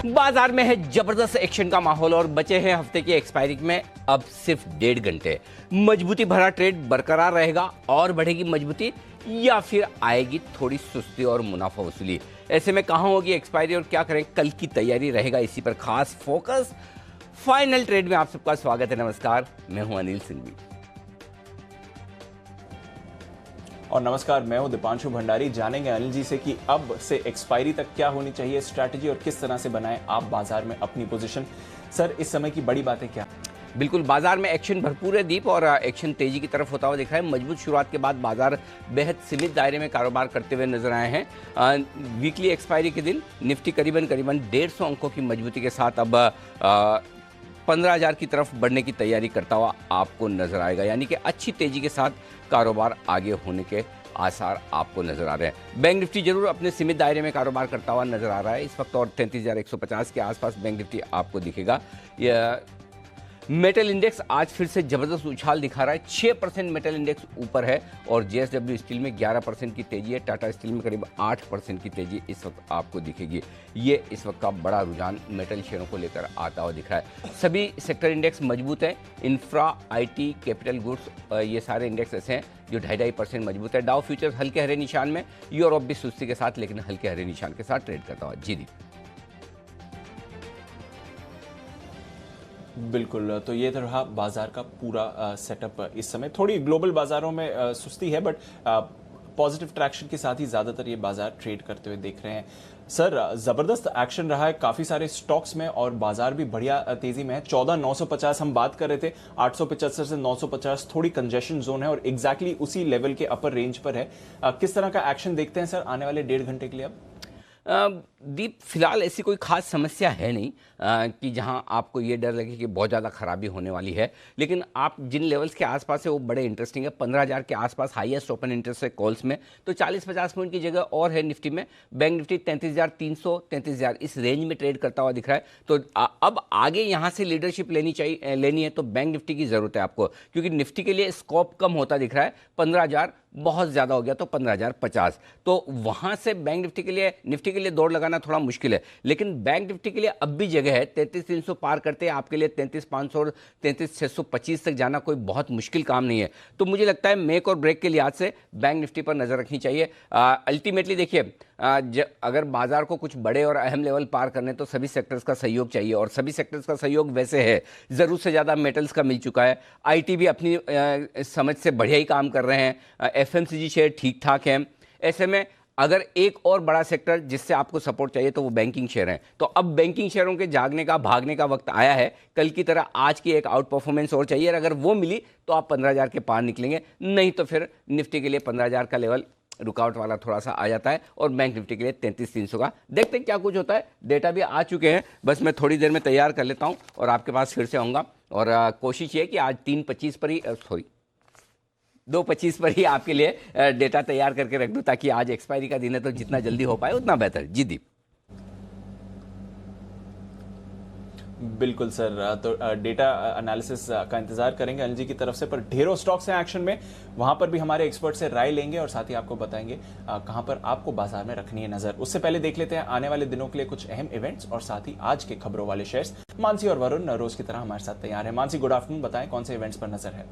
बाजार में है जबरदस्त एक्शन का माहौल और बचे हैं हफ्ते की एक्सपायरी में अब सिर्फ 1.5 घंटे। मजबूती भरा ट्रेड बरकरार रहेगा और बढ़ेगी मजबूती या फिर आएगी थोड़ी सुस्ती और मुनाफा वसूली। ऐसे में कहां होगी एक्सपायरी और क्या करें, कल की तैयारी रहेगा इसी पर खास फोकस। फाइनल ट्रेड में आप सबका स्वागत है। नमस्कार, मैं हूं अनिल सिंघवी और नमस्कार, मैं हूं दीपांशु भंडारी। जानेंगे अनिल जी से कि अब से एक्सपायरी तक क्या होनी चाहिए स्ट्रैटेजी और किस तरह से बनाएं आप बाजार में अपनी पोजीशन। सर, इस समय की बड़ी बातें क्या? बिल्कुल, बाजार में एक्शन भरपूर है दीप और एक्शन तेजी की तरफ होता हुआ दिख रहा है। मजबूत शुरुआत के बाद बाजार बेहद सीमित दायरे में कारोबार करते हुए नजर आए हैं। वीकली एक्सपायरी के दिन निफ्टी करीबन 150 अंकों की मजबूती के साथ अब 15,000 की तरफ बढ़ने की तैयारी करता हुआ आपको नजर आएगा, यानी कि अच्छी तेजी के साथ कारोबार आगे होने के आसार आपको नजर आ रहे हैं। बैंक निफ्टी जरूर अपने सीमित दायरे में कारोबार करता हुआ नजर आ रहा है इस वक्त और 33,150 के आसपास बैंक निफ्टी आपको दिखेगा। यह मेटल इंडेक्स आज फिर से जबरदस्त उछाल दिखा रहा है। 6% मेटल इंडेक्स ऊपर है और जेएसडब्ल्यू स्टील में 11% की तेजी है। टाटा स्टील में करीब 8% की तेजी इस वक्त आपको दिखेगी। ये इस वक्त का बड़ा रुझान मेटल शेयरों को लेकर आता हुआ दिख रहा है। सभी सेक्टर इंडेक्स मजबूत हैं। इंफ्रा, आईटी, कैपिटल गुड्स, ये सारे इंडेक्स ऐसे हैं जो 2.5% मजबूत है। डाउ फ्यूचर्स हल्के हरे निशान में, यूरोप भी सुस्ती के साथ लेकिन हल्के हरे निशान के साथ ट्रेड करता हुआ। जी दी बिल्कुल, तो ये रहा बाजार का पूरा सेटअप। इस समय थोड़ी ग्लोबल बाजारों में सुस्ती है, बट पॉजिटिव ट्रैक्शन के साथ ही ज्यादातर ये बाजार ट्रेड करते हुए देख रहे हैं। सर, जबरदस्त एक्शन रहा है काफी सारे स्टॉक्स में और बाजार भी बढ़िया तेजी में है। 14,950 हम बात कर रहे थे, 875 से 950 थोड़ी कंजेशन जोन है और एग्जैक्टली उसी लेवल के अपर रेंज पर है। किस तरह का एक्शन देखते हैं सर आने वाले 1.5 घंटे के लिए? अब दीप, फिलहाल ऐसी कोई खास समस्या है नहीं कि जहां आपको ये डर लगे कि बहुत ज़्यादा खराबी होने वाली है। लेकिन आप जिन लेवल्स के आसपास है वो बड़े इंटरेस्टिंग है। 15,000 के आसपास हाईएस्ट ओपन इंटरेस्ट है कॉल्स में, तो 40-50 पॉइंट की जगह और है निफ्टी में। बैंक निफ्टी 33,300 33,000 इस रेंज में ट्रेड करता हुआ दिख रहा है। तो अब आगे यहाँ से लीडरशिप लेनी है तो बैंक निफ्टी की ज़रूरत है आपको, क्योंकि निफ्टी के लिए स्कोप कम होता दिख रहा है। 15,000 बहुत ज़्यादा हो गया तो 15,050, तो वहाँ से बैंक निफ्टी के लिए दौड़ लगाना थोड़ा मुश्किल है। लेकिन बैंक निफ्टी के लिए अब भी जगह है। 33,300 पार करते हैं आपके लिए 33,500 और 33,625 तक जाना कोई बहुत मुश्किल काम नहीं है। तो मुझे लगता है मेक और ब्रेक के लिहाज से बैंक निफ्टी पर नजर रखनी चाहिए। अल्टीमेटली देखिए, अगर बाजार को कुछ बड़े और अहम लेवल पार करने तो सभी सेक्टर्स का सहयोग चाहिए और सभी सेक्टर्स का सहयोग वैसे है, जरूरत से ज़्यादा मेटल्स का मिल चुका है। आईटी भी अपनी समझ से बढ़िया ही काम कर रहे हैं। एफएमसीजी शेयर ठीक ठाक हैं। ऐसे में अगर एक और बड़ा सेक्टर जिससे आपको सपोर्ट चाहिए तो वो बैंकिंग शेयर हैं। तो अब बैंकिंग शेयरों के जागने का, भागने का वक्त आया है। कल की तरह आज की एक आउट परफॉर्मेंस और चाहिए और अगर वो मिली तो आप 15,000 के पार निकलेंगे, नहीं तो फिर निफ्टी के लिए 15,000 का लेवल रुकावट वाला थोड़ा सा आ जाता है और बैंक निफ्टी के लिए 33,300 का। देखते हैं क्या कुछ होता है। डेटा भी आ चुके हैं, बस मैं थोड़ी देर में तैयार कर लेता हूँ और आपके पास फिर से आऊँगा। और कोशिश ये कि आज 3:25 पर ही 2:25 पर ही आपके लिए डेटा तैयार करके रख दूं, ताकि आज एक्सपायरी का दिन है तो जितना जल्दी हो पाए उतना बेहतर। जी दीप। बिल्कुल सर, तो डेटा एनालिसिस का इंतजार करेंगे अनिल जी की तरफ से, पर ढेरों स्टॉक्स हैं एक्शन में, वहां पर भी हमारे एक्सपर्ट से राय लेंगे और साथ ही आपको बताएंगे कहां पर आपको बाजार में रखनी है नजर। उससे पहले देख लेते हैं आने वाले दिनों के लिए कुछ अहम इवेंट्स और साथ ही आज के खबरों वाले शेयर्स। मानसी और वरुण रोज की तरह हमारे साथ तैयार है। मानसी, गुड आफ्टरनून, बताएं कौन से इवेंट्स पर नजर है?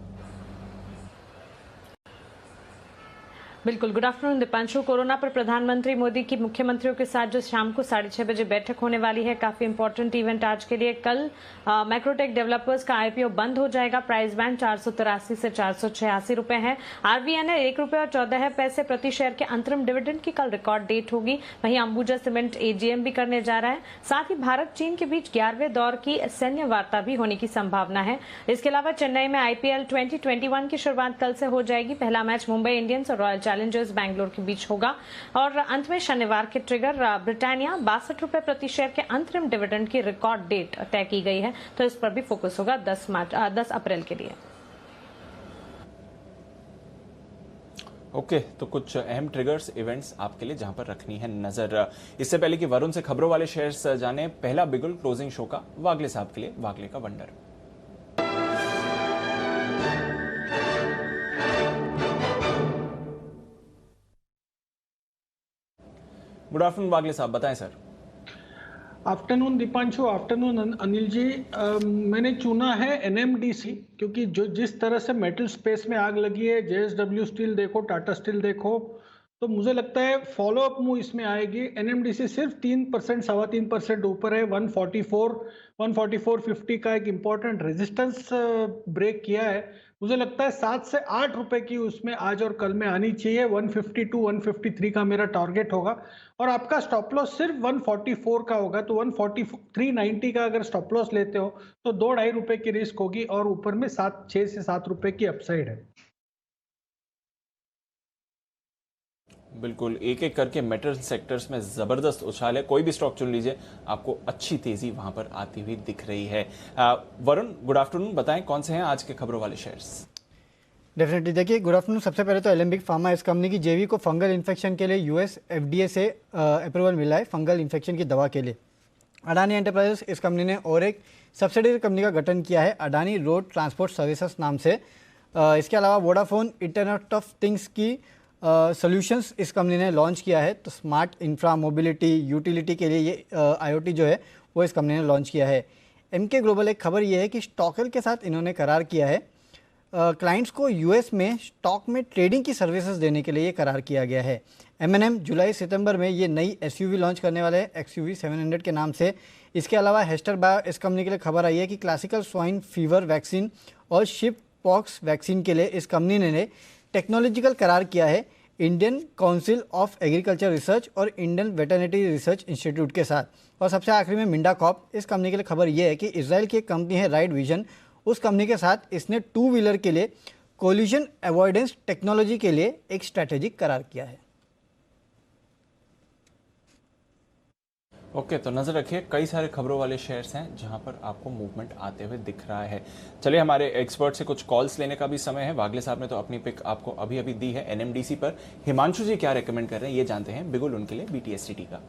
बिल्कुल, गुड आफ्टरनून दीपांशु। कोरोना पर प्रधानमंत्री मोदी की मुख्यमंत्रियों के साथ जो शाम को 6:30 बजे बैठक होने वाली है, काफी इंपॉर्टेंट इवेंट आज के लिए। कल मैक्रोटेक डेवलपर्स का आईपीओ बंद हो जाएगा। प्राइस बैंड 483 से 486 रुपए है। आरबीएनएल ₹1.14 प्रति शेयर के अंतरिम डिविडेंड की कल रिकॉर्ड डेट होगी। वहीं अंबुजा सीमेंट एजीएम भी करने जा रहा है। साथ ही भारत चीन के बीच 11वें दौर की सैन्य वार्ता भी होने की संभावना है। इसके अलावा चेन्नई में आईपीएल 2021 की शुरुआत कल से हो जाएगी। पहला मैच मुंबई इंडियंस और रॉयल चैलेंजर्स बैंगलोर के बीच होगा। और अंत में शनिवार के ट्रिगर ब्रिटानिया ₹62 प्रति शेयर के अंतरिम डिविडेंड की रिकॉर्ड डेट तय की गई है, तो इस पर भी फोकस होगा 10 अप्रैल के लिए। ओके, तो कुछ अहम ट्रिगर्स, इवेंट्स आपके लिए जहां पर रखनी है नजर। इससे पहले कि वरुण से खबरों वाले शेयर्स जाने, पहला बिगुल क्लोजिंग शो का वागले साहब के लिए, वागले का वंडर। गुड आफ्टरनून वागले साहब, बताएं sir. Afternoon Deepanshu, afternoon Anil ji. मैंने चुना है एनएमडीसी, क्योंकि जो जिस तरह से मेटल स्पेस में आग लगी है, जेएसडब्ल्यू स्टील देखो, टाटा स्टील देखो, तो मुझे लगता है फॉलो अप मूव इसमें आएगी। एनएमडीसी सिर्फ 3%, 3.25% ऊपर है। 144.50 का एक इंपॉर्टेंट रेजिस्टेंस ब्रेक किया है। मुझे लगता है 7 से 8 रुपए की उसमें आज और कल में आनी चाहिए। 152, 153 का मेरा टारगेट होगा, और आपका स्टॉप लॉस सिर्फ 144 का होगा। तो 143.90 का अगर स्टॉप लॉस लेते हो तो 2-2.5 रुपए की रिस्क होगी, और ऊपर में 6 से 7 रुपए की अपसाइड है। बिल्कुल, एक एक करके मेटल सेक्टर्स में जबरदस्त उछाल है। कोई भी स्टॉक चुन लीजिए, आपको अच्छी तेजी वहां पर आती हुई दिख रही है। वरुण, गुड आफ्टरनून, बताएं कौन से हैं आज के खबरों वाले शेयर्स? डेफिनेटली, देखिए गुड आफ्टरनून। सबसे पहले तो एलेम्बिक फार्मा, इस कंपनी की जेवी को फंगल इन्फेक्शन के लिए यूएस एफडीए से अप्रूवल मिला है, फंगल इन्फेक्शन की दवा के लिए। अडानी एंटरप्राइजेस, इस कंपनी ने और एक सब्सिडरी कंपनी का गठन किया है, अडानी रोड ट्रांसपोर्ट सर्विसेज नाम से। इसके अलावा वोडाफोन इंटरनेट ऑफ थिंग्स की सॉल्यूशंस इस कंपनी ने लॉन्च किया है। तो स्मार्ट इंफ्रा, मोबिलिटी, यूटिलिटी के लिए ये आईओटी जो है वो इस कंपनी ने लॉन्च किया है। एमके ग्लोबल, एक खबर ये है कि स्टॉकल के साथ इन्होंने करार किया है, क्लाइंट्स को यूएस में स्टॉक में ट्रेडिंग की सर्विसेज देने के लिए ये करार किया गया है। एमएनएम जुलाई सितंबर में ये नई एसयूवी लॉन्च करने वाले हैं, एक्सयूवी 700 के नाम से। इसके अलावा हेस्टर बायो, इस कंपनी के लिए खबर आई है कि क्लासिकल स्वाइन फीवर वैक्सीन और शिप पॉक्स वैक्सीन के लिए इस कंपनी ने टेक्नोलॉजिकल करार किया है Indian council of agriculture research और इंडियन वेटरनरी रिसर्च इंस्टीट्यूट के साथ। और सबसे आखिरी में मिंडा कॉप, इस कंपनी के लिए खबर यह है कि इजराइल की एक कंपनी है राइट विजन, उस कंपनी के साथ इसने 2 व्हीलर के लिए कोलिजन अवॉइडेंस टेक्नोलॉजी के लिए एक स्ट्रैटेजिक करार किया है। ओके, तो नजर रखिए, कई सारे खबरों वाले शेयर्स हैं जहां पर आपको मूवमेंट आते हुए दिख रहा है। चलिए, हमारे एक्सपर्ट से कुछ कॉल्स लेने का भी समय है। वागले साहब ने तो अपनी पिक आपको अभी अभी दी है एनएमडीसी पर। हिमांशु जी क्या रेकमेंड कर रहे हैं ये जानते हैं, बिगुल उनके लिए बीटीएससीटी का।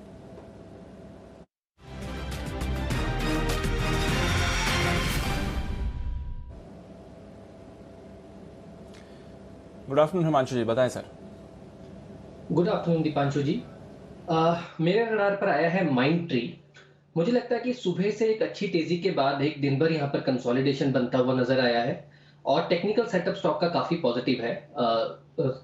गुड आफ्टरनून हिमांशु जी, बताएं सर। गुड आफ्टरनून दीपांशु जी। मेरे रडार पर आया है माइंड ट्री। मुझे लगता है कि सुबह से एक अच्छी तेजी के बाद एक दिन भर यहाँ पर कंसोलिडेशन बनता हुआ नजर आया है, और टेक्निकल सेटअप स्टॉक का काफी पॉजिटिव है।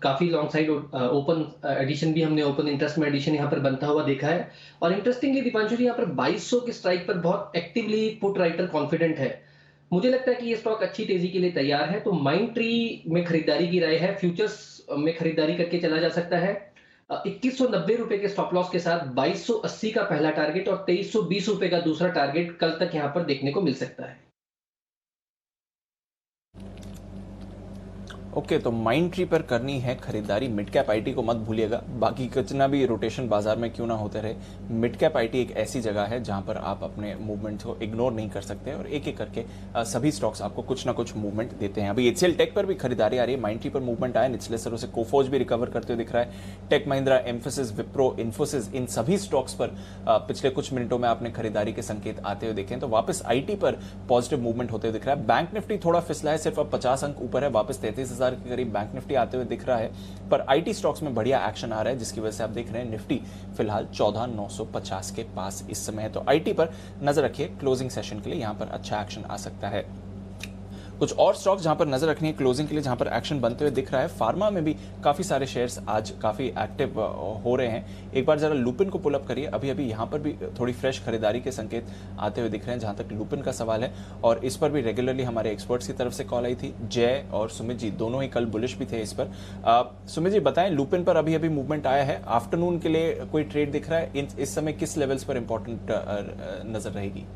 काफी लॉन्ग साइड ओपन एडिशन भी हमने ओपन इंटरेस्ट में एडिशन यहाँ पर बनता हुआ देखा है। और इंटरेस्टिंगली दीपांशु जी, यहाँ पर 2200 के स्ट्राइक पर बहुत एक्टिवली पुट राइटर कॉन्फिडेंट है। मुझे लगता है कि ये स्टॉक अच्छी तेजी के लिए तैयार है, तो माइंड ट्री में खरीदारी की राय है। फ्यूचर्स में खरीदारी करके चला जा सकता है। 2190 रुपए के स्टॉप लॉस के साथ 2280 का पहला टारगेट और 2320 रुपए का दूसरा टारगेट कल तक यहां पर देखने को मिल सकता है। ओके, तो माइंड ट्री पर करनी है खरीदारी। मिड कैप आईटी को मत भूलिएगा, बाकी कितना भी रोटेशन बाजार में क्यों ना होते रहे, मिड कैप आईटी एक ऐसी जगह है जहां पर आप अपने मूवमेंट को इग्नोर नहीं कर सकते, और एक एक करके सभी स्टॉक्स आपको कुछ ना कुछ मूवमेंट देते हैं। अभी एचसीएल टेक पर भी खरीदारी आ रही है, माइंड ट्री पर मूवमेंट आया, निचले स्तरों से कोफोज भी रिकवर करते हुए दिख रहा है। टेक महिंद्रा, एम्फोसिस, विप्रो, इन्फोसिस, इन सभी स्टॉक्स पर पिछले कुछ मिनटों में आपने खरीदारी के संकेत आते हुए देखे, तो वापस आईटी पर पॉजिटिव मूवमेंट होते हुए दिख रहा है। बैंक निफ्टी थोड़ा फिसला है, सिर्फ अब 50 अंक ऊपर है, वापस 33,000 के करीब बैंक निफ्टी आते हुए दिख रहा है। पर आईटी स्टॉक्स में बढ़िया एक्शन आ रहा है, जिसकी वजह से आप देख रहे हैं निफ्टी फिलहाल 14,950 के पास इस समय है। तो आईटी पर नजर रखिए, क्लोजिंग सेशन के लिए यहां पर अच्छा एक्शन आ सकता है। कुछ और स्टॉक्स जहां पर नजर रखनी है क्लोजिंग के लिए, जहां पर एक्शन बनते हुए दिख रहा है, फार्मा में भी काफी सारे शेयर्स आज काफी एक्टिव हो रहे हैं। एक बार जरा लुपिन को पुल अप करिए, अभी अभी यहां पर भी थोड़ी फ्रेश खरीदारी के संकेत आते हुए दिख रहे हैं जहां तक लुपिन का सवाल है, और इस पर भी रेगुलरली हमारे एक्सपर्ट्स की तरफ से कॉल आई थी। जय और सुमित जी दोनों ही कल बुलिश भी थे इस पर। सुमित जी बताएं, लुपिन पर अभी अभी मूवमेंट आया है, आफ्टरनून के लिए कोई ट्रेड दिख रहा है, इस समय किस लेवल्स पर इंपॉर्टेंट नजर रहेगी?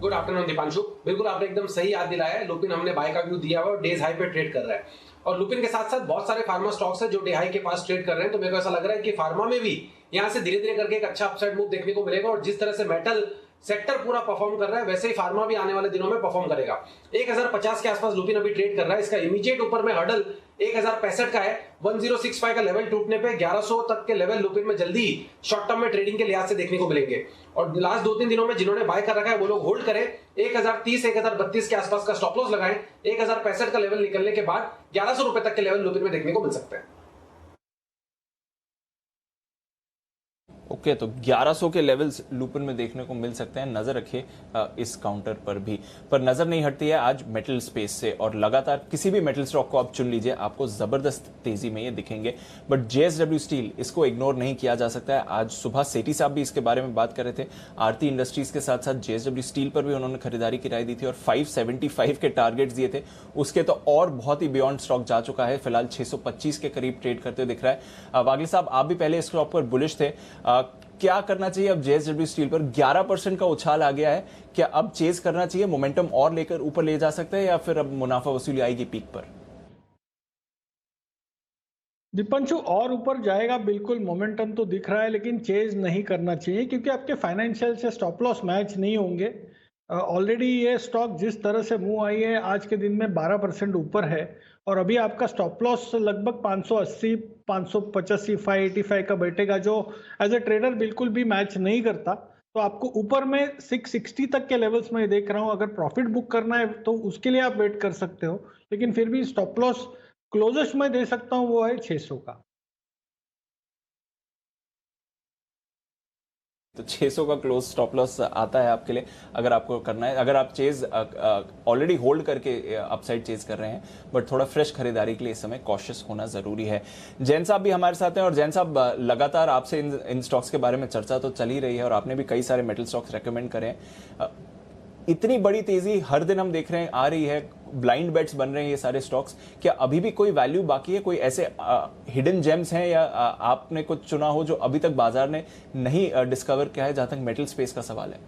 गुड आफ्टरनून दीपांशु, बिल्कुल आपने एकदम सही याद दिलाया है। लुपिन हमने बाय का व्यू दिया हुआ और डेज हाई पे ट्रेड कर रहा है, और लुपिन के साथ साथ बहुत सारे फार्मा स्टॉक्स हैं जो डे हाई के पास ट्रेड कर रहे हैं। तो मेरे को ऐसा लग रहा है कि फार्मा में भी यहां से धीरे धीरे करके एक अच्छा अपसाइड मूव देखने को मिलेगा, और जिस तरह से मेटल सेक्टर पूरा परफॉर्म कर रहा है वैसे ही फार्मा भी आने वाले दिनों में परफॉर्म करेगा। 1050 के आसपास लुपिन अभी ट्रेड कर रहा है। इसका इमीडिएट ऊपर में हर्डल 1065 का है। 1065 का लेवल टूटने पे 1100 तक के लेवल लुपिन में जल्दी शॉर्ट टर्म में ट्रेडिंग के लिहाज से देखने को मिलेंगे, और लास्ट 2-3 दिनों में जिन्होंने बाय कर रखा है वो लोग होल्ड करें। 1030 1032 के आसपास का स्टॉप लॉस लगाएं। 1065 का लेवल निकलने के बाद 1100 रुपए तक के लेवल लुपिन में देखने को मिल सकते हैं। ओके, तो 1100 के लेवल्स लुपिन में देखने को मिल सकते हैं। नजर रखिए इस काउंटर पर भी, पर नजर नहीं हटती है आज मेटल स्पेस से, और लगातार किसी भी मेटल स्टॉक को आप चुन लीजिए, आपको जबरदस्त तेजी में ये दिखेंगे। बट JSW स्टील, इसको इग्नोर नहीं किया जा सकता है। आज सुबह सेठी साहब भी इसके बारे में बात कर रहे थे। आरती इंडस्ट्रीज के साथ साथ JSW स्टील पर भी उन्होंने खरीदारी की राय दी थी और 575 के टारगेट्स दिए थे। उसके तो और बहुत ही बियॉन्ड स्टॉक जा चुका है, फिलहाल 625 के करीब ट्रेड करते हुए दिख रहा है। वागले साहब, आप भी पहले इस स्टॉक पर बुलिश थे, क्या करना चाहिए अब? JSW स्टील पर 11% का उछाल आ गया है, क्या अब चेज करना चाहिए, मोमेंटम और लेकर ऊपर ले जा सकते हैं, या फिर अब मुनाफा वसूली आएगी पीक पर? दीपांशु, और ऊपर जाएगा बिल्कुल, मोमेंटम तो दिख रहा है, लेकिन चेज नहीं करना चाहिए क्योंकि आपके फाइनेंशियल से स्टॉप लॉस मैच नहीं होंगे। ऑलरेडी ये स्टॉक जिस तरह से मूव आई है, आज के दिन में 12% ऊपर है, और अभी आपका स्टॉप लॉस लगभग 580, 585, 585 का बैठेगा, जो एज ए ट्रेडर बिल्कुल भी मैच नहीं करता। तो आपको ऊपर में 660 तक के लेवल्स में देख रहा हूं, अगर प्रॉफिट बुक करना है तो उसके लिए आप वेट कर सकते हो, लेकिन फिर भी स्टॉप लॉस क्लोजेस्ट में दे सकता हूं, वो है 600 का। तो 600 का क्लोज स्टॉप लॉस आता है आपके लिए, अगर आपको करना है। अगर आप चेज ऑलरेडी होल्ड करके अपसाइड चेज कर रहे हैं, बट थोड़ा फ्रेश खरीदारी के लिए इस समय कॉशियस होना जरूरी है। जैन साहब भी हमारे साथ हैं, और जैन साहब, लगातार आपसे इन स्टॉक्स के बारे में चर्चा तो चल ही रही है, और आपने भी कई सारे मेटल स्टॉक्स रेकमेंड करे हैं। इतनी बड़ी तेजी हर दिन हम देख रहे हैं आ रही है, ब्लाइंड बेट्स बन रहे हैं ये सारे स्टॉक्स, क्या अभी भी कोई वैल्यू बाकी है? कोई ऐसे हिडन जेम्स हैं, या आपने कुछ चुना हो जो अभी तक बाजार ने नहीं डिस्कवर किया है, जहां तक मेटल स्पेस का सवाल है?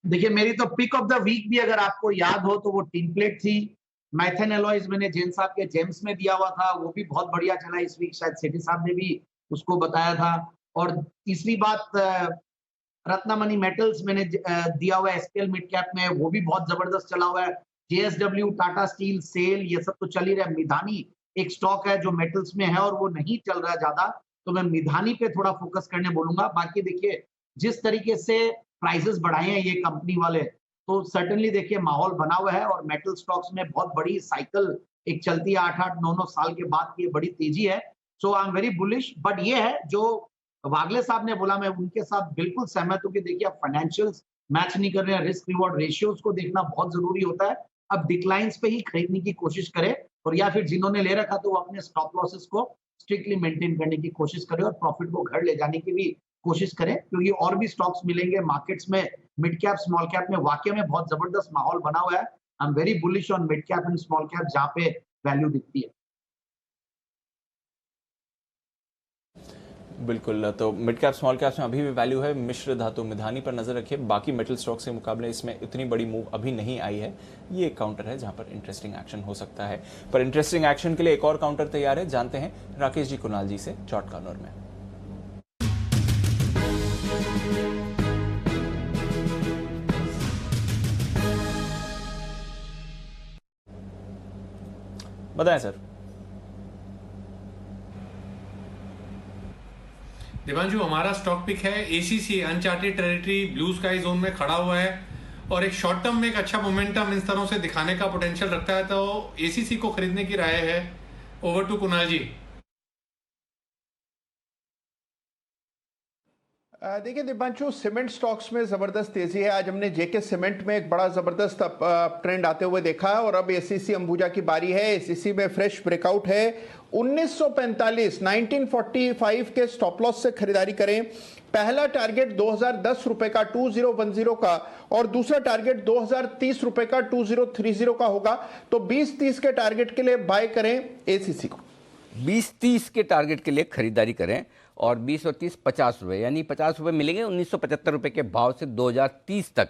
देखिए, मेरी तो पिक ऑफ द वीक भी अगर आपको याद हो तो वो टिन प्लेट थी। मैथन एलॉयज मैंने जैन साहब के जेम्स में दिया हुआ था, वो भी बहुत बढ़िया चला इस वीक, शायद सेठी साहब ने भी उसको बताया था। और तीसरी बात, रत्नमणि मेटल्स मैंने दिया हुआ है SPL मिड कैप में, वो भी बहुत जबरदस्त चला हुआ है। JSW, टाटा स्टील, सेल, ये सब तो चल ही रहा है। मिधानी एक स्टॉक है जो मेटल्स में है और वो नहीं चल रहा है ज्यादा, तो मैं मिधानी पे थोड़ा फोकस करने बोलूंगा। बाकी देखिए, जिस तरीके से प्राइसेस बढ़ाए हैं ये कंपनी वाले, तो सर्टेनली देखिए माहौल बना हुआ है, और मेटल स्टॉक्स में बहुत बड़ी साइकिल एक चलती है, 8-8, 9-9 साल के बाद की बड़ी तेजी है। So I am very bullish. But ये है जो वागले साहब ने बोला, मैं उनके साथ बिल्कुल सहमत हूं कि देखिए, आप फाइनेंशियल्स मैच नहीं कर रहे हैं, रिस्क रिवॉर्ड रेशियोज को देखना बहुत जरूरी होता है। अब डिक्लाइंस पे ही खरीदने की कोशिश करें, और या फिर जिन्होंने ले रखा तो वो अपने स्टॉप लॉसेस को स्ट्रिक्टली मेंटेन करने की कोशिश करें और प्रॉफिट को घर ले जाने की भी कोशिश करें, क्योंकि और भी स्टॉक्स मिलेंगे मार्केट्स में। मिड कैप, स्मॉल कैप में वाकई में बहुत जबरदस्त माहौल बना हुआ है। आई am very bullish on mid cap and small cap, जहां पे वैल्यू दिखती है। बिल्कुल, तो मिड कैप स्मॉल कैप्स में अभी भी वैल्यू है। मिश्र धातु मिधानी पर नजर रखिए। बाकी मेटल स्टॉक्स के मुकाबले इसमें इतनी बड़ी मूव अभी नहीं आई है। ये एक काउंटर है जहां पर इंटरेस्टिंग एक्शन हो सकता है। पर इंटरेस्टिंग एक्शन के लिए एक और काउंटर तैयार है, जानते हैं राकेश जी कुणाल जी से शॉर्ट कॉर्नर में। बताएं सर। दिवांशु, हमारा स्टॉक पिक है ACC, uncharted territory, blue sky zone में खड़ा हुआ है और एक शॉर्ट टर्म में एक अच्छा मोमेंटम इस तरह से दिखाने का पोटेंशियल रखता है, तो ACC को खरीदने की राय है। ओवर टू कुणाल जी। देखिए दीपांशु, सीमेंट स्टॉक्स में जबरदस्त तेजी है। आज हमने JK सीमेंट में एक बड़ा जबरदस्त ट्रेंड आते हुए देखा है, और अब ACC अंबुजा की बारी है। ACC में फ्रेश ब्रेकआउट है। 1945 के स्टॉप लॉस से खरीदारी करें। पहला टारगेट 2010 रुपए का 2010 का, और दूसरा टारगेट 2030 रुपए का 2030 का होगा। तो 20-30 के टारगेट के लिए बाय करें ACC को। 20-30 के टारगेट के लिए खरीदारी करें, और 20 और 30 50 रुपये, यानी 50 रुपये मिलेंगे 1975 रुपये के भाव से 2030 तक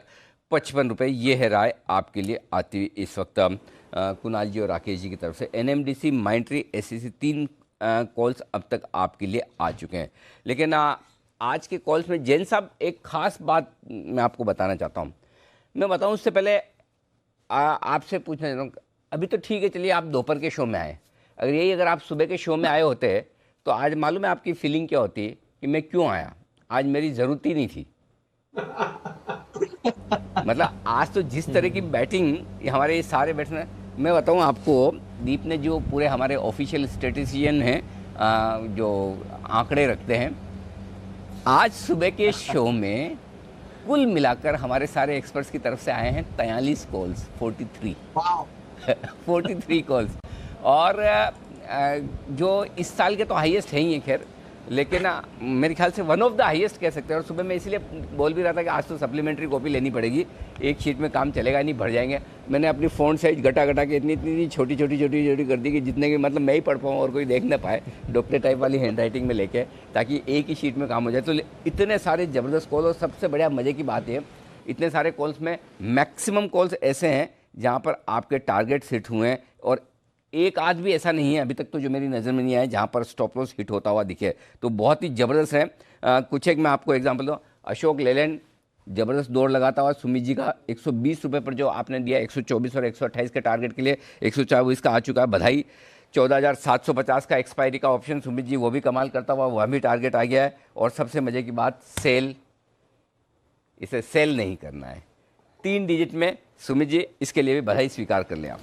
55 रुपये। ये है राय आपके लिए आती हुई इस वक्त कुणाल जी और राकेश जी की तरफ से। NMDC, माइंट्री, SCC 3 कॉल्स अब तक आपके लिए आ चुके हैं। लेकिन आज के कॉल्स में जैन साहब एक ख़ास बात मैं आपको बताना चाहता हूँ। मैं बताऊँ उससे पहले आपसे पूछना चाहता हूँ, अभी तो ठीक है, चलिए आप दोपहर के शो में आए, अगर आप सुबह के शो में आए होते तो आज मालूम है आपकी फीलिंग क्या होती कि मैं क्यों आया, आज मेरी ज़रूरत ही नहीं थी। मतलब आज तो जिस तरह की बैटिंग हमारे सारे बैट्समैन, मैं बताऊं आपको, दीप ने जो पूरे हमारे ऑफिशियल स्टैटिस्टिशियन हैं जो आंकड़े रखते हैं, आज सुबह के शो में कुल मिलाकर हमारे सारे एक्सपर्ट्स की तरफ से आए हैं 43 कॉल्स, 43 43 कॉल्स। और जो इस साल के तो हाईएस्ट है ही है खैर, लेकिन मेरे ख्याल से वन ऑफ द हाईएस्ट कह सकते हैं। और सुबह मैं इसलिए बोल भी रहा था कि आज तो सप्लीमेंट्री कॉपी लेनी पड़ेगी, एक शीट में काम चलेगा नहीं, भर जाएंगे। मैंने अपनी फ़ॉन्ट साइज घटा के इतनी छोटी कर दी कि जितने की मतलब मैं ही पढ़ पाऊँ और कोई देख ना पाए, डॉक्टर टाइप वाली हैंड राइटिंग में लेके, ताकि एक ही शीट में काम हो जाए। तो इतने सारे ज़बरदस्त कॉल, और सबसे बढ़िया मज़े की बात है इतने सारे कॉल्स में मैक्सिमम कॉल्स ऐसे हैं जहाँ पर आपके टारगेट्स हिट हुए हैं, और एक आज भी ऐसा नहीं है अभी तक तो जो मेरी नज़र में नहीं आया जहाँ पर स्टॉप लॉस हिट होता हुआ दिखे। तो बहुत ही ज़बरदस्त है। कुछ एक मैं आपको एग्जांपल दूँ, अशोक लेलैंड ज़बरदस्त दौड़ लगाता हुआ सुमित जी का 120 रुपये पर जो आपने दिया 124 और 128 के टारगेट के लिए 124 का आ चुका है, बधाई। 14,750 का एक्सपायरी का ऑप्शन सुमित जी वो भी कमाल करता हुआ, वह भी टारगेट आ गया है। और सबसे मज़े की बात, सेल, इसे सेल नहीं करना है 3 डिजिट में। सुमित जी इसके लिए भी बधाई स्वीकार कर लें आप।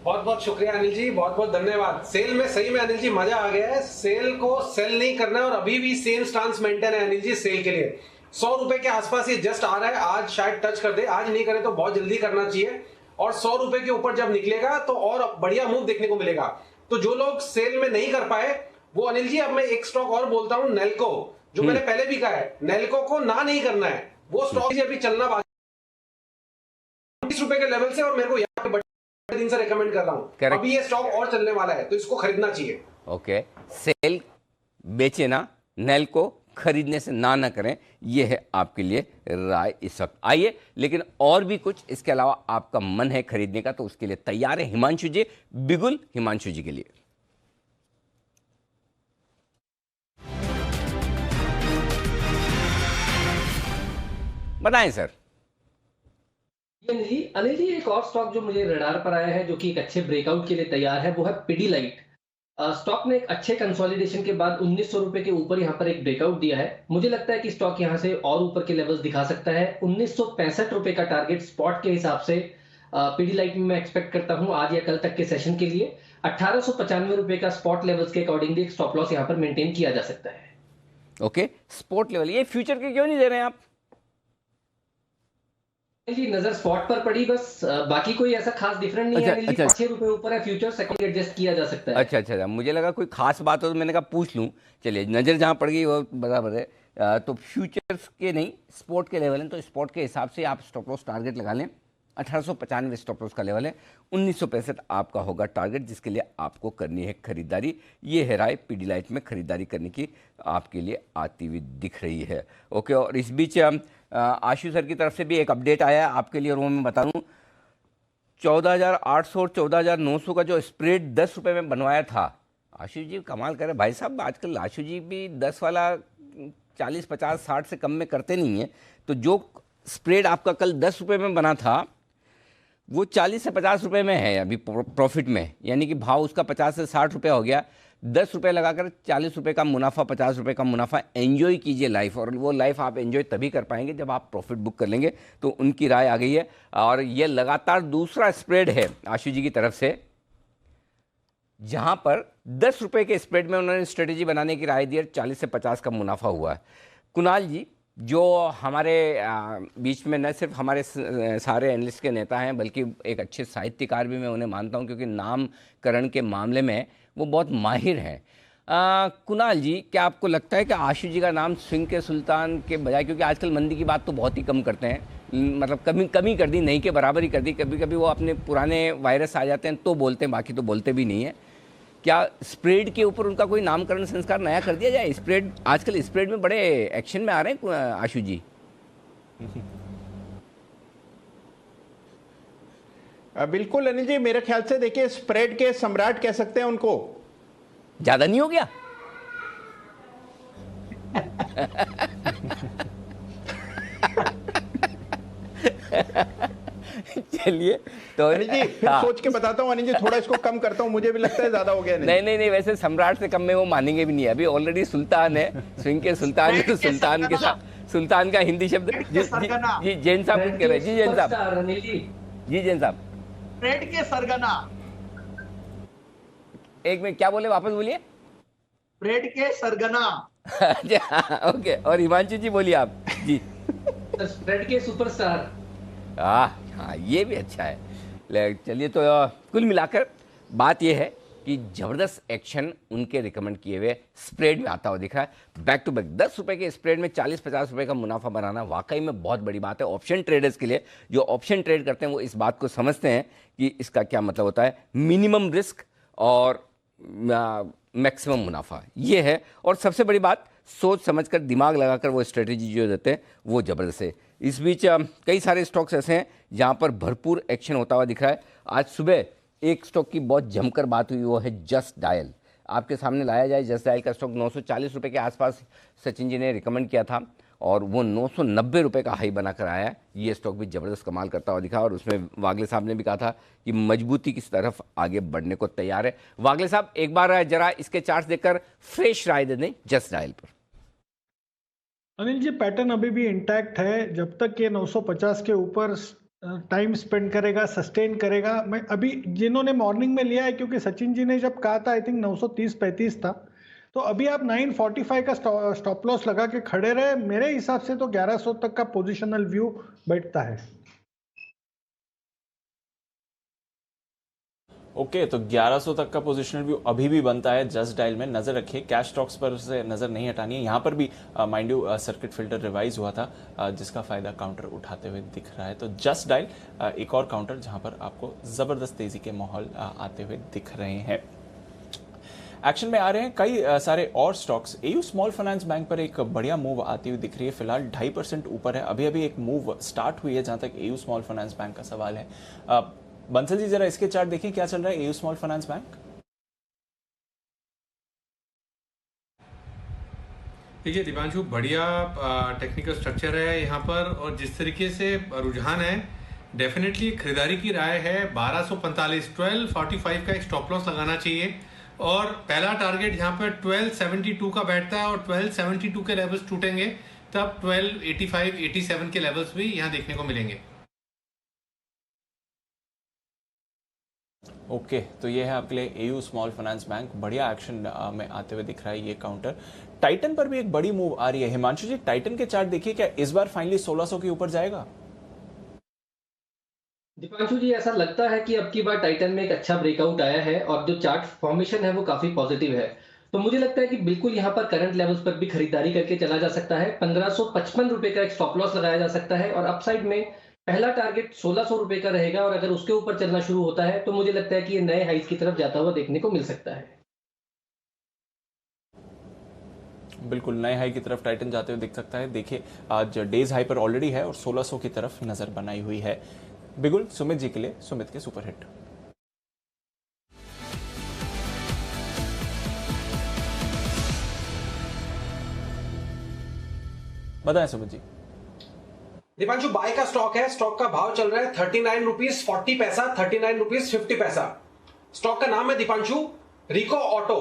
बहुत बहुत शुक्रिया अनिल जी, बहुत बहुत धन्यवाद। सेल में सही में अनिल जी मजा आ गया है। सेल को सेल नहीं करना है और अभी भी सेम स्टांस मेंटेन है अनिल जी सेल के लिए। 100 रुपए के आसपास ये जस्ट आ रहा है, आज शायद टच कर दे, आज नहीं करे तो बहुत जल्दी करना चाहिए। और 100 रुपए के ऊपर जब निकलेगा तो और बढ़िया मूव देखने को मिलेगा। तो जो लोग सेल में नहीं कर पाए वो अनिल जी, अब मैं एक स्टॉक और बोलता हूं, नेल्को, जो मैंने पहले भी कहा है, नेल्को को ना नहीं करना है। वो स्टॉक अभी चलना बाकी 20 रुपए के लेवल से, और मेरे को यहाँ पे दिन से रेकमेंड कर रहा हूं। अभी ये स्टॉक और चलने वाला है तो इसको खरीदना चाहिए। ओके, सेल बेचे ना, नेल को खरीदने से ना करें, ये है आपके लिए राय इस वक्त। आइए, लेकिन और भी कुछ इसके अलावा आपका मन है खरीदने का तो उसके लिए तैयार है हिमांशु जी, बिगुल हिमांशु जी के लिए। बताएं सर। अनिल जी एक और स्टॉक जो मुझे रडार पर आया है जो कि एक अच्छे ब्रेकआउट के लिए तैयार है वो है पिडीलाइट। स्टॉक ने एक अच्छे कंसोलिडेशन के बाद 1900 रुपए के ऊपर यहाँ पर एक ब्रेकआउट दिया है। मुझे लगता है कि स्टॉक यहाँ से और ऊपर के लेवल्स दिखा सकता है। 1965 रुपए का टारगेट स्पॉट के हिसाब से पिडीलाइट में मैं एक्सपेक्ट करता हूँ आज या कल तक के सेशन के लिए। 1895 रुपए का स्पॉट लेवल्स के अकॉर्डिंगली एक स्टॉप लॉस यहाँ पर मेंटेन किया जा सकता है। ओके, स्पॉट लेवल, ये फ्यूचर के क्यों नहीं दे रहे हैं आप? जी नजर स्पॉट पर पड़ी बस, बाकी कोई ऐसा खास डिफरेंट नहीं है। 6 रुपए ऊपर है फ्यूचर, सेकंड एडजस्ट किया जा सकता है। अच्छा, मुझे लगा कोई खास बात हो तो मैंने कहा पूछ लूं। चलिए, नज़र जहां पड़ गई वो बराबर है। तो फ्यूचर्स के नहीं, स्पॉट के लेवल हैं, तो स्पॉट के हिसाब से आप स्टॉप लॉस टारगेट लगा लें। 1895 स्टॉप लॉस का लेवल है, 1965 आपका होगा टारगेट, जिसके लिए आपको करनी है खरीदारी। ये है राय पिडीलाइट में खरीदारी करने की आपके लिए आती हुई दिख रही है। ओके, और इस बीच आशु सर की तरफ से भी एक अपडेट आया है आपके लिए, और वो मैं बता दूं, 14,800 और 14,900 का जो स्प्रेड 10 रुपये में बनवाया था, आशु जी कमाल करे भाई साहब। आजकल आशु जी भी 10 वाला 40, 50, 60 से कम में करते नहीं है। तो जो स्प्रेड आपका कल 10 रुपये में बना था वो 40 से 50 रुपये में है अभी प्रॉफिट में, यानी कि भाव उसका 50 से 60 रुपये हो गया। 10 रुपये लगाकर 40 रुपये का मुनाफा, 50 रुपये का मुनाफा। एंजॉय कीजिए लाइफ, और वो लाइफ आप एंजॉय तभी कर पाएंगे जब आप प्रॉफिट बुक कर लेंगे। तो उनकी राय आ गई है, और ये लगातार दूसरा स्प्रेड है आशु जी की तरफ से, जहां पर 10 रुपये के स्प्रेड में उन्होंने स्ट्रेटेजी बनाने की राय दी है, 40 से 50 का मुनाफा हुआ है। कुणाल जी, जो हमारे बीच में न सिर्फ हमारे सारे एनालिस्ट के नेता हैं, बल्कि एक अच्छे साहित्यकार भी मैं उन्हें मानता हूं, क्योंकि नामकरण के मामले में वो बहुत माहिर हैं। कुणाल जी, क्या आपको लगता है कि आशु जी का नाम स्विंग के सुल्तान के बजाय, क्योंकि आजकल मंदी की बात तो बहुत ही कम करते हैं, मतलब कमी कर दी, नहीं के बराबर ही कर दी, कभी कभी वो अपने पुराने वायरस आ जाते हैं तो बोलते हैं, बाकी तो बोलते भी नहीं है। क्या स्प्रेड के ऊपर उनका कोई नामकरण संस्कार नया कर दिया जाए? स्प्रेड, आजकल स्प्रेड में बड़े एक्शन में आ रहे हैं आशु जी। बिल्कुल अनिल जी, मेरे ख्याल से देखिए स्प्रेड के सम्राट कह सकते हैं उनको। ज्यादा नहीं हो गया? चलिए, तो अनिल जी फिर सोच के बताता हूँ अनिल जी, थोड़ा इसको कम करता हूँ, मुझे भी लगता है ज्यादा हो गया। नहीं, वैसे सम्राट से कम में वो मानेंगे भी नहीं, अभी ऑलरेडी सुल्तान है, स्विंग के सुल्तान, तो सुल्तान के साथ सुल्तान का हिंदी शब्द जी जैन साहब कुछ कह रहे हैं। जी जैन साहब, जी जैन साहब, स्प्रेड के सरगना। एक मिनट, क्या बोले, वापस बोलिए। स्प्रेड के सरगना। अच्छा, ओके। और हिमांशु जी बोलिए आप जी। स्प्रेड के सुपरस्टार। हाँ, ये भी अच्छा है। चलिए, तो कुल मिलाकर बात ये है कि ज़बरदस्त एक्शन उनके रिकमेंड किए हुए स्प्रेड में आता हुआ दिख रहा है। बैक टू बैक 10 रुपये के स्प्रेड में 40-50 रुपये का मुनाफा बनाना वाकई में बहुत बड़ी बात है ऑप्शन ट्रेडर्स के लिए। जो ऑप्शन ट्रेड करते हैं वो इस बात को समझते हैं कि इसका क्या मतलब होता है, मिनिमम रिस्क और मैक्सिमम मुनाफा ये है। और सबसे बड़ी बात, सोच समझकर दिमाग लगाकर वो स्ट्रेटेजी जो देते हैं वो ज़बरदस्त है। इस बीच कई सारे स्टॉक्स ऐसे हैं जहां पर भरपूर एक्शन होता हुआ दिख रहा है। आज सुबह एक स्टॉक की बहुत जमकर बात हुई, वो है जस्ट डायल। आपके सामने लाया जाए, जस्ट डायल का स्टॉक 940 रुपये के आसपास सचिन जी ने रिकमेंड किया था और वो 990 रुपये का हाई बनाकर आया है। ये स्टॉक भी ज़बरदस्त कमाल करता हुआ दिखा और उसमें वागले साहब ने भी कहा था कि मजबूती की तरफ आगे बढ़ने को तैयार है। वागले साहब, एक बार जरा इसके चार्ट्स देखकर फ्रेश राय दे दें जस्ट डायल पर। अनिल जी, पैटर्न अभी भी इंटैक्ट है। जब तक ये 950 के ऊपर टाइम स्पेंड करेगा, सस्टेन करेगा। मैं अभी जिन्होंने मॉर्निंग में लिया है, क्योंकि सचिन जी ने जब कहा था आई थिंक 930-35 था, तो अभी आप 945 का स्टॉप लॉस लगा के खड़े रहे। मेरे हिसाब से तो 1100 तक का पोजिशनल व्यू बैठता है। ओके, तो 1100 तक का पोजीशनल व्यू अभी भी बनता है जस्ट डायल में। नजर रखिए, कैश स्टॉक्स पर से नजर नहीं हटानी है। यहाँ पर भी mind you circuit filter revise हुआ था जिसका फायदा काउंटर उठाते हुए दिख रहा है। तो जस्ट डायल एक और काउंटर जहां पर आपको जबरदस्त तेजी के माहौल आते हुए दिख रहे हैं। एक्शन में आ रहे हैं कई सारे और stocks. AU small finance bank पर एक बढ़िया मूव आती हुई दिख रही है, फिलहाल 2.5% ऊपर है। अभी अभी एक मूव स्टार्ट हुई है जहां तक एयू स्मॉल फाइनेंस बैंक का सवाल है। बंसल जी, जरा इसके चार्ट देखिए, क्या चल रहा है एयू स्मॉल फाइनेंस बैंक। देखिए दीपांशु, बढ़िया टेक्निकल स्ट्रक्चर है यहाँ पर और जिस तरीके से रुझान है, डेफिनेटली खरीदारी की राय है। 1245 1245 का एक स्टॉप लॉस लगाना चाहिए और पहला टारगेट यहाँ पर 1272 का बैठता है और 1272 के लेवल्स टूटेंगे तब 1285 87 के लेवल्स भी यहाँ देखने को मिलेंगे। ओके, तो ये है आपके लिए एयू स्मॉल फाइनेंस बैंक, बढ़िया एक्शन में आते हुए दिख रहा है ये काउंटर। टाइटन पर भी एक बड़ी मूव आ रही है। हिमांशु जी, टाइटन के चार्ट देखिए, क्या इस बार फाइनली 1600 के ऊपर जाएगा? दीपांशु जी, ऐसा लगता है कि अब की बार टाइटन में एक अच्छा ब्रेकआउट आया है और जो चार्ट फॉर्मेशन है वो काफी पॉजिटिव है। तो मुझे लगता है कि बिल्कुल यहाँ पर करंट लेवल्स पर भी खरीदारी करके चला जा सकता है। 1555 रुपए का एक स्टॉप लॉस लगाया जा सकता है और अपसाइड में पहला टारगेट 1600 रुपए का रहेगा और अगर उसके ऊपर चलना शुरू होता है तो मुझे लगता है कि ये नए हाइस की तरफ जाता हुआ देखने को मिल सकता है। बिल्कुल नए हाई की तरफ टाइटन जाते हुए दिख सकता है। देखिए, आज डेज हाई पर ऑलरेडी है और 1600 की तरफ नजर बनाई हुई है। बिगुल, सुमित जी के लिए सुमित के सुपरहिट। बताएं सुमित जी। दीपांशु, बाय का स्टॉक है। स्टॉक का भाव चल रहा है 39 रुपीज 40 पैसा, 39 रुपीज 50 पैसा। स्टॉक का नाम है दीपांशु रिको ऑटो।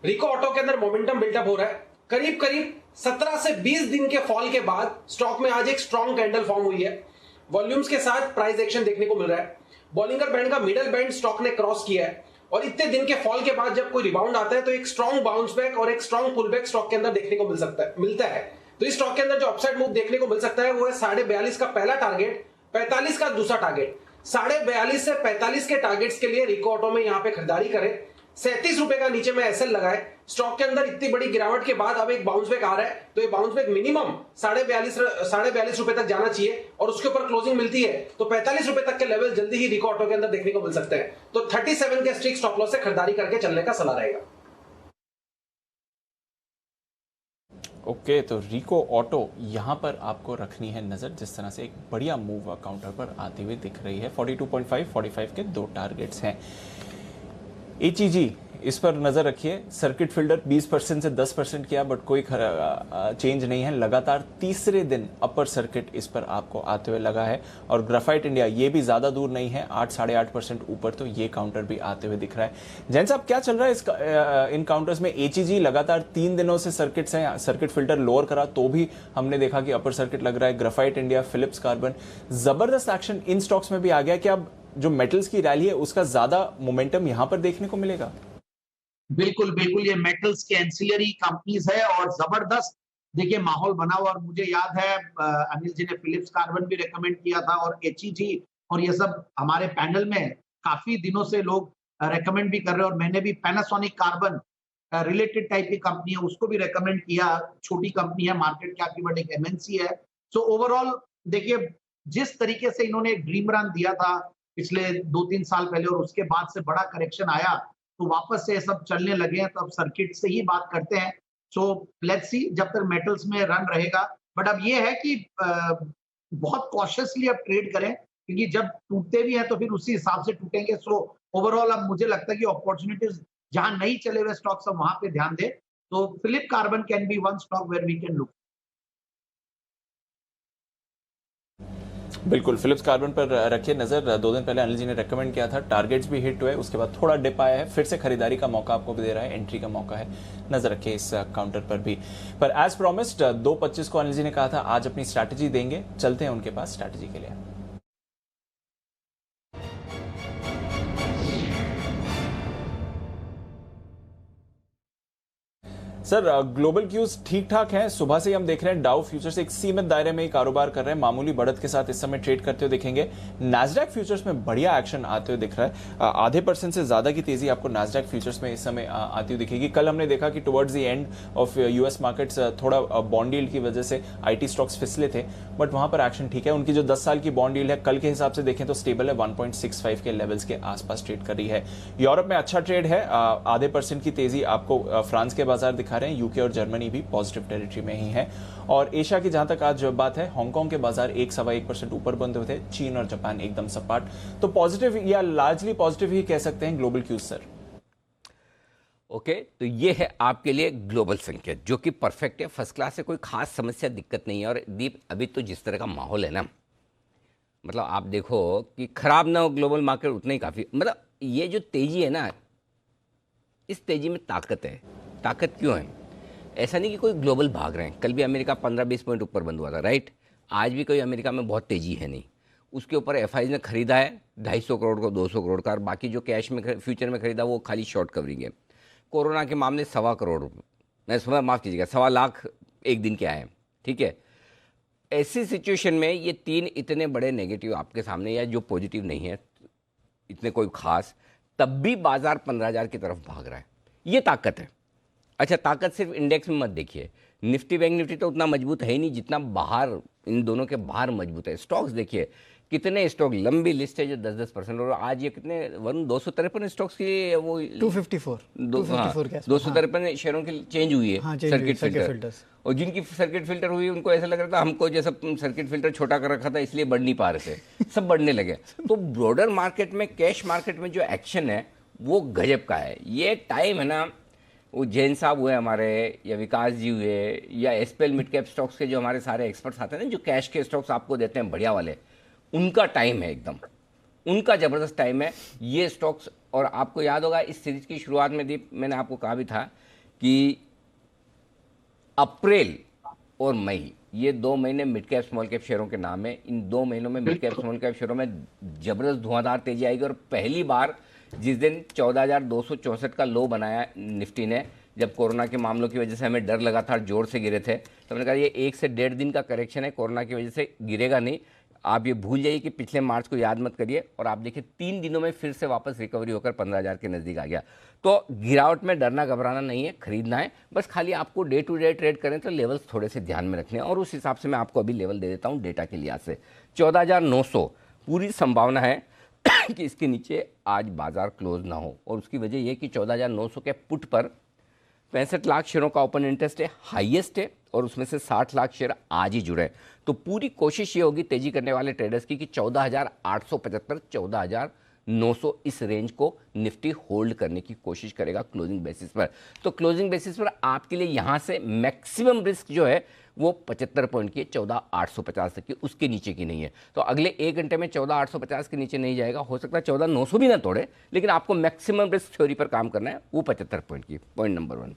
रिको ऑटो के अंदर मोमेंटम बिल्डअप हो रहा है। करीब करीब 17 से 20 दिन के फॉल के बाद स्टॉक में आज एक स्ट्रॉन्ग कैंडल फॉर्म हुई है। वॉल्यूम्स के साथ प्राइस एक्शन देखने को मिल रहा है। बॉलिंगर बैंड का मिडल बैंड स्टॉक ने क्रॉस किया है और इतने दिन के फॉल के बाद जब कोई रिबाउंड आता है तो एक स्ट्रॉन्ग बाउंस बैक और एक स्ट्रॉन्ग पुल बैक स्टॉक के अंदर देखने को मिलता है। तो इस स्टॉक के अंदर जो अपसाइड मूव देखने को मिल सकता है वो है 42.5 का पहला टारगेट, 45 का दूसरा टारगेट। 42.5 से 45 के टारगेट्स के लिए रिको ऑटो में यहां पे खरीदारी करें। 37 रुपए का नीचे में एसएल लगाए। स्टॉक के अंदर इतनी बड़ी गिरावट के बाद अब एक बाउंस बैक आ रहा है तो ये बाउंस बैक मिनिमम 42.5 रुपए तक जाना चाहिए और उसके ऊपर क्लोजिंग मिलती है तो 45 रुपए तक के लेवल जल्दी ही रिको ऑटो के अंदर देखने को मिल सकते हैं। तो 37 के स्ट्रिक्ट स्टॉप लॉस से खरीदारी करके चलने का सलाह रहेगा। ओके, तो रिको ऑटो यहां पर आपको रखनी है नजर, जिस तरह से एक बढ़िया मूव काउंटर पर आती हुई दिख रही है। 42.5 45 के दो टारगेट्स हैं। एचईजी, इस पर नजर रखिए। सर्किट फिल्टर 20% से 10% किया बट कोई चेंज नहीं है। लगातार तीसरे दिन अपर सर्किट इस पर आपको आते हुए लगा है और ग्राफाइट इंडिया ये भी ज्यादा दूर नहीं है, 8-8.5% ऊपर, तो ये काउंटर भी आते हुए दिख रहा है। जैन साहब, क्या चल रहा है इन काउंटर्स में? एचईजी लगातार 3 दिनों से सर्किट्स हैं, सर्किट फिल्टर लोअर करा तो भी हमने देखा कि अपर सर्किट लग रहा है। ग्राफाइट इंडिया, फिलिप्स कार्बन, जबरदस्त एक्शन इन स्टॉक्स में भी आ गया कि अब जो मेटल्स की रैली है उसका ज्यादा मोमेंटम यहां पर देखने को मिलेगा। बिल्कुल बिल्कुल, ये मेटल्स के एंसिलरी कंपनीज है और जबरदस्त देखिए माहौल बना हुआ। और मुझे याद है अनिल जी ने फिलिप्स कार्बन भी रेकमेंड किया था और HEG और ये सब हमारे पैनल में काफी दिनों से लोग रेकमेंड भी कर रहे हैं। और मैंने भी पैनासोनिक कार्बन रिलेटेड टाइप की कंपनी है उसको भी रेकमेंड किया। छोटी कंपनी है, मार्केट कैप की, बट एक MNC है। सो ओवरऑल देखिए जिस तरीके से इन्होंने एक ड्रीम रन दिया था पिछले 2-3 साल पहले और उसके बाद से बड़ा करेक्शन आया तो वापस से सब चलने लगे हैं। तो अब सर्किट से ही बात करते हैं। सो लेट्स सी जब तक मेटल्स में रन रहेगा। बट अब ये है कि बहुत कॉशियसली अब ट्रेड करें क्योंकि जब टूटते भी हैं तो फिर उसी हिसाब से टूटेंगे। सो ओवरऑल अब मुझे लगता है कि अपॉर्चुनिटीज जहां नहीं चले हुए स्टॉक्स अब वहां पे ध्यान दें। तो Philip carbon can be one stock where we can look. बिल्कुल, फिलिप्स कार्बन पर रखिए नजर। 2 दिन पहले अनिल जी ने रेकमेंड किया था, टारगेट्स भी हिट हुए, उसके बाद थोड़ा डिप आया है, फिर से खरीदारी का मौका आपको भी दे रहा है, एंट्री का मौका है, नजर रखिए इस काउंटर पर भी। पर एज प्रॉमिस्ड 2:25 को अनिल जी ने कहा था आज अपनी स्ट्रैटेजी देंगे, चलते हैं उनके पास स्ट्रैटेजी के लिए। सर ग्लोबल क्यूज ठीक ठाक हैं। सुबह से ही हम देख रहे हैं डाउ फ्यूचर्स एक सीमित दायरे में ही कारोबार कर रहे हैं, मामूली बढ़त के साथ इस समय ट्रेड करते हुए दिखेंगे। नैस्डैक फ्यूचर्स में बढ़िया एक्शन आते हुए दिख रहा है, आधे % से ज्यादा की तेजी आपको नैस्डैक फ्यूचर्स में इस समय आती हुई दिखेगी। कल हमने देखा कि towards the end of US markets थोड़ा बॉन्ड यील्ड की वजह से IT स्टॉक्स फिसले थे, बट वहां पर एक्शन ठीक है। उनकी जो 10 साल की बॉन्ड यील्ड है कल के हिसाब से देखें तो स्टेबल है, 1.65 के लेवल्स के आसपास ट्रेड कर रही है। यूरोप में अच्छा ट्रेड है, आधे % की तेजी आपको फ्रांस के बाजार दिखा रहे हैं, यूके और जर्मनी भी पॉजिटिव टेरिटरी में ही है। और एशिया की जहां तक आज बात है, हांगकांग के बाजार 1-1.25% ऊपर बंद हुए थे, चीन और जापान एकदम सपाट। तो पॉजिटिव या लार्जली पॉजिटिव ही कह सकते हैं ग्लोबल क्यूज सर। ओके, तो ये है आपके लिए ग्लोबल संकेत जो कि परफेक्ट है, फर्स्ट क्लास है, कोई खास समस्या दिक्कत नहीं है। और दीप अभी तो जिस तरह का माहौल है ना, मतलब आप देखो कि खराब ना हो ग्लोबल मार्केट उतना ही काफ़ी। मतलब ये जो तेजी है ना, इस तेजी में ताकत है। ताकत क्यों है? ऐसा नहीं कि कोई ग्लोबल भाग रहे हैं। कल भी अमेरिका 15-20 पॉइंट ऊपर बंद हुआ था, राइट। आज भी कोई अमेरिका में बहुत तेजी है नहीं। उसके ऊपर FIs ने खरीदा है 250 करोड़ को 200 करोड़ का, और बाकी जो कैश में फ्यूचर में खरीदा वो खाली शॉर्ट कवरिंग है। कोरोना के मामले 1.25 करोड़, मैं माफ़ कीजिएगा 1.25 लाख एक दिन के आए, ठीक है। ऐसी सिचुएशन में ये 3 इतने बड़े नेगेटिव आपके सामने, या जो पॉजिटिव नहीं है इतने कोई खास, तब भी बाजार 15,000 की तरफ भाग रहा है। ये ताकत है। अच्छा, ताकत सिर्फ इंडेक्स में मत देखिए, निफ्टी बैंक निफ्टी तो उतना मजबूत है ही नहीं जितना बाहर, इन दोनों के बाहर मजबूत है। स्टॉक्स देखिए, कितने स्टॉक, लंबी लिस्ट है जो 10-10%, और आज ये कितने वरुण 253 स्टॉक्स की वो 253 शेयरों की चेंज हुई है। हाँ, सर्किट फिल्टर, और जिनकी सर्किट फिल्टर हुई उनको ऐसा लग रहा था हमको जैसा सर्किट फिल्टर छोटा कर रखा था इसलिए बढ़ नहीं पा रहे थे, सब बढ़ने लगे। तो ब्रॉडर मार्केट में, कैश मार्केट में जो एक्शन है वो गजब का है। ये टाइम है ना, वो जैन साहब हुए हमारे, या विकास जी हुए, या SPL मिड कैप स्टॉक्स के जो हमारे सारे एक्सपर्ट्स आते हैं ना, जो कैश के स्टॉक्स आपको देते हैं बढ़िया वाले, उनका टाइम है एकदम, उनका ज़बरदस्त टाइम है ये स्टॉक्स। और आपको याद होगा इस सीरीज की शुरुआत में दीप मैंने आपको कहा भी था कि अप्रैल और मई ये 2 महीने मिड कैप स्मॉल कैप शेयरों के नाम है। इन 2 महीनों में मिड कैप स्मॉल कैप शेयरों में ज़बरदस्त धुआंधार तेजी आएगी। और पहली बार जिस दिन 14,264 का लो बनाया निफ्टी ने, जब कोरोना के मामलों की वजह से हमें डर लगा था, जोर से गिरे थे, तो मैंने कहा ये 1 से 1.5 दिन का करेक्शन है, कोरोना की वजह से गिरेगा नहीं। आप ये भूल जाइए कि पिछले मार्च को याद मत करिए। और आप देखिए 3 दिनों में फिर से वापस रिकवरी होकर 15,000 के नज़दीक आ गया। तो गिरावट में डरना घबराना नहीं है, खरीदना है। बस खाली आपको डे टू डे ट्रेड करें तो लेवल्स थोड़े से ध्यान में रखने हैं, और उस हिसाब से मैं आपको अभी लेवल दे देता हूँ डेटा के लिहाज से। 14,900 पूरी संभावना है कि इसके नीचे आज बाजार क्लोज ना हो, और उसकी वजह यह कि 14,900 के पुट पर 65 लाख शेयरों का ओपन इंटरेस्ट है, हाईएस्ट है, और उसमें से 60 लाख शेयर आज ही जुड़े। तो पूरी कोशिश ये होगी तेजी करने वाले ट्रेडर्स की कि 14,875, 14,900 इस रेंज को निफ्टी होल्ड करने की कोशिश करेगा क्लोजिंग बेसिस पर। तो क्लोजिंग बेसिस पर आपके लिए यहाँ से मैक्सिमम रिस्क जो है वो 75 पॉइंट की है, 14,850 तक की, उसके नीचे की नहीं है। तो अगले 1 घंटे में 14,850 के नीचे नहीं जाएगा। हो सकता है 14,900 भी ना तोड़े, लेकिन आपको मैक्सिमम रिस्क थ्योरी पर काम करना है, वो 75 पॉइंट की, पॉइंट नंबर 1।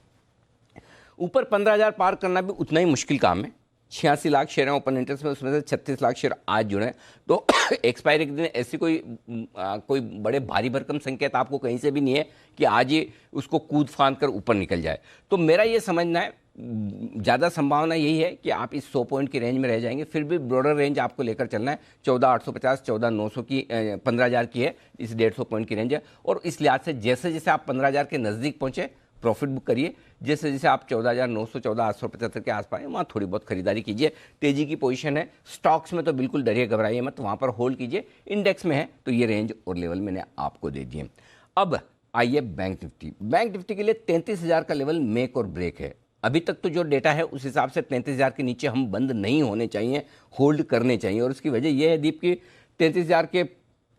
ऊपर 15,000 पार करना भी उतना ही मुश्किल काम है, 86 लाख शेयर हैं ओपन इंटरेस्ट में, उसमें से 36 लाख शेयर आज जुड़े हैं। तो एक्सपायरी के दिन ऐसी कोई बड़े भारी भरकम संकेत आपको कहीं से भी नहीं है कि आज ये उसको कूद फांद कर ऊपर निकल जाए। तो मेरा ये समझना है ज़्यादा संभावना यही है कि आप इस 100 पॉइंट की रेंज में रह जाएंगे। फिर भी ब्रॉडर रेंज आपको लेकर चलना है। 14,850 14,900 की 15,000 की है, इस 150 पॉइंट की रेंज है। और इस लिहाज से जैसे जैसे आप 15,000 के नज़दीक पहुँचे प्रॉफिट बुक करिए, जैसे जैसे आप 14,900 14,875 के आसपास वहाँ थोड़ी बहुत खरीदारी कीजिए। तेजी की पोजीशन है। स्टॉक्स में तो बिल्कुल डरिए घबराइए मत, वहाँ पर होल्ड कीजिए। इंडेक्स में है तो ये रेंज और लेवल मैंने आपको दे दिए। अब आइए बैंक निफ्टी। बैंक निफ्टी के लिए 33,000 का लेवल मेक और ब्रेक है। अभी तक तो जो डेटा है उस हिसाब से 33,000 के नीचे हम बंद नहीं होने चाहिए, होल्ड करने चाहिए। और उसकी वजह यह है दीप की 33,000 के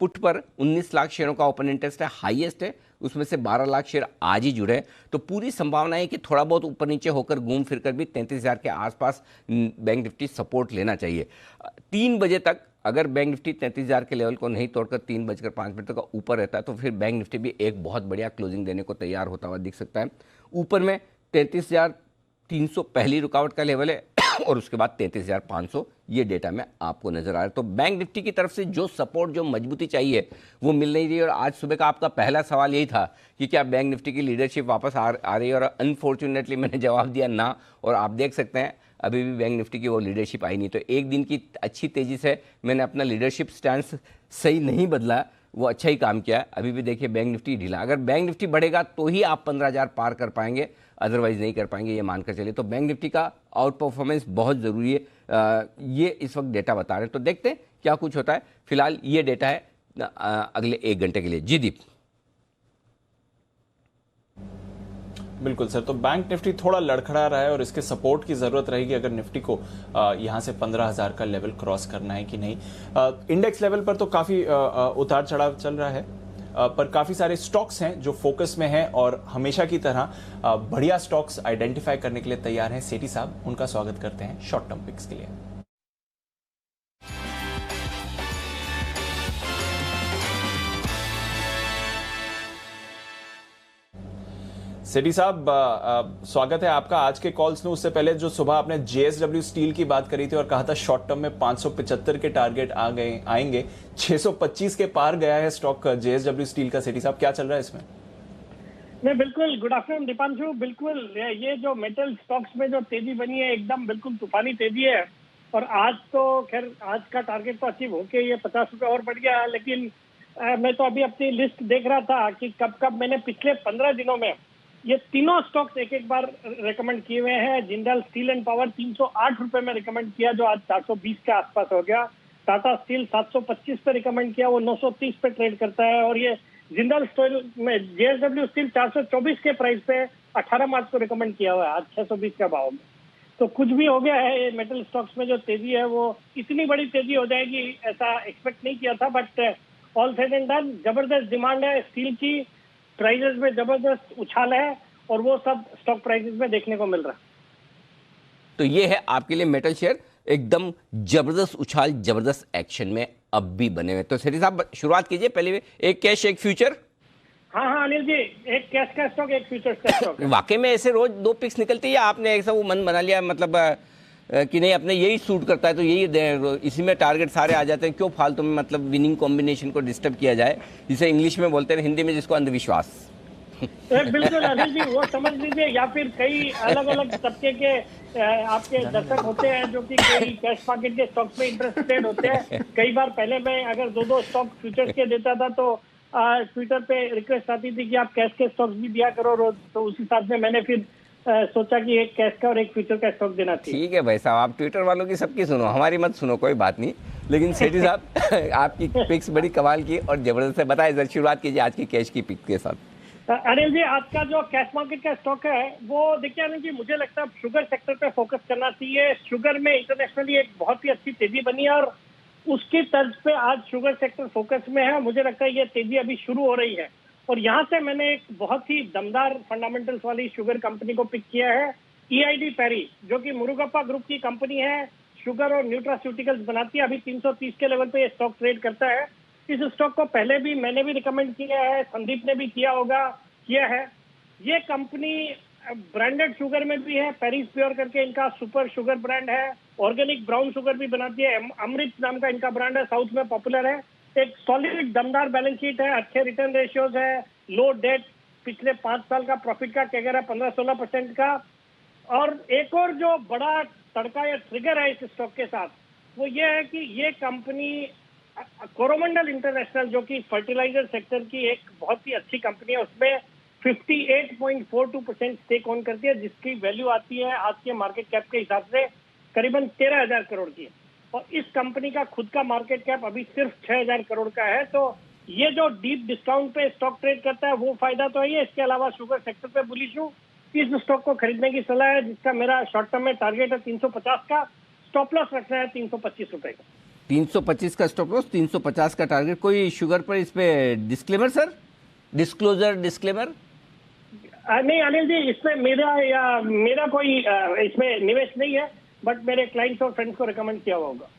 पुट पर 19 लाख शेयरों का ओपन इंटरेस्ट है, हाईएस्ट है। उसमें से 12 लाख शेयर आज ही जुड़े हैं। तो पूरी संभावना है कि थोड़ा बहुत ऊपर नीचे होकर घूम फिर कर भी 33,000 के आसपास बैंक निफ्टी सपोर्ट लेना चाहिए। 3 बजे तक अगर बैंक निफ्टी 33,000 के लेवल को नहीं तोड़कर 3:05 तक ऊपर रहता है तो फिर बैंक निफ्टी भी एक बहुत बढ़िया क्लोजिंग देने को तैयार होता हुआ दिख सकता है। ऊपर में 33,300 पहली रुकावट का लेवल है और उसके बाद 33,500 ये डेटा में आपको नजर आ रहा है। तो बैंक निफ्टी की तरफ से जो सपोर्ट, जो मजबूती चाहिए वो मिल नहीं रही। और आज सुबह का आपका पहला सवाल यही था कि क्या बैंक निफ्टी की लीडरशिप वापस आ रही है, और अनफॉर्चुनेटली मैंने जवाब दिया ना। और आप देख सकते हैं अभी भी बैंक निफ्टी की वो लीडरशिप आई नहीं। तो एक दिन की अच्छी तेजी से मैंने अपना लीडरशिप स्टैंस सही नहीं बदला, वो अच्छा ही काम किया। अभी भी देखिए बैंक निफ्टी ढीला। अगर बैंक निफ्टी बढ़ेगा तो ही आप 15,000 पार कर पाएंगे, अदरवाइज नहीं कर पाएंगे, ये मानकर चलिए। तो बैंक निफ्टी का आउट परफॉर्मेंस बहुत ज़रूरी है। ये इस वक्त डेटा बता रहे हैं, तो देखते हैं क्या कुछ होता है। फिलहाल ये डेटा है अगले 1 घंटे के लिए। जी दीप। बिल्कुल सर, तो बैंक निफ्टी थोड़ा लड़खड़ा रहा है और इसके सपोर्ट की जरूरत रहेगी अगर निफ्टी को यहां से 15,000 का लेवल क्रॉस करना है कि नहीं। इंडेक्स लेवल पर तो काफी उतार चढ़ाव चल रहा है, पर काफी सारे स्टॉक्स हैं जो फोकस में हैं और हमेशा की तरह बढ़िया स्टॉक्स आइडेंटिफाई करने के लिए तैयार हैं सेठी साहब। उनका स्वागत करते हैं शॉर्ट टर्म पिक्स के लिए। सेठी साहब, स्वागत है आपका आज के कॉल्स में। उससे पहले जो सुबह आपने जेएसडब्ल्यू स्टील की बात करी थी और कहा था शॉर्ट टर्म में 575 के टारगेट आएंगे, 625 के पार गया है स्टॉक जेएसडब्ल्यू स्टील का। सेठी साहब क्या चल रहा है इसमें? नहीं, बिल्कुल। Good afternoon Deepanshu. बिल्कुल ये जो मेटल स्टॉक्स में जो तेजी बनी है एकदम बिल्कुल तूफानी तेजी है। और आज तो खैर आज का टारगेट तो अचीव होके ये 50 रुपए और बढ़ गया। लेकिन मैं तो अभी अपनी लिस्ट देख रहा था कि कब मैंने पिछले 15 दिनों में ये तीनों स्टॉक्स एक बार रेकमेंड किए हुए हैं। जिंदाल स्टील एंड पावर 308 रुपए में रिकमेंड किया जो आज 420 के आसपास हो गया। टाटा स्टील 725 पे रिकमेंड किया, वो 930 पे ट्रेड करता है। और ये जिंदाल स्टील में जेएसडब्ल्यू स्टील 424 के प्राइस पे 18 मार्च को रिकमेंड किया हुआ है, आज 620 का भाव में। तो कुछ भी हो गया है। ये मेटल स्टॉक्स में जो तेजी है वो इतनी बड़ी तेजी हो जाएगी ऐसा एक्सपेक्ट नहीं किया था। But all said and done जबरदस्त डिमांड है स्टील की, प्राइजेस में जबरदस्त उछाल है और वो सब स्टॉक प्राइसेस में देखने को मिल रहा है। तो ये है आपके लिए मेटल शेयर एकदम जबरदस्त उछाल, जबरदस्त एक्शन में अब भी बने हुए। तो सेठी साहब शुरुआत कीजिए, पहले एक कैश एक फ्यूचर। हाँ अनिल जी, एक कैश का स्टॉक एक फ्यूचर्स का स्टॉक। वाकई में ऐसे रोज 2 पिक्स निकलती है या आपने ऐसा वो मन बना लिया, मतलब कि नहीं अपने यही सूट करता है तो यही इसी में टारगेट सारे आ जाते हैं, क्यों फालतू में मतलब विनिंग कॉम्बिनेशन को डिस्टर्ब किया जाए, जिसे इंग्लिश में बोलते हैं, हिंदी में जिसको अंधविश्वास। बिल्कुल अनिल जी, वो समझ लीजिए। या फिर कई अलग अलग तबके के आपके दर्शक होते हैं जो कि कई कैश मार्केट के स्टॉक्स में इंटरेस्टेड होते हैं। कई बार पहले मैं अगर 2 स्टॉक फ्यूचर्स के देता था तो ट्विटर पे रिक्वेस्ट आती थी कि आप कैश के स्टॉक्स भी दिया करो रोज। तो उस हिसाब से मैंने फिर सोचा कि एक कैश का और एक फ्यूचर का स्टॉक देना चाहिए। ठीक है भाई साहब, आप ट्विटर वालों की सबकी सुनो, हमारी मत सुनो, कोई बात नहीं। लेकिन सेठी साहब आपकी पिक्स बड़ी कमाल की और जबरदस्त है। बताइए सर, शुरुआत कीजिए आज की कैश की पिक के साथ। अनिल जी, आज का जो कैश मार्केट का स्टॉक है वो देखिए अनिल जी, मुझे लगता है शुगर सेक्टर पे फोकस करना चाहिए। शुगर में इंटरनेशनली एक बहुत ही अच्छी तेजी बनी है और उसकी तर्ज पे आज शुगर सेक्टर फोकस में है। मुझे लगता है ये तेजी अभी शुरू हो रही है और यहाँ से मैंने एक बहुत ही दमदार फंडामेंटल्स वाली शुगर कंपनी को पिक किया है, EID पैरी, जो कि मुरुगप्पा ग्रुप की कंपनी है। शुगर और न्यूट्रास्यूटिकल्स बनाती है। अभी 330 के लेवल पे ये स्टॉक ट्रेड करता है। इस स्टॉक को पहले भी मैंने भी रिकमेंड किया है, संदीप ने भी किया है। ये कंपनी ब्रांडेड शुगर में भी है, पेरिस प्योर करके इनका सुपर शुगर ब्रांड है, ऑर्गेनिक ब्राउन शुगर भी बनाती है, अमृत नाम का इनका ब्रांड है, साउथ में पॉपुलर है। एक सॉलिड दमदार बैलेंस शीट है, अच्छे रिटर्न रेशियोज है, लो डेट, पिछले 5 साल का प्रॉफिट का कैगर है 15-16% का। और एक और जो बड़ा तड़का या ट्रिगर है इस स्टॉक के साथ, वो ये है कि ये कंपनी कोरोमंडल इंटरनेशनल, जो कि फर्टिलाइजर सेक्टर की एक बहुत ही अच्छी कंपनी है, उसमें 58.42% स्टेक ऑन करती है, जिसकी वैल्यू आती है आज के मार्केट कैप के हिसाब से करीबन 13,000 करोड़ की है। और इस कंपनी का खुद का मार्केट कैप अभी सिर्फ 6,000 करोड़ का है। तो ये जो डीप डिस्काउंट पे स्टॉक ट्रेड करता है वो फायदा तो है। इसके अलावा शुगर सेक्टर पे बुलिश हूँ, इस स्टॉक को खरीदने की सलाह है, जिसका मेरा शॉर्ट टर्म में टारगेट है 350 का, स्टॉप लॉस रखना है 325 रुपए का। 325 का स्टॉप लॉस, 350 का टारगेट। कोई शुगर पर इस पे डिस्क्लेमर सर, डिस्क्लेमर? नहीं अनिल जी, इसमें मेरा कोई इसमें निवेश नहीं है, बट मेरे क्लाइंट्स और फ्रेंड्स को रिकमेंड किया हुआ होगा।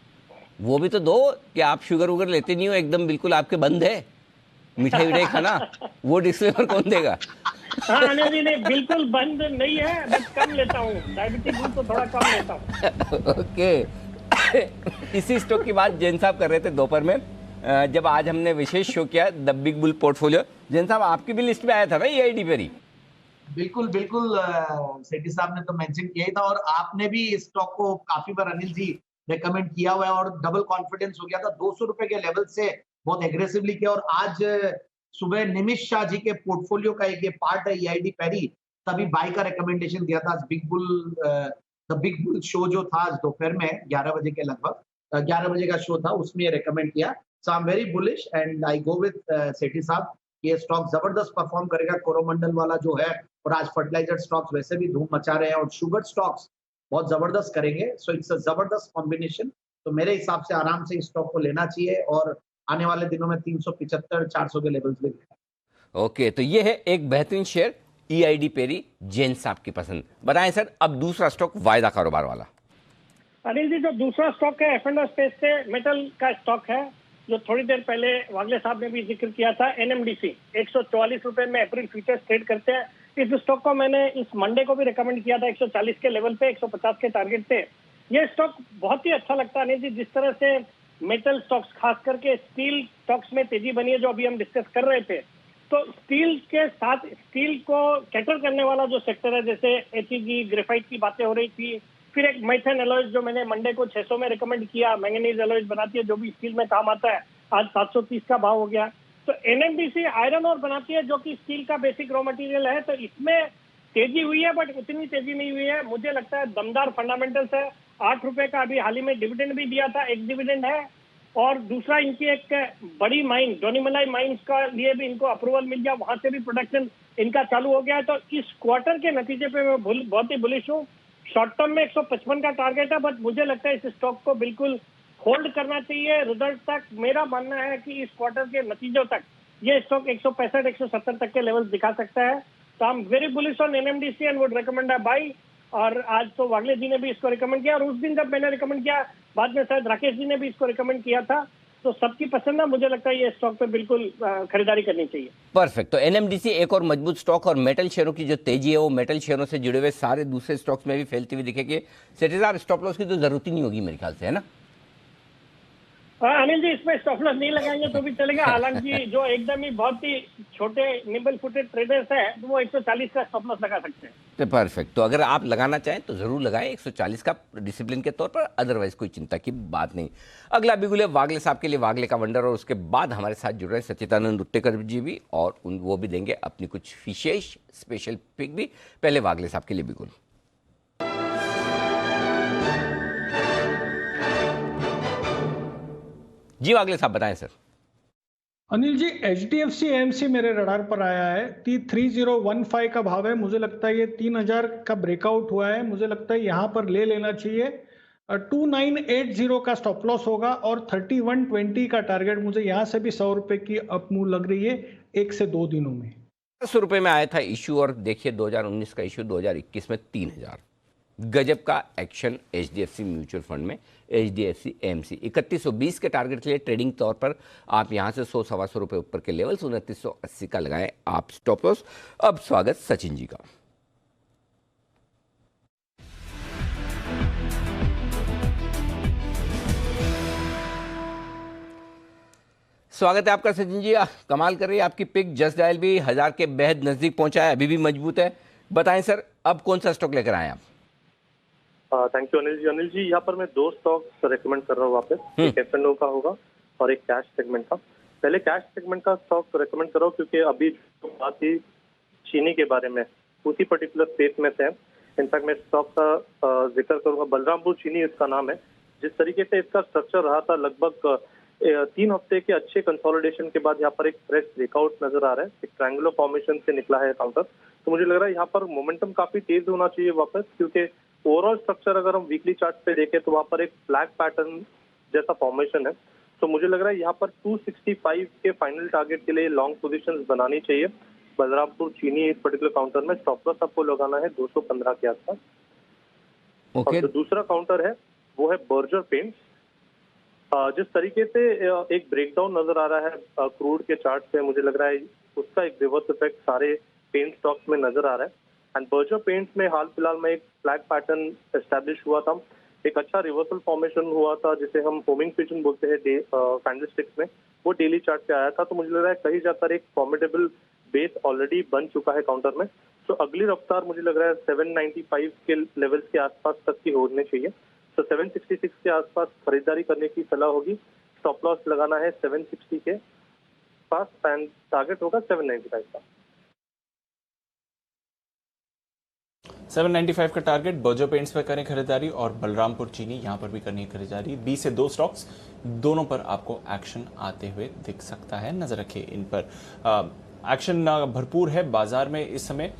वो भी तो दो कि आप शुगर वुगर लेते नहीं हो, एकदम बिल्कुल आपके बंद है मिठाई विठाई खाना, वो डिस्क्लेमर कौन देगा? हाँ अनिल जी, नहीं बिल्कुल बंद नहीं है, बट कम लेता हूँ, डायबिटीज हूँ तो थोड़ा कम लेता हूँ। ओके। इसी स्टॉक की बात जैन साहब कर रहे थे दोपहर में, जब आज हमने विशेष शो किया the big bull portfolio. Jain साहब आपकी भी लिस्ट में आया था ना EID पेरी? बिल्कुल बिल्कुल, सेठी साहब ने तो मेंशन किया ही था, और आपने भी इस स्टॉक को काफी बार अनिल जी रेकमेंड किया हुआ है, और डबल कॉन्फिडेंस हो गया था 200 रुपए के लेवल से बहुत एग्रेसिवली किया। और आज सुबह निमिष शाह जी के पोर्टफोलियो का एक ये पार्ट है EID पेरी, तभी बाय का रिकमेंडेशन दिया था। आज द बिग बुल शो जो था आज दोपहर में 11 बजे के लगभग, 11 बजे का शो था, उसमें ये रिकमेंड किया। So I am very bullish and I go with Sethi साहब, ये स्टॉक जबरदस्त परफॉर्म करेगा, कोरोमंडल वाला जो है, और आज फर्टिलाइजर स्टॉक्स वैसे भी धूम मचा रहे हैं, और शुगर स्टॉक्स बहुत जबरदस्त करेंगे। सो इट्स अ जबरदस्त कॉम्बिनेशन। तो मेरे हिसाब से आराम से इस स्टॉक को लेना चाहिए, और आने वाले दिनों में 375-400 के लेवल्स भी। ओके, तो ये है एक बेहतरीन शेयर EID पेरी, जैन साहब की पसंद। बताएं सर, अब दूसरा स्टॉक वायदा कारोबार वाला। अनिल जी, जो दूसरा स्टॉक है F&O स्पेस से मेटल का स्टॉक है, जो थोड़ी देर पहले वागले साहब ने भी जिक्र किया था, NMDC 144 रुपए में अप्रैल फ्यूचर्स ट्रेड करते हैं। इस स्टॉक को मैंने इस मंडे को भी रिकमेंड किया था 140 के लेवल पे, 150 के टारगेट पे। ये स्टॉक बहुत ही अच्छा लगता है अनिल जी, जिस तरह से मेटल स्टॉक्स, खास करके स्टील स्टॉक्स में तेजी बनी है, जो अभी हम डिस्कस कर रहे थे। तो स्टील के साथ स्टील को कैटर करने वाला जो सेक्टर है, जैसे HEG, ग्रेफाइट की बातें हो रही थी, फिर एक मैथन एलॉयज जो मैंने मंडे को 600 में रिकमेंड किया, मैंगनीज एलॉयज बनाती है जो भी स्टील में काम आता है, आज 730 का भाव हो गया। तो NMDC आयरन और बनाती है, जो कि स्टील का बेसिक रॉ मटेरियल है। तो इसमें तेजी हुई है, बट उतनी तेजी नहीं हुई है। मुझे लगता है दमदार फंडामेंटल्स है। 8 रुपए का अभी हाल ही में डिविडेंड भी दिया था, एक डिविडेंड है। और दूसरा, इनकी एक बड़ी माइन डोनीमलाई माइंस का लिए भी इनको अप्रूवल मिल गया, वहां से भी प्रोडक्शन इनका चालू हो गया है। तो इस क्वार्टर के नतीजे पे मैं बहुत ही बुलिश हूँ। शॉर्ट टर्म में 155 का टारगेट है, बट मुझे लगता है इस स्टॉक को बिल्कुल होल्ड करना चाहिए रिजल्ट तक। मेरा मानना है कि इस क्वार्टर के नतीजों तक ये स्टॉक 165-170 तक के लेवल दिखा सकता है। तो आई am very bullish on NMDC and would recommend a by. और आज तो वागले जी ने भी इसको रिकमेंड किया, और उस दिन जब मैंने रिकमेंड किया, बाद में शायद राकेश जी ने भी इसको रिकमेंड किया था। तो सबकी पसंद है, मुझे लगता है ये स्टॉक पे बिल्कुल खरीदारी करनी चाहिए। परफेक्ट। तो NMDC एक और मजबूत स्टॉक, और मेटल शेयरों की जो तेजी है वो मेटल शेयरों से जुड़े हुए सारे दूसरे स्टॉक्स में भी फैलती हुई दिखेगी। सेठी साहब, स्टॉप लॉस की तो जरूरत ही नहीं होगी मेरे ख्याल से, है ना? अनिल जी, इसमें स्टॉप लॉस नहीं लगाएंगे तो भी चलेगा। हालांकि जो एकदम ही बहुत ही छोटे निबल फुटेड ट्रेडर्स है, तो वो 140 का स्टॉप लॉस लगा सकते हैं। तो परफेक्ट। तो अगर आप लगाना चाहें तो जरूर लगाएं 140 का डिसिप्लिन के तौर पर, अदरवाइज कोई चिंता की बात नहीं। अगला बिगुल है वागले साहब के लिए, वागले का वंडर, और उसके बाद हमारे साथ जुड़ रहे हैं सच्चिदानंद उत्तेकर जी भी, और वो भी देंगे अपनी कुछ विशेष स्पेशल पिक भी। पहले वागले साहब के लिए बिगुल। जी वागले साहब बताएं sir. Anil ji, HDFC AMC मेरे रडार पर आया है, 3015 का भाव है। मुझे लगता है ये 3000 का ब्रेकआउट हुआ है, मुझे लगता है यहाँ पर ले लेना चाहिए। 2980 का स्टॉप लॉस होगा, और 3120 का टारगेट। मुझे यहाँ से भी 100 रुपए की अप मूव लग रही है 1 से 2 दिनों में। 10 रुपए में आया था इशू, और देखिए 2019 का इशू, 2021 में 3000। गजब का एक्शन HDFC म्यूचुअल फंड में, HDFC AMC 3120 के टारगेट के लिए ट्रेडिंग तौर पर आप यहां से 100-125 रुपए ऊपर के लेवल 2980 का लगाएं आप स्टॉप लॉस। अब स्वागत सचिन जी का। स्वागत है आपका सचिन जी। कमाल कर रही है आपकी पिक। जस्ट डायल भी 1000 के बेहद नजदीक पहुंचा है, अभी भी मजबूत है। बताएं सर, अब कौन सा स्टॉक लेकर आए आप? Thank you Anil ji. अनिल जी, यहाँ पर मैं 2 स्टॉक्स रेकमेंड कर रहा हूँ वापस। एक F&O का होगा और एक कैश सेगमेंट का। पहले कैश सेगमेंट का स्टॉक रेकमेंड कर रहा हूँ क्योंकि अभी जो बात थी चीनी के बारे में, उसी पर्टिकुलर स्पेस में थे। इनफैक्ट मैं स्टॉक का जिक्र करूंगा, बलरामपुर चीनी इसका नाम है। जिस तरीके से इसका स्ट्रक्चर रहा था, लगभग 3 हफ्ते के अच्छे कंसोलिडेशन के बाद यहाँ पर एक फ्रेश ब्रेकआउट नजर आ रहा है। एक ट्रायंगुलर फॉर्मेशन से निकला है काउंटर, तो मुझे लग रहा है यहाँ पर मोमेंटम काफी तेज होना चाहिए वापस, क्योंकि ओवरऑल स्ट्रक्चर अगर हम वीकली चार्ट पे देखें तो वहाँ पर एक फ्लैग पैटर्न जैसा फॉर्मेशन है। तो मुझे लग रहा है यहाँ पर 265 के फाइनल टारगेट के लिए लॉन्ग पोजीशंस बनानी चाहिए बलरामपुर चीनी इस पर्टिकुलर काउंटर में। स्टॉप लॉस आपको लगाना है 215 के आसपास। और जो दूसरा काउंटर है वो है बर्जर पेंट्स। जिस तरीके से एक ब्रेकडाउन नजर आ रहा है क्रूड के चार्ट पे, मुझे लग रहा है उसका एक रिवर्स इफेक्ट सारे पेंट स्टॉक्स में नजर आ रहा है। एंड बर्जर पेंट्स में हाल फिलहाल में एक फ्लैग पैटर्न एस्टैब्लिश हुआ था, एक अच्छा रिवर्सल फॉर्मेशन हुआ था जिसे हम होमिंग पिजन बोलते हैं कैंडलस्टिक्स में, वो डेली चार्ट पे आया था। तो मुझे लग रहा है कहीं जाकर एक फॉर्मिडेबल बेस ऑलरेडी बन चुका है काउंटर में। तो अगली रफ्तार मुझे लग रहा है 795 के लेवल्स के आसपास तक की होनी चाहिए। तो 766 के आसपास खरीदारी करने की सलाह होगी। स्टॉप लॉस लगाना है 760 के पास एंड टारगेट होगा 795 का। 795 का टारगेट बर्जर पेंट्स पे करें खरीदारी और बलरामपुर चीनी यहाँ पर भी करनी है खरीदारी। 20 से 2 स्टॉक्स दोनों पर आपको एक्शन आते हुए दिख सकता है, नजर रखिए इन पर। एक्शन भरपूर है बाजार में इस समय।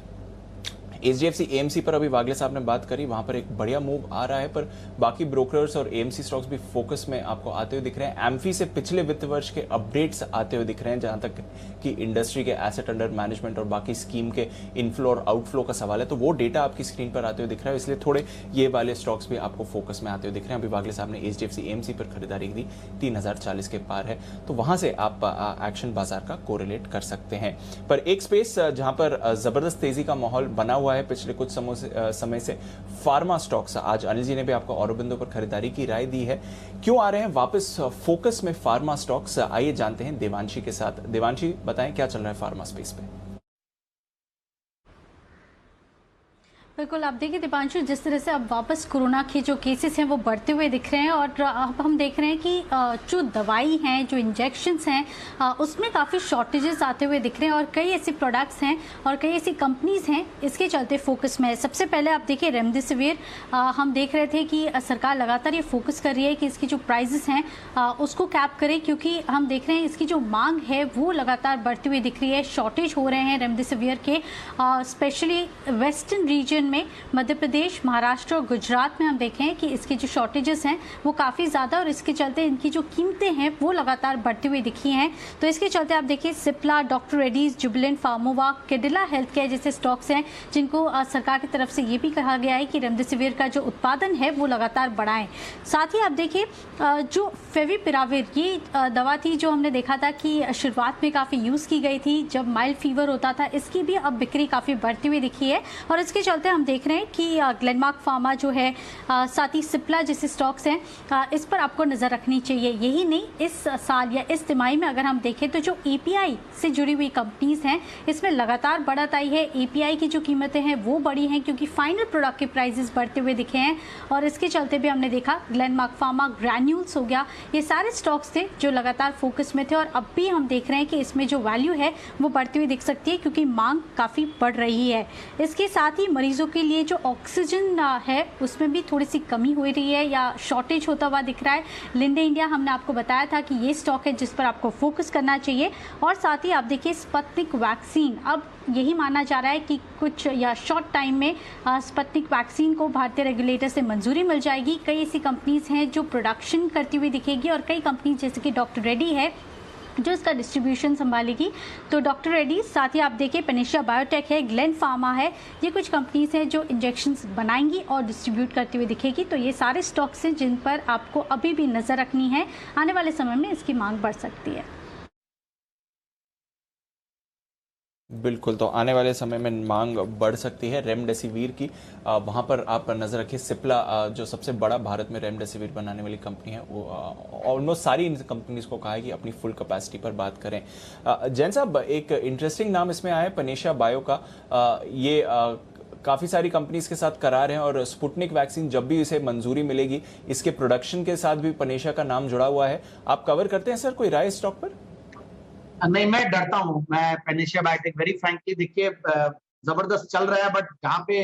HDFC AMC पर अभी वागले साहब ने बात करी, वहां पर एक बढ़िया मूव आ रहा है, पर बाकी ब्रोकर्स और AMC स्टॉक्स भी फोकस में आपको आते हुए दिख रहे हैं। एम्फी से पिछले वित्त वर्ष के अपडेट्स आते हुए दिख रहे हैं, जहां तक कि इंडस्ट्री के एसेट अंडर मैनेजमेंट और बाकी स्कीम के इनफ्लो और आउटफ्लो का सवाल है, तो वो डेटा आपकी स्क्रीन पर आते हुए दिख रहा है। इसलिए थोड़े ये वाले स्टॉक्स भी आपको फोकस में आते हुए दिख रहे हैं। अभी वागले साहब ने HDFC AMC पर खरीदारी की, 3040 के पार है, तो वहां से आप एक्शन बाजार का कोरिलेट कर सकते हैं। पर एक स्पेस जहां पर जबरदस्त तेजी का माहौल बना हुआ है पिछले कुछ समय से, फार्मा स्टॉक्स। आज अनिल जी ने भी आपको औरबिंदो पर खरीदारी की राय दी है। क्यों आ रहे हैं वापस फोकस में फार्मा स्टॉक्स, आइए जानते हैं देवांशी के साथ। देवांशी, बताएं क्या चल रहा है फार्मा स्पेस पे? बिल्कुल, आप देखिए दीपांशु, जिस तरह से अब वापस कोरोना के जो केसेस हैं वो बढ़ते हुए दिख रहे हैं, और अब हम देख रहे हैं कि जो दवाई हैं, जो इंजेक्शंस हैं, उसमें काफ़ी शॉर्टेजेस आते हुए दिख रहे हैं, और कई ऐसे प्रोडक्ट्स हैं और कई ऐसी कंपनीज़ हैं इसके चलते फोकस में है। सबसे पहले आप देखिए रेमडेसिविर, हम देख रहे थे कि सरकार लगातार ये फोकस कर रही है कि इसकी जो प्राइजेस हैं उसको कैप करे, क्योंकि हम देख रहे हैं इसकी जो मांग है वो लगातार बढ़ती हुई दिख रही है। शॉर्टेज हो रहे हैं रेमडेसिविर के, स्पेशली वेस्टर्न रीजन में, मध्य प्रदेश, महाराष्ट्र और गुजरात में हम देखें कि इसके जो शॉर्टेजेस हैं वो काफ़ी ज़्यादा, और इसके चलते इनकी जो कीमतें हैं वो लगातार बढ़ती हुई दिखी हैं। तो इसके चलते आप देखिए Cipla, doctor Reddy's, Jubilant Pharmova, Cadila health care जैसे स्टॉक्स हैं जिनको सरकार की तरफ से ये भी कहा गया है कि रेमडेसिविर का जो उत्पादन है वो लगातार बढ़ाएं। साथ ही आप देखिए जो फेविपिराविर, ये दवा थी जो हमने देखा था कि शुरुआत में काफ़ी यूज़ की गई थी जब माइल्ड फीवर होता था, इसकी भी अब बिक्री काफ़ी बढ़ती हुई दिखी है, और इसके चलते हम देख रहे हैं कि ग्लेनमार्क फार्मा जो है, साथ ही सिप्ला जैसे स्टॉक्स हैं, इस पर आपको नज़र रखनी चाहिए। यही नहीं, इस साल या इस तिमाही में अगर हम देखें तो जो API से जुड़ी हुई कंपनीज हैं इसमें लगातार बढ़त आई है। API की जो कीमतें हैं वो बढ़ी हैं क्योंकि फाइनल प्रोडक्ट के प्राइजेस बढ़ते हुए दिखे हैं, और इसके चलते भी हमने देखा ग्लेनमार्क फार्मा, ग्रैन्यूल्स हो गया, ये सारे स्टॉक्स थे जो लगातार फोकस में थे, और अब भी हम देख रहे हैं कि इसमें जो वैल्यू है वो बढ़ती हुई दिख सकती है क्योंकि मांग काफ़ी बढ़ रही है। इसके साथ ही मरीजों के लिए जो ऑक्सीजन है उसमें भी थोड़ी सी कमी हो रही है या शॉर्टेज होता हुआ दिख रहा है। लिंडे इंडिया हमने आपको बताया था कि ये स्टॉक है जिस पर आपको फोकस करना चाहिए, और साथ ही आप देखिए स्पुतनिक वैक्सीन, अब यही माना जा रहा है कि कुछ या शॉर्ट टाइम में स्पुतनिक वैक्सीन को भारतीय रेगुलेटर से मंजूरी मिल जाएगी। कई ऐसी कंपनीज हैं जो प्रोडक्शन करती हुई दिखेगी, और कई कंपनीज जैसे कि डॉक्टर रेड्डी है जो इसका डिस्ट्रीब्यूशन संभालेगी। तो डॉक्टर रेड्डी, साथ ही आप देखिए पेनेशिया बायोटेक है, ग्लेन फार्मा है, ये कुछ कंपनीज हैं जो इंजेक्शंस बनाएंगी और डिस्ट्रीब्यूट करती हुई दिखेगी। तो ये सारे स्टॉक्स हैं जिन पर आपको अभी भी नज़र रखनी है, आने वाले समय में इसकी मांग बढ़ सकती है। बिल्कुल, तो आने वाले समय में मांग बढ़ सकती है रेमडेसिविर की। वहाँ पर आप नज़र रखिए। सिप्ला जो सबसे बड़ा भारत में रेमडेसिविर बनाने वाली कंपनी है, वो ऑलमोस्ट सारी इन कंपनीज को कहा है कि अपनी फुल कैपेसिटी पर बात करें। जैन साहब, एक इंटरेस्टिंग नाम इसमें आया है पनेशिया बायो का। ये काफ़ी सारी कंपनीज के साथ करार हैं और स्पुतनिक वैक्सीन जब भी इसे मंजूरी मिलेगी, इसके प्रोडक्शन के साथ भी पनेशिया का नाम जुड़ा हुआ है। आप कवर करते हैं सर, कोई राय स्टॉक पर? नहीं, मैं डरता हूँ। मैं पेनेशिया बायोटेक वेरी फ्रैंकली, देखिए जबरदस्त चल रहा है, बट जहाँ पे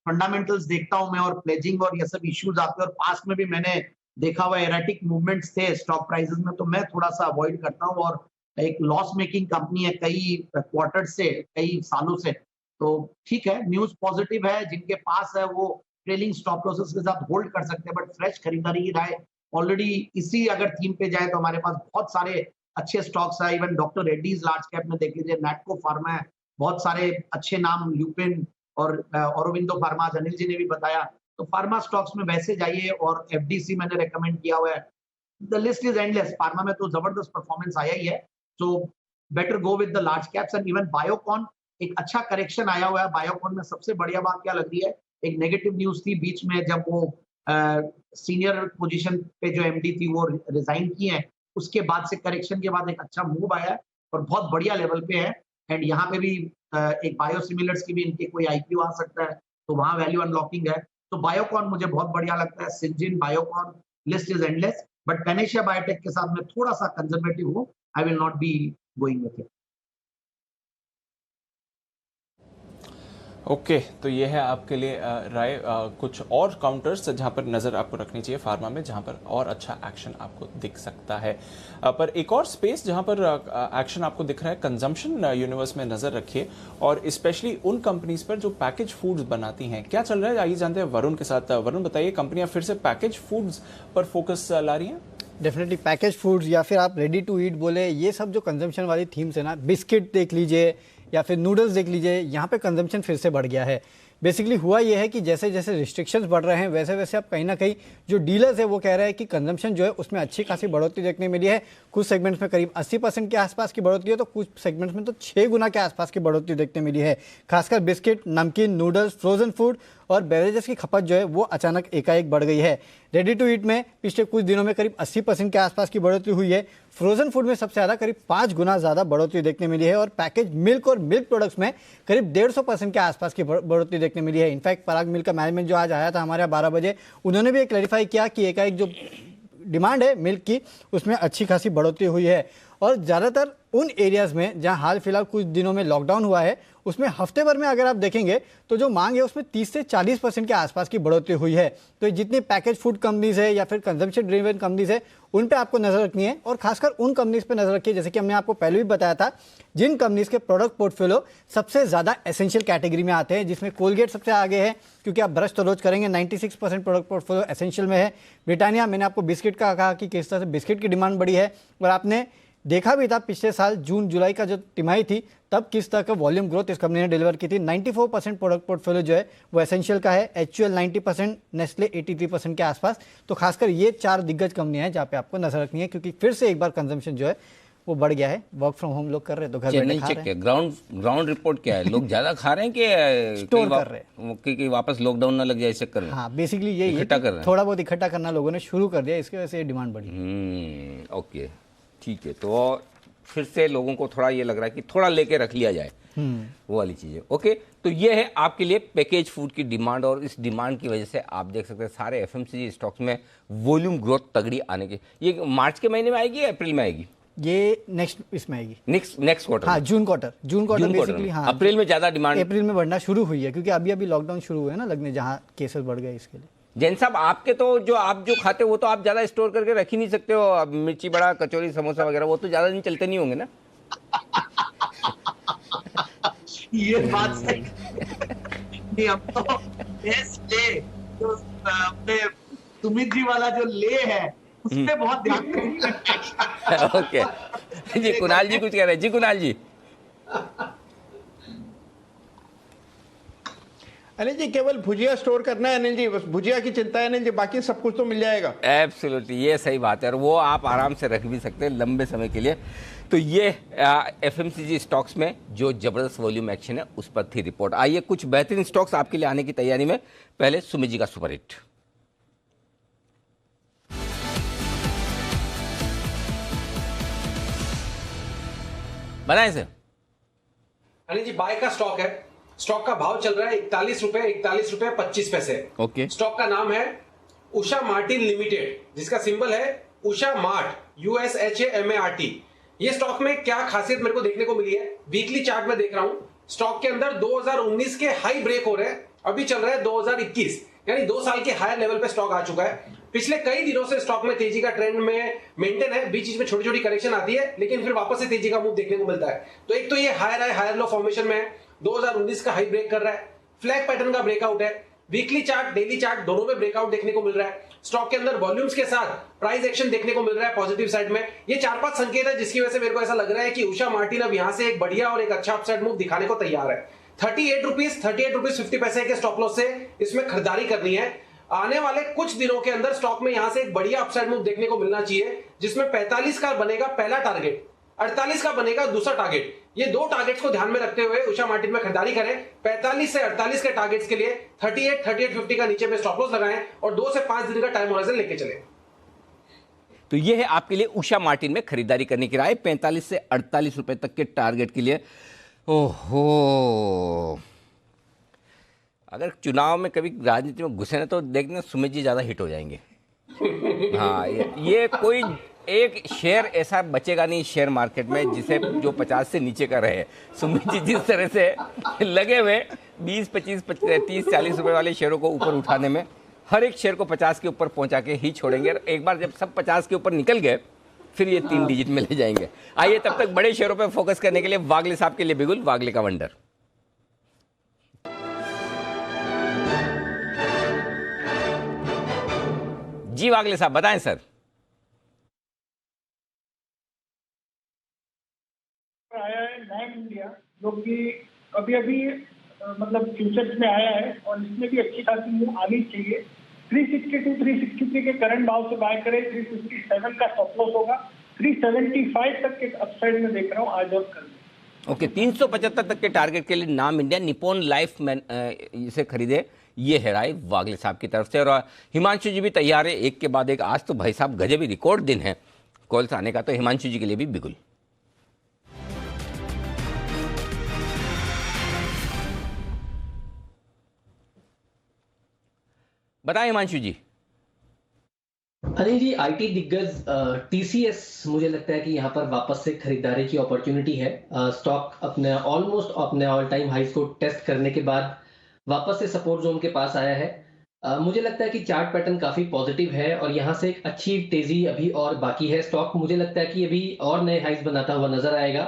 फंडामेंटल्स देखता हूँ मैं और प्लेजिंग और ये सब इश्यूज आते हैं, और पास्ट में भी मैंने देखा हुआ एरेटिक मूवमेंट्स थे स्टॉक प्राइसेस में, तो मैं थोड़ा सा अवॉइड करता हूँ। और एक लॉस मेकिंग कंपनी है कई क्वार्टर से, कई सालों से, तो ठीक है, न्यूज पॉजिटिव है। जिनके पास है वो ट्रेलिंग स्टॉप लॉसेस के साथ होल्ड कर सकते हैं, बट फ्रेश खरीदारी की राय ऑलरेडी इसी अगर थीम पे जाए तो हमारे पास बहुत सारे अच्छे स्टॉक्स है। Even doctor Reddy's large cap में देख लीजिए, नैटको फार्मा है, बहुत सारे अच्छे नाम, ल्यूपिन और औरोबिंदो फार्मा, अनिल जी ने भी बताया। तो फार्मा स्टॉक्स में वैसे जाइए, और एफडीसी मैंने रेकमेंड किया हुआ है। The list is endless. Pharma में तो जबरदस्त परफॉर्मेंस आया ही है, so better go with the large caps. And even Biocon एक अच्छा करेक्शन आया हुआ है। बायोकॉन में सबसे बढ़िया बात क्या लग रही है, एक नेगेटिव न्यूज थी बीच में जब वो सीनियर पोजीशन पे जो एमडी थी वो रिजाइन की है, उसके बाद से करेक्शन के बाद एक अच्छा मूव आया है और बहुत बढ़िया लेवल पे है। एंड यहाँ पे भी एक बायोसिमिलर्स की भी इनके कोई आईपीओ आ सकता है, तो वहाँ वैल्यू अनलॉकिंग है। तो बायोकॉन मुझे बहुत बढ़िया लगता है। Syngene, Biocon, list is endless, but Panacea biotech के साथ मैं थोड़ा सा कंजर्वेटिव हूँ। I will not be going with it. Okay, तो ये है आपके लिए राय। कुछ और काउंटर्स जहां पर नज़र आपको रखनी चाहिए फार्मा में, जहां पर और अच्छा एक्शन आपको दिख सकता है। पर एक और स्पेस जहां पर एक्शन आपको दिख रहा है, कंजम्पशन यूनिवर्स में नज़र रखिए, और स्पेशली उन कंपनीज पर जो पैकेज फूड्स बनाती हैं। क्या चल रहा है, आइए जानते हैं वरुण के साथ। वरुण, बताइए, कंपनियां फिर से पैकेज फूड्स पर फोकस ला रही हैं? डेफिनेटली पैकेज फूड्स या फिर आप रेडी टू ईट बोले, ये सब जो कंजम्पशन वाली थीम्स है ना, बिस्किट देख लीजिए या फिर नूडल्स देख लीजिए, यहाँ पे कंजम्पशन फिर से बढ़ गया है। बेसिकली हुआ ये है कि जैसे जैसे रिस्ट्रिक्शंस बढ़ रहे हैं, वैसे वैसे अब कहीं ना कहीं जो डीलर्स है वो कह रहे हैं कि कंजम्पशन जो है उसमें अच्छी खासी बढ़ोतरी देखने मिली है। कुछ सेगमेंट्स में करीब 80% के आसपास की बढ़ोतरी है, तो कुछ सेगमेंट्स में तो 6 गुना के आसपास की बढ़ोतरी देखने मिली है। खासकर बिस्किट, नमकीन, नूडल्स, फ्रोजन फूड और बेवरेजेस की खपत जो है वो अचानक एकाएक बढ़ गई है। रेडी टू ईट में पिछले कुछ दिनों में करीब 80% के आसपास की बढ़ोतरी हुई है। फ्रोजन फूड में सबसे ज़्यादा करीब 5 गुना ज़्यादा बढ़ोतरी देखने मिली है, और पैकेज मिल्क और मिल्क प्रोडक्ट्स में करीब 150% के आसपास की बढ़ोतरी देखने मिली है। इनफैक्ट पराग मिल्क का मैनेजमेंट जो आज आया था हमारे यहाँ 12 बजे, उन्होंने भी क्लैरिफाई किया कि एकाएक जो डिमांड है मिल्क की उसमें अच्छी खासी बढ़ोतरी हुई है। और ज़्यादातर उन एरियाज़ में जहां हाल फिलहाल कुछ दिनों में लॉकडाउन हुआ है, उसमें हफ्ते भर में अगर आप देखेंगे तो जो मांग है उसमें 30 से 40% के आसपास की बढ़ोतरी हुई है। तो जितनी पैकेज फूड कंपनीज है या फिर कंजम्पशन ड्रिवन कंपनीज है, उन पे आपको नजर रखनी है, और खासकर उन कंपनीज पे नजर रखिए, जैसे कि हमने आपको पहले भी बताया था, जिन कंपनीज के प्रोडक्ट पोर्टफोलियो सबसे ज्यादा एसेंशियल कैटेगरी में आते हैं, जिसमें कोलगेट सबसे आगे है क्योंकि आप ब्रश तो रोज करेंगे। 96% प्रोडक्ट पोर्टफोलियो एसेंशियल में है। ब्रिटानिया, मैंने आपको बिस्किट का कहा कि किस तरह से बिस्किट की डिमांड बढ़ी है, और आपने देखा भी था पिछले साल जून जुलाई का जो तिमाही थी तब किस तरह का वॉल्यूम ग्रोथ इस कंपनी ने डिलीवर की थी। 94% प्रोडक्ट पोर्टफोलियो जो है वो एसेंशियल का है, HUL 90%, नेस्ले 83% के आसपास। तो खासकर ये 4 दिग्गज कंपनियां हैं जहाँ पे आपको नजर रखनी है, क्योंकि फिर से एक बार कंजम्पशन जो है वो बढ़ गया है। वर्क फ्रॉम होम लोग कर रहे हैं तो घर बैठे खा रहे हैं। ग्राउंड रिपोर्ट क्या है, लोग ज्यादा खा रहे हैं कि स्टोर कर रहे हैं कि वापस लॉकडाउन ना लग जाए इस चक्कर में? हाँ, बेसिकली यही है, थोड़ा बहुत इकट्ठा करना लोगों ने शुरू कर दिया, इसकी वजह से डिमांड बढ़ी। ओके, ठीक है, तो फिर से लोगों को थोड़ा ये लग रहा है कि थोड़ा लेके रख लिया जाए, वो वाली चीज़ें। ओके, तो ये है आपके लिए पैकेज फूड की डिमांड, और इस डिमांड की वजह से आप देख सकते हैं सारे FMCG स्टॉक्स में वॉल्यूम ग्रोथ तगड़ी आने की। ये मार्च के महीने में आएगी या अप्रैल में आएगी? ये नेक्स्ट इसमें आएगी, नेक्स्ट क्वार्टर। हाँ, जून क्वार्टर बेसिकली। हाँ, अप्रैल में ज़्यादा डिमांड, अप्रैल में बढ़ना शुरू हुई है, क्योंकि अभी लॉकडाउन शुरू हुए ना लगने, जहाँ केसेस बढ़ गए इसके लिए। जैन साहब, आपके तो आप जो खाते हो वो तो आप ज़्यादा स्टोर करके रख ही नहीं सकते हो। अब मिर्ची बड़ा, कचौरी, समोसा वगैरह वो तो ज़्यादा दिन चलते नहीं होंगे ना? ये बात सही नहीं, हम तो ले अपने सुमित जी वाला जो ले है उस पे बहुत ध्यान दें। ओके जी, कुणाल जी कुछ कह रहे हैं। जी कुणाल जी। अनिल जी केवल भुजिया स्टोर करना है अनिल जी, बस भुजिया की चिंता है अनिल जी, बाकी सब कुछ तो मिल जाएगा। एब्सोल्युटली, ये सही बात है और वो आप आराम से रख भी सकते हैं लंबे समय के लिए। तो ये एफएमसीजी स्टॉक्स में जो जबरदस्त वॉल्यूम एक्शन है उस पर थी रिपोर्ट। आइए कुछ बेहतरीन स्टॉक्स आपके लिए आने की तैयारी में, पहले सुमित जी का सुपर हिट। बनाए सर। अनिल जी बाय का स्टॉक है, स्टॉक का भाव चल रहा है 41 रुपए 25 पैसे। ओके। स्टॉक का नाम है उषा मार्टिन लिमिटेड, जिसका सिंबल है उषा मार्ट, USHAMART। ये स्टॉक में क्या खासियत मेरे को देखने को मिली है, वीकली चार्ट में देख रहा हूं, स्टॉक के अंदर 2019 के हाई ब्रेक हो रहे हैं, अभी चल रहा है 2021, यानी 2 साल के हायर लेवल पे स्टॉक आ चुका है। पिछले कई दिनों से स्टॉक में तेजी का ट्रेंड में मेंटेन है, बीच बीच में छोटी छोटी करेक्शन आती है लेकिन फिर वापस से तेजी का मूव देखने को मिलता है। तो एक तो ये higher high higher low formation में है, 2019 का हाई ब्रेक कर रहा है, फ्लैग पैटर्न का ब्रेकआउट है, वीकली चार्ट डेली चार्ट दोनों में ब्रेकआउट देखने को मिल रहा है, स्टॉक के अंदर वॉल्यूम्स के साथ प्राइस एक्शन देखने को मिल रहा है पॉजिटिव साइड में। ये 4-5 संकेत है जिसकी वजह से मेरे को ऐसा लग रहा है कि उषा मार्टिन अब यहां से एक बढ़िया और एक अच्छा अपसाइड मूव दिखाने को तैयार है। 38 रुपीज 50 पैसे के स्टॉप लॉस से इसमें खरीदारी करनी है। आने वाले कुछ दिनों के अंदर स्टॉक में यहां से एक बढ़िया अपसाइड मूव देखने को मिलना चाहिए, जिसमें 45 का बनेगा पहला टारगेट, 48 का बनेगा दूसरा टारगेट। ये 2 टारगेट्स को ध्यान में रखते हुए उषा मार्टिन में खरीदारी करें। 45 से 48 के टारगेट्स के लिए 38-50 का नीचे में स्टॉप लॉस लगाएं और 2 से 5 दिन का टाइम होराइजन लेके चलें। तो ये है आपके लिए उषा मार्टिन में खरीदारी करने की राय 45 से 48 रुपए तक के टारगेट के लिए। ओहो, अगर चुनाव में कभी राजनीति में घुसे ना तो देखना सुमित जी ज्यादा हिट हो जाएंगे। हाँ, ये कोई एक शेयर ऐसा बचेगा नहीं शेयर मार्केट में जिसे जो 50 से नीचे का रहे। सुमित जी जिस तरह से लगे हुए 20, 25, 30, 40 रुपए वाले शेयरों को ऊपर उठाने में, हर एक शेयर को 50 के ऊपर पहुंचा के ही छोड़ेंगे। एक बार जब सब 50 के ऊपर निकल गए फिर ये 3 डिजिट में ले जाएंगे। आइए तब तक बड़े शेयरों पर फोकस करने के लिए वागले साहब के लिए बिगुल, वागले का वंडर। जी वागले साहब बताएं सर। आया है नैम इंडिया, जो कि अभी अभी मतलब फ्यूचर्स में आया है और इसमें भी अच्छी खासी मूव आनी चाहिए। 362 363 के करंट भाव से बाय करें, 357 का स्टॉप लॉस होगा, 375 तक के अपसाइड में देख रहा हूँ आज और कल। ओके, 375 तक के टारगेट के लिए नाम इंडिया, निप्पॉन लाइफ में इसे खरीदे, ये है राय वागले साहब की तरफ से। और हिमांशु जी भी तैयार है एक के बाद एक। आज तो भाई साहब गजब ही रिकॉर्ड दिन है कॉल्स आने का, तो हिमांशु जी के लिए भी बिगुल। बताएं हिमांशु जी। अनिल जी, आईटी दिग्गज टीसीएस मुझे लगता है कि यहाँ पर वापस से खरीदारी की अपॉर्चुनिटी है। स्टॉक अपने ऑलमोस्ट अपने ऑल टाइम हाइस को टेस्ट करने के बाद वापस से सपोर्ट जोन के पास आया है। मुझे लगता है कि चार्ट पैटर्न काफी पॉजिटिव है और यहाँ से एक अच्छी तेजी अभी और बाकी है। स्टॉक मुझे लगता है कि अभी और नए हाइस बनाता हुआ नजर आएगा।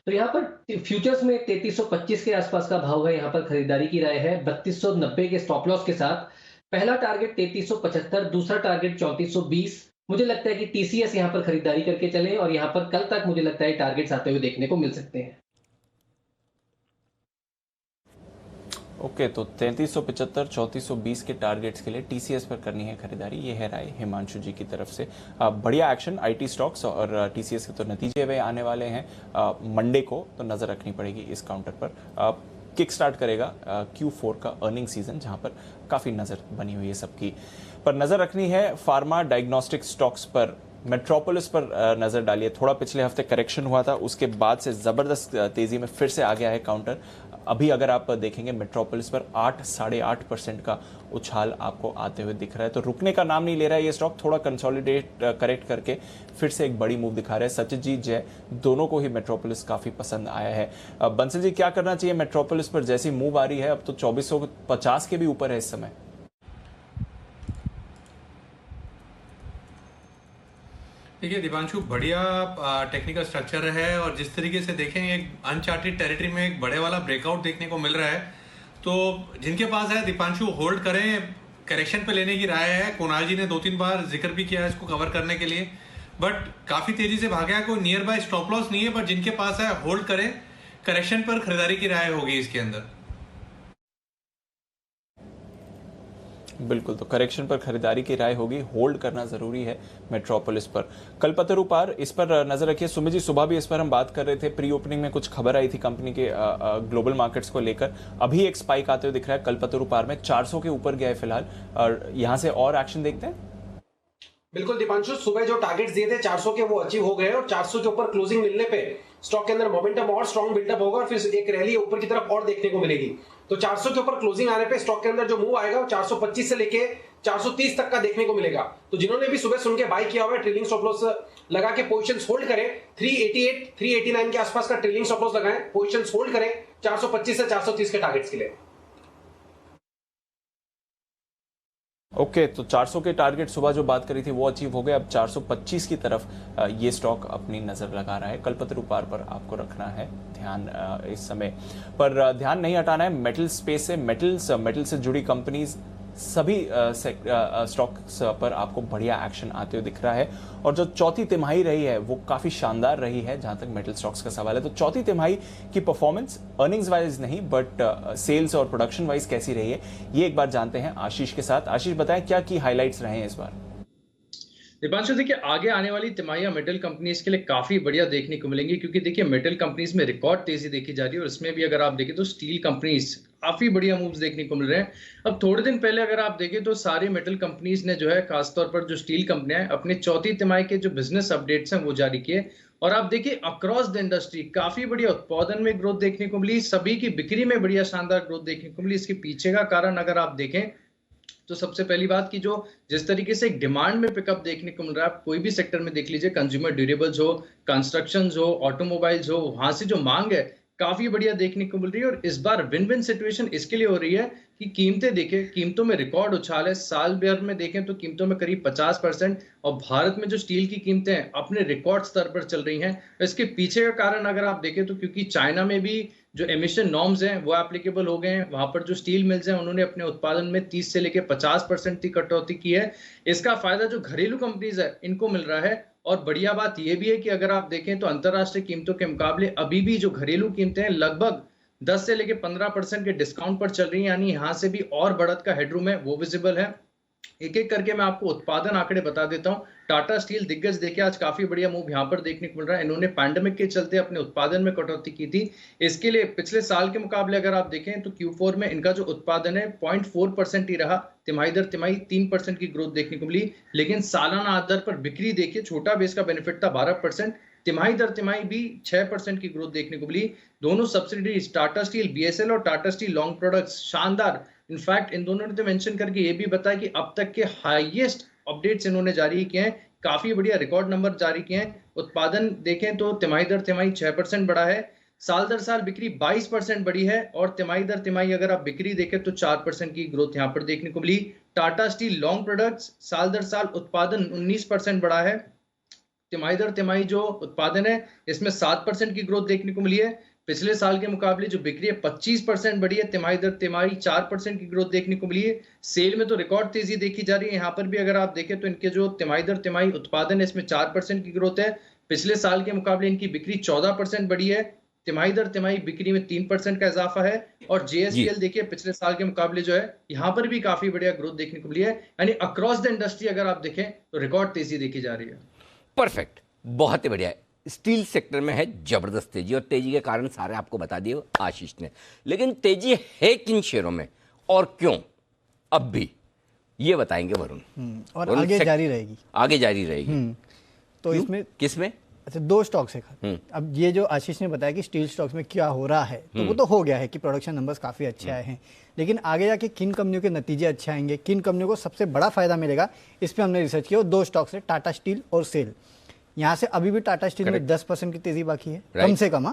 तो यहाँ पर फ्यूचर्स में 3325 के आसपास का भाव है, यहाँ पर खरीदारी की राय है 3290 के स्टॉप लॉस के साथ। पहला टारगेट 3375, दूसरा टारगेट 3420। मुझे लगता है कि टीसीएस यहाँ पर खरीदारी करके चले और यहाँ पर कल तक मुझे लगता है टारगेट्स आते हुए देखने को मिल सकते हैं। ओके, तो 3375 3420 के टारगेट्स के लिए टीसीएस पर करनी है खरीदारी, ये है राय हिमांशु जी की तरफ से। बढ़िया एक्शन आईटी स्टॉक्स और टीसीएस के तो नतीजे वे आने वाले हैं मंडे को, तो नजर रखनी पड़ेगी इस काउंटर पर। किक स्टार्ट करेगा Q4 का अर्निंग सीजन, जहां पर काफी नजर बनी हुई है सबकी। पर नजर रखनी है फार्मा डायग्नोस्टिक स्टॉक्स पर। मेट्रोपोलिस पर नजर डालिए, थोड़ा पिछले हफ्ते करेक्शन हुआ था, उसके बाद से जबरदस्त तेजी में फिर से आ गया है काउंटर। अभी अगर आप देखेंगे मेट्रोपोलिस पर 8-8.5% का उछाल आपको आते हुए दिख रहा है, तो रुकने का नाम नहीं ले रहा है ये स्टॉक। थोड़ा कंसोलिडेट करेक्ट करके फिर से एक बड़ी मूव दिखा रहा है। सचित जी, जय, दोनों को ही मेट्रोपोलिस काफी पसंद आया है। बंसल जी, क्या करना चाहिए मेट्रोपोलिस पर? जैसी मूव आ रही है अब तो 2450 के भी ऊपर है इस समय। देखिए दीपांशु, बढ़िया टेक्निकल स्ट्रक्चर है और जिस तरीके से देखें एक अनचार्टेड टेरिटरी में एक बड़े वाला ब्रेकआउट देखने को मिल रहा है, तो जिनके पास है दीपांशु होल्ड करें। करेक्शन पे लेने की राय है। कुणाल जी ने 2-3 बार जिक्र भी किया है इसको कवर करने के लिए, बट काफी तेजी से भागा है। कोई नियर बाय स्टॉप लॉस नहीं है, बट जिनके पास है होल्ड करें। करेक्शन पर खरीदारी की राय होगी इसके अंदर। बिल्कुल, तो करेक्शन पर खरीदारी की राय होगी, होल्ड करना जरूरी है मेट्रोपोलिस पर। कल्पतरु पार, इस पर नजर रखिए। सुमित जी, सुबह भी इस पर हम बात कर रहे थे, प्री ओपनिंग में कुछ खबर आई थी कंपनी के ग्लोबल मार्केट्स को लेकर, अभी एक स्पाइक आते हुए दिख रहा है कल्पतरु पार में, 400 के ऊपर गया है फिलहाल, और यहां से और एक्शन देखते हैं। बिल्कुल दीपांशु, सुबह जो टारगेट्स दिए थे 400 के वो अचीव हो गए और 400 के ऊपर क्लोजिंग मिलने पे स्टॉक के अंदर मोमेंटम और स्ट्रॉन्ग बिल्डअप होगा और फिर एक रैली ऊपर की तरफ और देखने को मिलेगी। तो 400 के ऊपर क्लोजिंग आने पे स्टॉक के अंदर जो मूव आएगा वो 425 से लेके 430 तक का देखने को मिलेगा। तो जिन्होंने भी सुबह सुन के बाय किया हुआ है, ट्रेलिंग स्टॉप लॉस लगा के पोजीशंस होल्ड करें। 388 389 के आसपास का ट्रेलिंग स्टॉप लॉस लगाएं, पोजीशंस होल्ड करें 425 से 430 के टारगेट्स के लिए। ओके, तो 400 के टारगेट सुबह जो बात करी थी वो अचीव हो गए, अब 425 की तरफ ये स्टॉक अपनी नजर लगा रहा है। कल्पतरु पार पर आपको रखना है ध्यान, इस समय पर ध्यान नहीं हटाना है मेटल स्पेस से। मेटल से जुड़ी कंपनीज सभी स्टॉक्स पर आपको बढ़िया एक्शन आते हुए दिख रहा है, और जो चौथी तिमाही रही है वो काफी शानदार रही है जहां तक मेटल स्टॉक्स का सवाल है। तो चौथी तिमाही की परफॉर्मेंस अर्निंग्स वाइज नहीं बट सेल्स और प्रोडक्शन वाइज कैसी रही है, ये एक बार जानते हैं आशीष के साथ। आशीष, बताएं क्या की हाइलाइट्स रहे हैं इस बार। दीपांशु, देखिए आगे आने वाली तिमाहियां मेटल कंपनीज के लिए काफी बढ़िया देखने को मिलेंगी, क्योंकि देखिए मेटल कंपनीज में रिकॉर्ड तेजी देखी जा रही है और इसमें भी अगर आप देखें तो स्टील कंपनीज काफी बढ़िया मूव्स देखने को मिल रहे हैं। अब थोड़े दिन पहले अगर आप देखें तो सारी मेटल कंपनीज ने जो है, खासतौर पर जो स्टील कंपनियां हैं, अपने चौथी तिमाही के जो बिजनेस अपडेट्स हैं वो जारी किए, और आप देखिए अक्रॉस द इंडस्ट्री काफी बढ़िया उत्पादन में ग्रोथ देखने को मिली, सभी की बिक्री में बढ़िया शानदार ग्रोथ देखने को मिली। इसके पीछे का कारण अगर आप देखें तो सबसे पहली बात की जो जिस तरीके से एक डिमांड में पिकअप देखने को मिल रहा है, आप कोई भी सेक्टर में देख लीजिए, कंज्यूमर ड्यूरेबल्स हो, कंस्ट्रक्शन हो, ऑटोमोबाइल्स हो, वहां से जो मांग है काफी बढ़िया देखने को मिल रही है। और इस बार विन विन सिचुएशन इसके लिए हो रही है कि कीमतें देखें, कीमतों में रिकॉर्ड उछाल है, साल भर में देखें तो कीमतों में करीब 50%, और भारत में जो स्टील की कीमतें हैं अपने रिकॉर्ड स्तर पर चल रही हैं। इसके पीछे का कारण अगर आप देखें तो क्योंकि चाइना में भी जो एमिशन नॉर्म्स हैं वो एप्लीकेबल हो गए हैं, वहां पर जो स्टील मिल्स हैं उन्होंने अपने उत्पादन में 30 से लेकर 50% की कटौती की है। इसका फायदा जो घरेलू कंपनीज है इनको मिल रहा है, और बढ़िया बात यह भी है कि अगर आप देखें तो अंतरराष्ट्रीय कीमतों के मुकाबले अभी भी जो घरेलू कीमतें हैं लगभग 10 से लेकर 15% के डिस्काउंट पर चल रही है, यानी यहां से भी और बढ़त का हेडरूम है वो विजिबल है। एक एक करके मैं आपको उत्पादन आंकड़े बता देता हूं। टाटा स्टील दिग्गज देखिए आज काफी बढ़िया मूव यहां पर देखने को मिल रहा है। इन्होंने पैंडेमिक के चलते अपने उत्पादन में कटौती की थी, इसके लिए पिछले साल के मुकाबले अगर आप देखें तो Q4 में इनका जो उत्पादन है 0.4% ही रहा, तिमाही दर तिमाही 3% की ग्रोथ देखने को मिली, लेकिन सालाना आधार पर बिक्री देखिए, छोटा बेस का बेनिफिट था 12%, तिमाही दर तिमाही भी 6% की ग्रोथ देखने को मिली। दोनों सब्सिडीज टाटा स्टील BSL और टाटा स्टील लॉन्ग प्रोडक्ट्स शानदार, इनफैक्ट इन दोनों ने तो मेंशन करके ये भी बताया कि अब तक के हाईएस्ट अपडेट्स इन्होंने जारी किए हैं, काफी बढ़िया रिकॉर्ड नंबर जारी किए हैं। उत्पादन देखें तो तिमाही दर तिमाही 6% बढ़ा है, साल दर साल बिक्री 22% बढ़ी है, और तिमाही दर तिमाही अगर आप बिक्री देखें तो 4% की ग्रोथ यहां पर देखने को मिली। टाटा स्टील लॉन्ग प्रोडक्ट्स साल दर साल उत्पादन 19% बढ़ा है, तिमाही दर तिमाही जो उत्पादन है इसमें 7% की ग्रोथ देखने को मिली है। पिछले साल के मुकाबले जो बिक्री है 25% बढ़ी है, तिमाही दर तिमाही 4% की ग्रोथ देखने को मिली है। सेल में तो रिकॉर्ड तेजी देखी जा रही है, यहाँ पर भी अगर आप देखें तो इनके जो तिमाही दर तिमाही उत्पादन है इसमें 4% की ग्रोथ है। पिछले साल के मुकाबले इनकी बिक्री 14% बढ़ी है, तिमाही दर तिमाही बिक्री में 3% का इजाफा है। और JSPL देखिए पिछले साल के मुकाबले जो है यहाँ पर भी काफी बढ़िया ग्रोथ देखने को मिली है, यानी अक्रॉस द इंडस्ट्री अगर आप देखें तो रिकॉर्ड तेजी देखी जा रही है। परफेक्ट, बहुत ही बढ़िया। स्टील सेक्टर में है जबरदस्त तेजी, और तेजी के कारण सारे आपको बता दिए आशीष ने, लेकिन तेजी है किन शेयरों में और क्यों, अब भी ये बताएंगे वरुण। और आगे जारी रहेगी, आगे जारी रहेगी। तो इसमें किसमें? अच्छा, दो स्टॉक्स है। अब ये जो आशीष ने बताया कि स्टील स्टॉक्स में क्या हो रहा है, तो वो तो हो गया है कि प्रोडक्शन नंबर्स काफी अच्छे आए हैं, लेकिन आगे जाके किन कंपनियों के नतीजे अच्छे आएंगे, किन कंपनियों को सबसे बड़ा फायदा मिलेगा, इस पर हमने रिसर्च किया। और दो स्टॉक्स है, टाटा स्टील और सेल। यहाँ से अभी भी टाटा स्टील में 10% की तेजी बाकी है, कम से कम,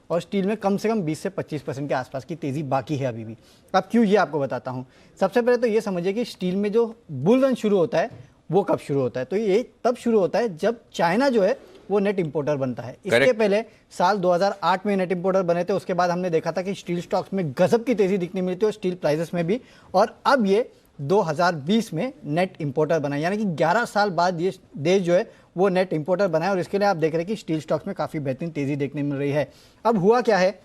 और स्टील में कम से कम 20 से 25% के आसपास की तेजी बाकी है अभी भी। अब क्यों, ये आपको बताता हूँ। सबसे पहले तो ये समझिए कि स्टील में जो बुल रन शुरू होता है वो कब शुरू होता है, तो ये तब शुरू होता है जब चाइना जो है वो नेट इंपोर्टर बनता है। इसके पहले साल 2008 में नेट इंपोर्टर बने थे, उसके बाद हमने देखा था कि स्टील स्टॉक्स में गजब की तेजी दिखने मिली थी और स्टील प्राइसेस में भी, और अब ये 2020 में नेट इंपोर्टर बना, यानी कि 11 साल बाद ये देश जो है वो नेट इंपोर्टर बना है। और इसके लिए आप देख रहे हैं कि स्टील स्टॉक्स में काफ़ी बेहतरीन तेज़ी देखने मिल रही है। अब हुआ क्या है,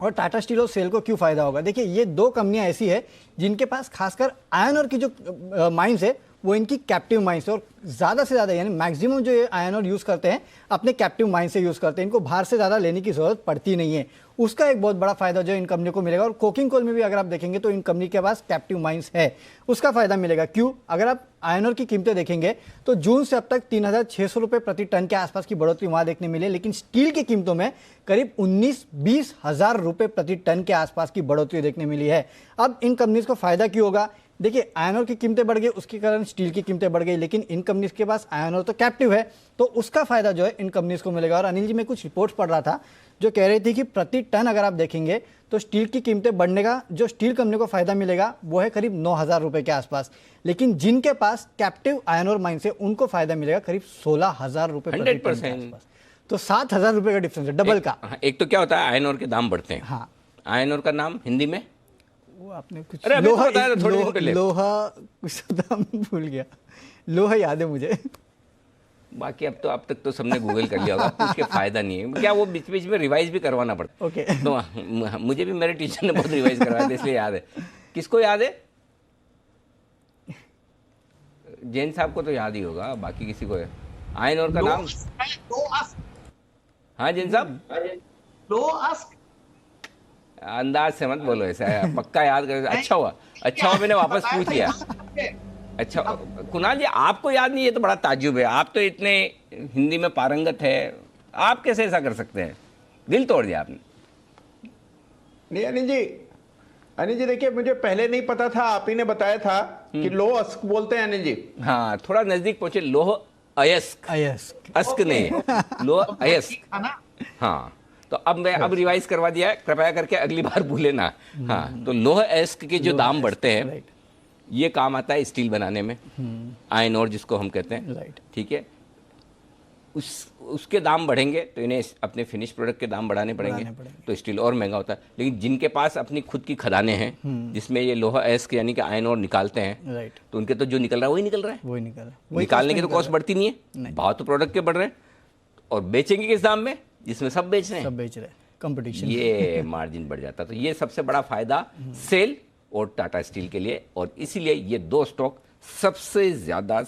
और टाटा स्टील और सेल को क्यों फायदा होगा? देखिए, ये दो कंपनियां ऐसी है जिनके पास खासकर आयरन और की जो माइंस है वो इनकी कैप्टिव माइंस है, और ज़्यादा से ज़्यादा यानी मैक्सिमम जो ये आयरन और यूज़ करते हैं अपने कैप्टिव माइंस से यूज़ करते हैं, इनको बाहर से ज़्यादा लेने की ज़रूरत पड़ती नहीं है। उसका एक बहुत बड़ा फायदा जो इन कंपनियों को मिलेगा। और कोकिंग कोल में भी अगर आप देखेंगे तो इन कंपनी के पास कैप्टिव माइंस है, उसका फायदा मिलेगा। क्यों? अगर आप आयरन और की कीमतें देखेंगे तो जून से अब तक 3,600 रुपये प्रति टन के आसपास की बढ़ोतरी वहाँ देखने मिली है, लेकिन स्टील की कीमतों में करीब 19-20 हज़ार रुपये प्रति टन के आसपास की बढ़ोतरी देखने मिली है। अब इन कंपनीज को फायदा क्यों होगा? देखिए, आयरन और की कीमतें बढ़ गई, उसके कारण स्टील की कीमतें बढ़ गई, लेकिन इन कंपनीज के पास आयरन और तो कैप्टिव है, तो उसका फायदा जो है इन कंपनीज को मिलेगा। और अनिल जी, मैं कुछ रिपोर्ट्स पढ़ रहा था जो कह रही थी कि प्रति टन अगर आप देखेंगे तो स्टील की कीमतें बढ़ने का जो स्टील कंपनी को फायदा मिलेगा वो है करीब 9,000 रुपये के आसपास, लेकिन जिनके पास कैप्टिव आयरन और माइंस है उनको फायदा मिलेगा करीब 16,000 रुपये प्रति टन के आसपास। तो 7,000 रुपये का डिफरेंस है, डबल का। एक तो क्या होता है, आयरन और के दाम बढ़ते हैं। हाँ, आयरन और का नाम हिंदी में वो आपने कुछ अरे लोहा, बताया थोड़ी देर पहले। लोहा कुछ नाम भूल गया, लोहा याद है मुझे। बाकी अब तक तो सबने गूगल कर लिया होगा, तो उसके फायदा नहीं है। क्या वो बीच बीच में रिवाइज भी करवाना पड़ता? ओके। तो मुझे भी मेरे टीचर ने बहुत रिवाइज करवाया था, इसलिए याद है। किसको याद है? जैन साहब को तो याद ही होगा, बाकी किसी को है? आयरन और का नाम? हाँ जैन साहब, अंदाज से मत बोलो ऐसा है, पक्का याद कर। अच्छा हुआ मैंने वापस पूछ लिया। अच्छा कुणाल जी, आपको याद नहीं है तो बड़ा ताज्जुब है, आप तो इतने हिंदी में पारंगत है, आप कैसे ऐसा कर सकते हैं? दिल तोड़ दिया आपने। नहीं अनिल जी देखिए, मुझे पहले नहीं पता था, आप ही ने बताया था कि लोह अस्क बोलते हैं अनिल जी। हाँ, थोड़ा नजदीक पहुंचे। लोह अयस्क, अस्क नहीं, लोह अयस्क। हाँ, तो अब रिवाइज करवा दिया है, कृपया करके अगली बार भूले ना। हाँ, तो लोह अयस्क के जो दाम बढ़ते हैं ये काम आता है स्टील बनाने में, आयरन ओर जिसको हम कहते हैं, ठीक है। उसके दाम बढ़ेंगे तो इन्हें अपने फिनिश प्रोडक्ट के दाम बढ़ाने पड़ेंगे, तो स्टील और महंगा होता है। लेकिन जिनके पास अपनी खुद की खदानें हैं जिसमें ये लोहा अयस्क यानी कि आयरन ओर निकालते हैं, तो उनके तो जो निकल रहा है वही निकल रहा है, निकालने की तो कॉस्ट बढ़ती नहीं है, भाव तो प्रोडक्ट के बढ़ रहे हैं, और बेचेंगे किस दाम में जिसमें सब बेच रहे हैं, कंपटीशन, ये मार्जिन बढ़ जाता है। तो ये सबसे बड़ा फायदा सेल और टाटा स्टील के लिए, और इसीलिए ये दो स्टॉक सबसे ज्यादा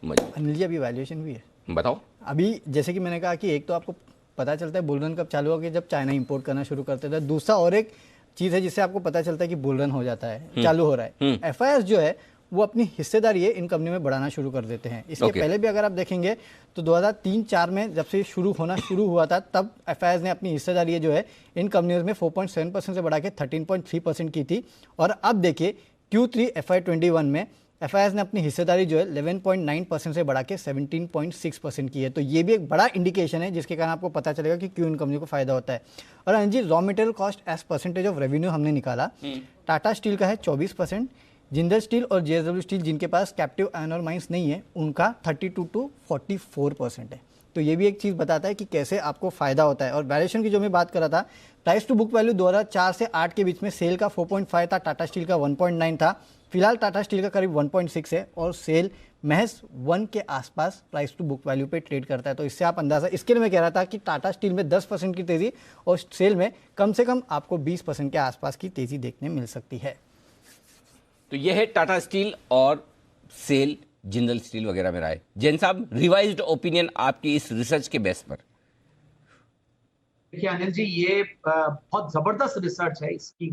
मजबूत। अनिल जी, अभी वैल्यूएशन भी है, बताओ। अभी जैसे कि मैंने कहा कि एक तो आपको पता चलता है बुल रन कब चालू हो गया, जब चाइना इंपोर्ट करना शुरू करते थे। दूसरा और एक चीज़ है जिससे आपको पता चलता है कि बुल रन हो जाता है, चालू हो रहा है। एफआईएस जो है वो अपनी हिस्सेदारी है इन कंपनी में बढ़ाना शुरू कर देते हैं। इसके पहले भी अगर आप देखेंगे तो 2003-04 में जब से शुरू हुआ था, तब एफआईएस ने अपनी हिस्सेदारी जो है इन कंपनियों में 4.7% से बढ़ा के 13.3% की थी। और अब देखिए Q3 FY21 में एफआईएस ने अपनी हिस्सेदारी जो है 11.9% से बढ़ा के 17.6% की है। तो ये भी एक बड़ा इंडिकेशन है जिसके कारण आपको पता चलेगा कि क्यों इन कंपनियों को फायदा होता है। और Anil ji, raw material cost as percentage of revenue हमने निकाला, टाटा स्टील का है 24%, जिंदल स्टील और जेएसडब्ल्यू स्टील जिनके पास कैप्टिव आयरन और माइंस नहीं है उनका 32 to 44% है। तो ये भी एक चीज़ बताता है कि कैसे आपको फायदा होता है। और वैल्यूएशन की जो मैं बात कर रहा था, प्राइस टू बुक वैल्यू 2004 से 8 के बीच में सेल का 4.5 था, टाटा स्टील का 1.9 था। फिलहाल टाटा स्टील का करीब 1.6 है और सेल महज 1 के आसपास प्राइस टू बुक वैल्यू पे ट्रेड करता है। तो इससे आप अंदाजा, इसके लिए मैं कह रहा था कि टाटा स्टील में 10% की तेज़ी और सेल में कम से कम आपको 20% के आसपास की तेज़ी देखने मिल सकती है। तो ये है टाटा स्टील और सेल, जिंदल स्टील वगैरह में राय। जैन साहब, रिवाइज्ड ओपिनियन आपकी इस रिसर्च के बेस पर? देखिए अनिल जी, ये बहुत जबरदस्त रिसर्च है, इसकी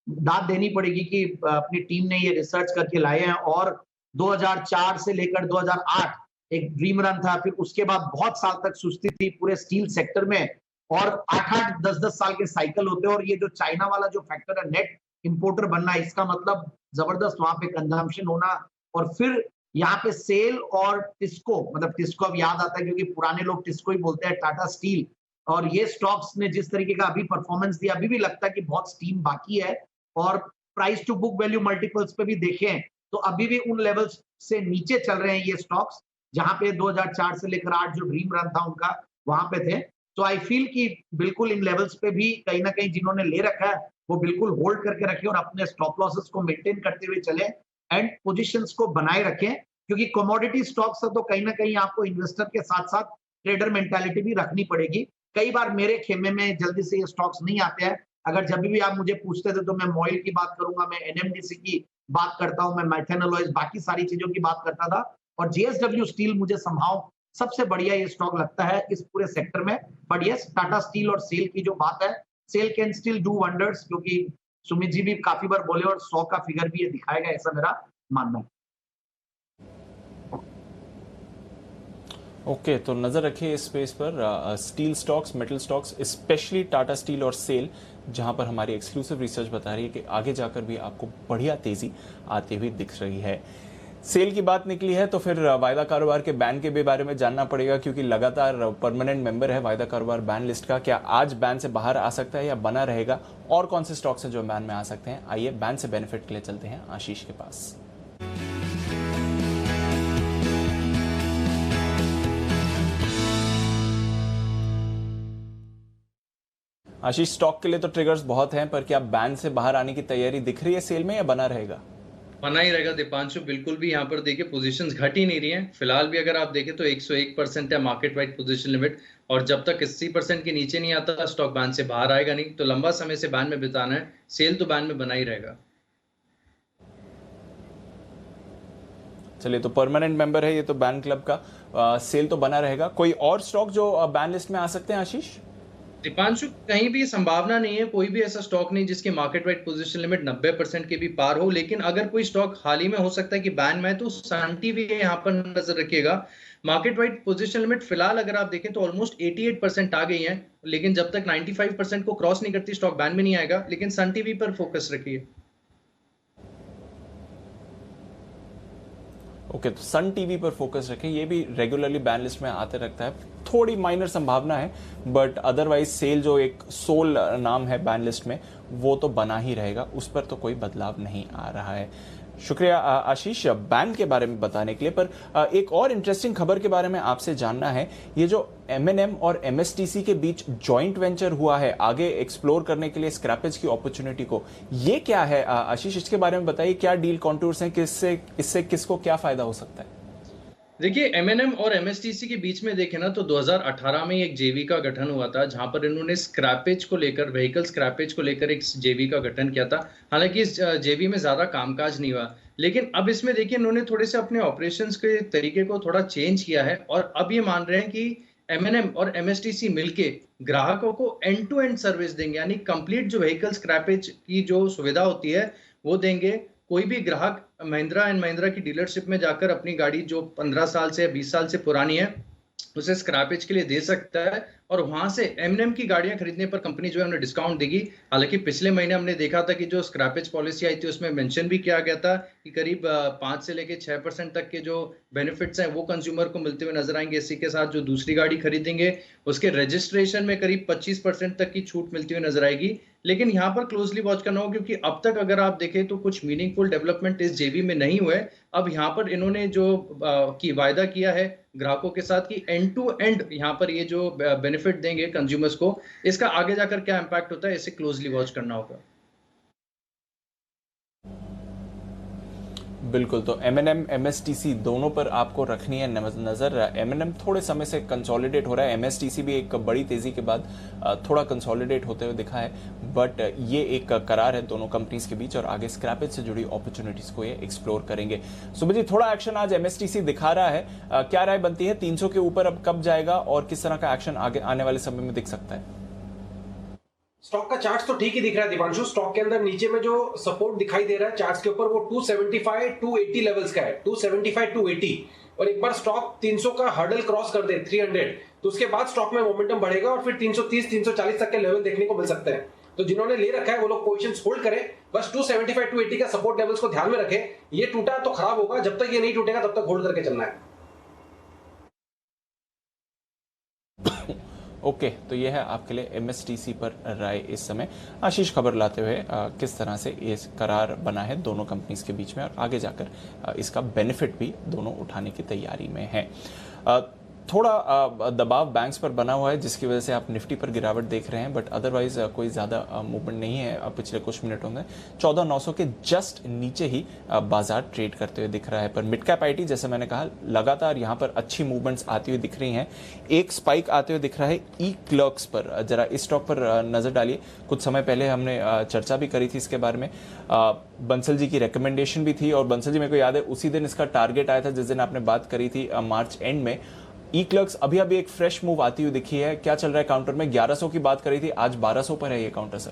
दाद देनी पड़ेगी कि अपनी टीम ने ये रिसर्च करके लाए हैं। और 2004 से लेकर 2008 एक ड्रीम रन था, फिर उसके बाद बहुत साल तक सुस्ती थी पूरे स्टील सेक्टर में, और 8-8, 10-10 साल के साइकिल होते हैं। और ये जो चाइना वाला जो फैक्टर है, नेट इंपोर्टर बनना, इसका मतलब जबरदस्त वहां पे कंजम्पशन होना। और फिर यहाँ पे सेल और टिस्को, मतलब टिस्को अब याद आता है क्योंकि पुराने लोग टिस्को ही बोलते हैं, टाटा स्टील, और ये स्टॉक्स ने जिस तरीके का अभी परफॉर्मेंस दिया, अभी भी लगता है कि बहुत स्टीम बाकी है। और price to book value multiples पे भी देखें तो अभी भी उन लेवल्स से नीचे चल रहे हैं ये स्टॉक्स, जहां पे 2004 से लेकर 8 जो ड्रीम रन था उनका वहां पे थे। तो आई फील कि बिल्कुल इन लेवल्स पे भी कहीं ना कहीं जिन्होंने ले रखा है वो बिल्कुल होल्ड करके रखें और अपने स्टॉप लॉसेस को मेंटेन करते हुए चले एंड पोजीशंस को बनाए रखें, क्योंकि कमोडिटी स्टॉक्स है तो कहीं ना कहीं आपको इन्वेस्टर के साथ साथ ट्रेडर मेंटालिटी भी रखनी पड़ेगी। कई बार मेरे खेमे में जल्दी से ये स्टॉक्स नहीं आते हैं। अगर जब भी आप मुझे पूछते थे तो मैं मॉइल की बात करूंगा, मैं एनएमडीसी की बात करता हूं, मैं मैथन एलॉयज, बाकी सारी चीजों की बात करता था। और जेएसडब्ल्यू स्टील मुझे संभाव सबसे बढ़िया ये स्टॉक लगता है इस पूरे सेक्टर में। बट यस, टाटा स्टील और सेल की जो बात है, SAIL can still do wonders, क्योंकि सुमित जी भी काफी बार बोले और 100 का फिगर भी ये दिखाएगा, ऐसा मेरा मानना है। ओके, तो नजर रखिए इस स्पेस पर steel stocks, metal stocks, specially Tata steel और सेल, जहां पर हमारी एक्सक्लूसिव रिसर्च बता रही है कि आगे जाकर भी आपको बढ़िया तेजी आती हुई दिख रही है। सेल की बात निकली है तो फिर वायदा कारोबार के बैन के भी बारे में जानना पड़ेगा, क्योंकि लगातार परमानेंट मेंबर है वायदा कारोबार बैन लिस्ट का। क्या आज बैन से बाहर आ सकता है या बना रहेगा? और कौन से स्टॉक्स हैं जो बैन में आ सकते हैं? आइए बैन से बेनिफिट के लिए चलते हैं आशीष के पास। आशीष, स्टॉक के लिए तो ट्रिगर्स बहुत हैं, पर क्या बैन से बाहर आने की तैयारी दिख रही है सेल में या बना रहेगा? बना ही रहेगा दीपांशु, बिल्कुल भी यहाँ पर देखिए पोजीशंस घट ही नहीं रही हैं। फिलहाल भी अगर आप देखें तो 101% है मार्केट वाइड पोजीशन लिमिट, और जब तक 80% के नीचे नहीं आता स्टॉक बैन से बाहर आएगा नहीं। तो लंबा समय से बैन में बिताना है, सेल तो बैन में बना ही रहेगा। चलिए, तो परमानेंट मेंबर है ये तो बैन क्लब का, सेल तो बना रहेगा। कोई और स्टॉक जो बैन लिस्ट में आ सकते हैं आशीष? दीपांशु, कहीं भी संभावना नहीं है, कोई भी ऐसा स्टॉक नहीं जिसकी मार्केट वाइड पोजीशन लिमिट 90% के भी पार हो। लेकिन अगर कोई स्टॉक हाल ही में हो सकता है कि बैन में है तो सन टीवी यहाँ पर नजर रखिएगा। मार्केट वाइड पोजीशन लिमिट फिलहाल अगर आप देखें तो ऑलमोस्ट 88% आ गई है, लेकिन जब तक 95% को क्रॉस नहीं करती स्टॉक बैन में नहीं आएगा। लेकिन सन टीवी पर फोकस रखिए। ओके, तो सन टीवी पर फोकस रखें, ये भी रेगुलरली बैन लिस्ट में आते रखता है। थोड़ी माइनर संभावना है, बट अदरवाइज सेल जो एक सोल नाम है बैन लिस्ट में, वो तो बना ही रहेगा, उस पर तो कोई बदलाव नहीं आ रहा है। शुक्रिया आशीष बैन के बारे में बताने के लिए। पर एक और इंटरेस्टिंग खबर के बारे में आपसे जानना है। ये जो M&M और MSTC के बीच जॉइंट वेंचर हुआ है आगे एक्सप्लोर करने के लिए स्क्रैपेज की अपॉर्चुनिटी को, ये क्या है आशीष? इसके बारे में बताइए, क्या डील कॉन्टूर्स हैं, इससे किसको क्या फायदा हो सकता है? देखिए, M&M और MSTC के बीच में देखें ना तो 2018 में एक जेवी का गठन हुआ था, जहां पर इन्होंने स्क्रैपेज को लेकर, व्हीकल स्क्रैपेज को लेकर एक जेवी का गठन किया था। हालांकि इस जेवी में ज्यादा कामकाज नहीं हुआ, लेकिन अब इसमें देखिए इन्होंने थोड़े से अपने ऑपरेशंस के तरीके को थोड़ा चेंज किया है, और अब ये मान रहे हैं कि M&M और MSTC मिलके ग्राहकों को एंड टू एंड सर्विस देंगे, यानी कंप्लीट जो व्हीकल स्क्रैपेज की जो सुविधा होती है वो देंगे। कोई भी ग्राहक महिंद्रा एंड महिंद्रा की डीलरशिप में जाकर अपनी गाड़ी जो 15 साल से 20 साल से पुरानी है उसे स्क्रैपेज के लिए दे सकता है, और वहां से M&M की गाड़ियां खरीदने पर कंपनी जो है उन्हें डिस्काउंट देगी। हालांकि पिछले महीने हमने देखा था कि जो स्क्रैपेज पॉलिसी आई थी उसमें मेंशन भी किया गया था कि करीब 5 से लेकर 6% तक के जो बेनिफिट्स हैं वो कंज्यूमर को मिलते हुए नजर आएंगे। इसी के साथ जो दूसरी गाड़ी खरीदेंगे उसके रजिस्ट्रेशन में करीब 25% तक की छूट मिलती हुई नजर आएगी। लेकिन यहाँ पर क्लोजली वॉच करना होगा, क्योंकि अब तक अगर आप देखें तो कुछ मीनिंगफुल डेवलपमेंट इस जेवी में नहीं हुए। अब यहाँ पर इन्होंने जो की वायदा किया है ग्राहकों के साथ कि एंड टू एंड यहाँ पर ये जो बेनिफिट देंगे कंज्यूमर्स को, इसका आगे जाकर क्या इंपैक्ट होता है इसे क्लोजली वॉच करना होगा। बिल्कुल, तो M&M MSTC दोनों पर आपको रखनी है नजर। M&M थोड़े समय से कंसोलिडेट हो रहा है, MSTC भी एक बड़ी तेजी के बाद थोड़ा कंसोलिडेट होते हुए दिखा है, बट ये एक करार है दोनों कंपनीज के बीच और आगे स्क्रैपेज से जुड़ी अपॉर्चुनिटीज को ये एक्सप्लोर करेंगे। सुमित जी, थोड़ा एक्शन आज MSTC दिखा रहा है, क्या राय बनती है? 300 के ऊपर अब कब जाएगा और किस तरह का एक्शन आगे आने वाले समय में दिख सकता है? स्टॉक का चार्ट तो ठीक ही दिख रहा है दीपांशु। स्टॉक के अंदर नीचे में जो सपोर्ट दिखाई दे रहा है चार्ट्स के ऊपर वो 275 280 लेवल्स का है, 275 280, और एक बार स्टॉक 300 का हर्डल क्रॉस कर दे 300, तो उसके बाद स्टॉक में मोमेंटम बढ़ेगा और फिर 330 340 तक के लेवल देखने को मिल सकते हैं। तो जिन्होंने ले रखा है वो लोग पोजीशंस होल्ड करें, बस 275 280 का सपोर्ट लेवल्स को ध्यान में रखें। ये टूटा तो खराब होगा, जब तक ये नहीं टूटेगा तब तक होल्ड करके चलना है। ओके, तो ये है आपके लिए MSTC पर राय इस समय। आशीष खबर लाते हुए किस तरह से ये करार बना है दोनों कंपनीज के बीच में और आगे जाकर इसका बेनिफिट भी दोनों उठाने की तैयारी में है। थोड़ा दबाव बैंक्स पर बना हुआ है, जिसकी वजह से आप निफ्टी पर गिरावट देख रहे हैं, बट अदरवाइज कोई ज़्यादा मूवमेंट नहीं है पिछले कुछ मिनटों में। 14,900 के जस्ट नीचे ही बाजार ट्रेड करते हुए दिख रहा है। पर मिड कैप आईटी, जैसे मैंने कहा, लगातार यहाँ पर अच्छी मूवमेंट्स आती हुई दिख रही हैं। एक स्पाइक आते हुए दिख रहा है ई क्लर्क्स पर। जरा इस स्टॉक पर नज़र डालिए। कुछ समय पहले हमने चर्चा भी करी थी इसके बारे में, बंसल जी की रिकमेंडेशन भी थी, और बंसल जी, मेरे को याद है उसी दिन इसका टारगेट आया था जिस दिन आपने बात करी थी मार्च एंड में। ई क्लर्क्स अभी एक फ्रेश मूव आती हुई दिखी है। क्या चल रहा है काउंटर में? 1100 की बात करी थी, आज 1200 पर है ये काउंटर सर।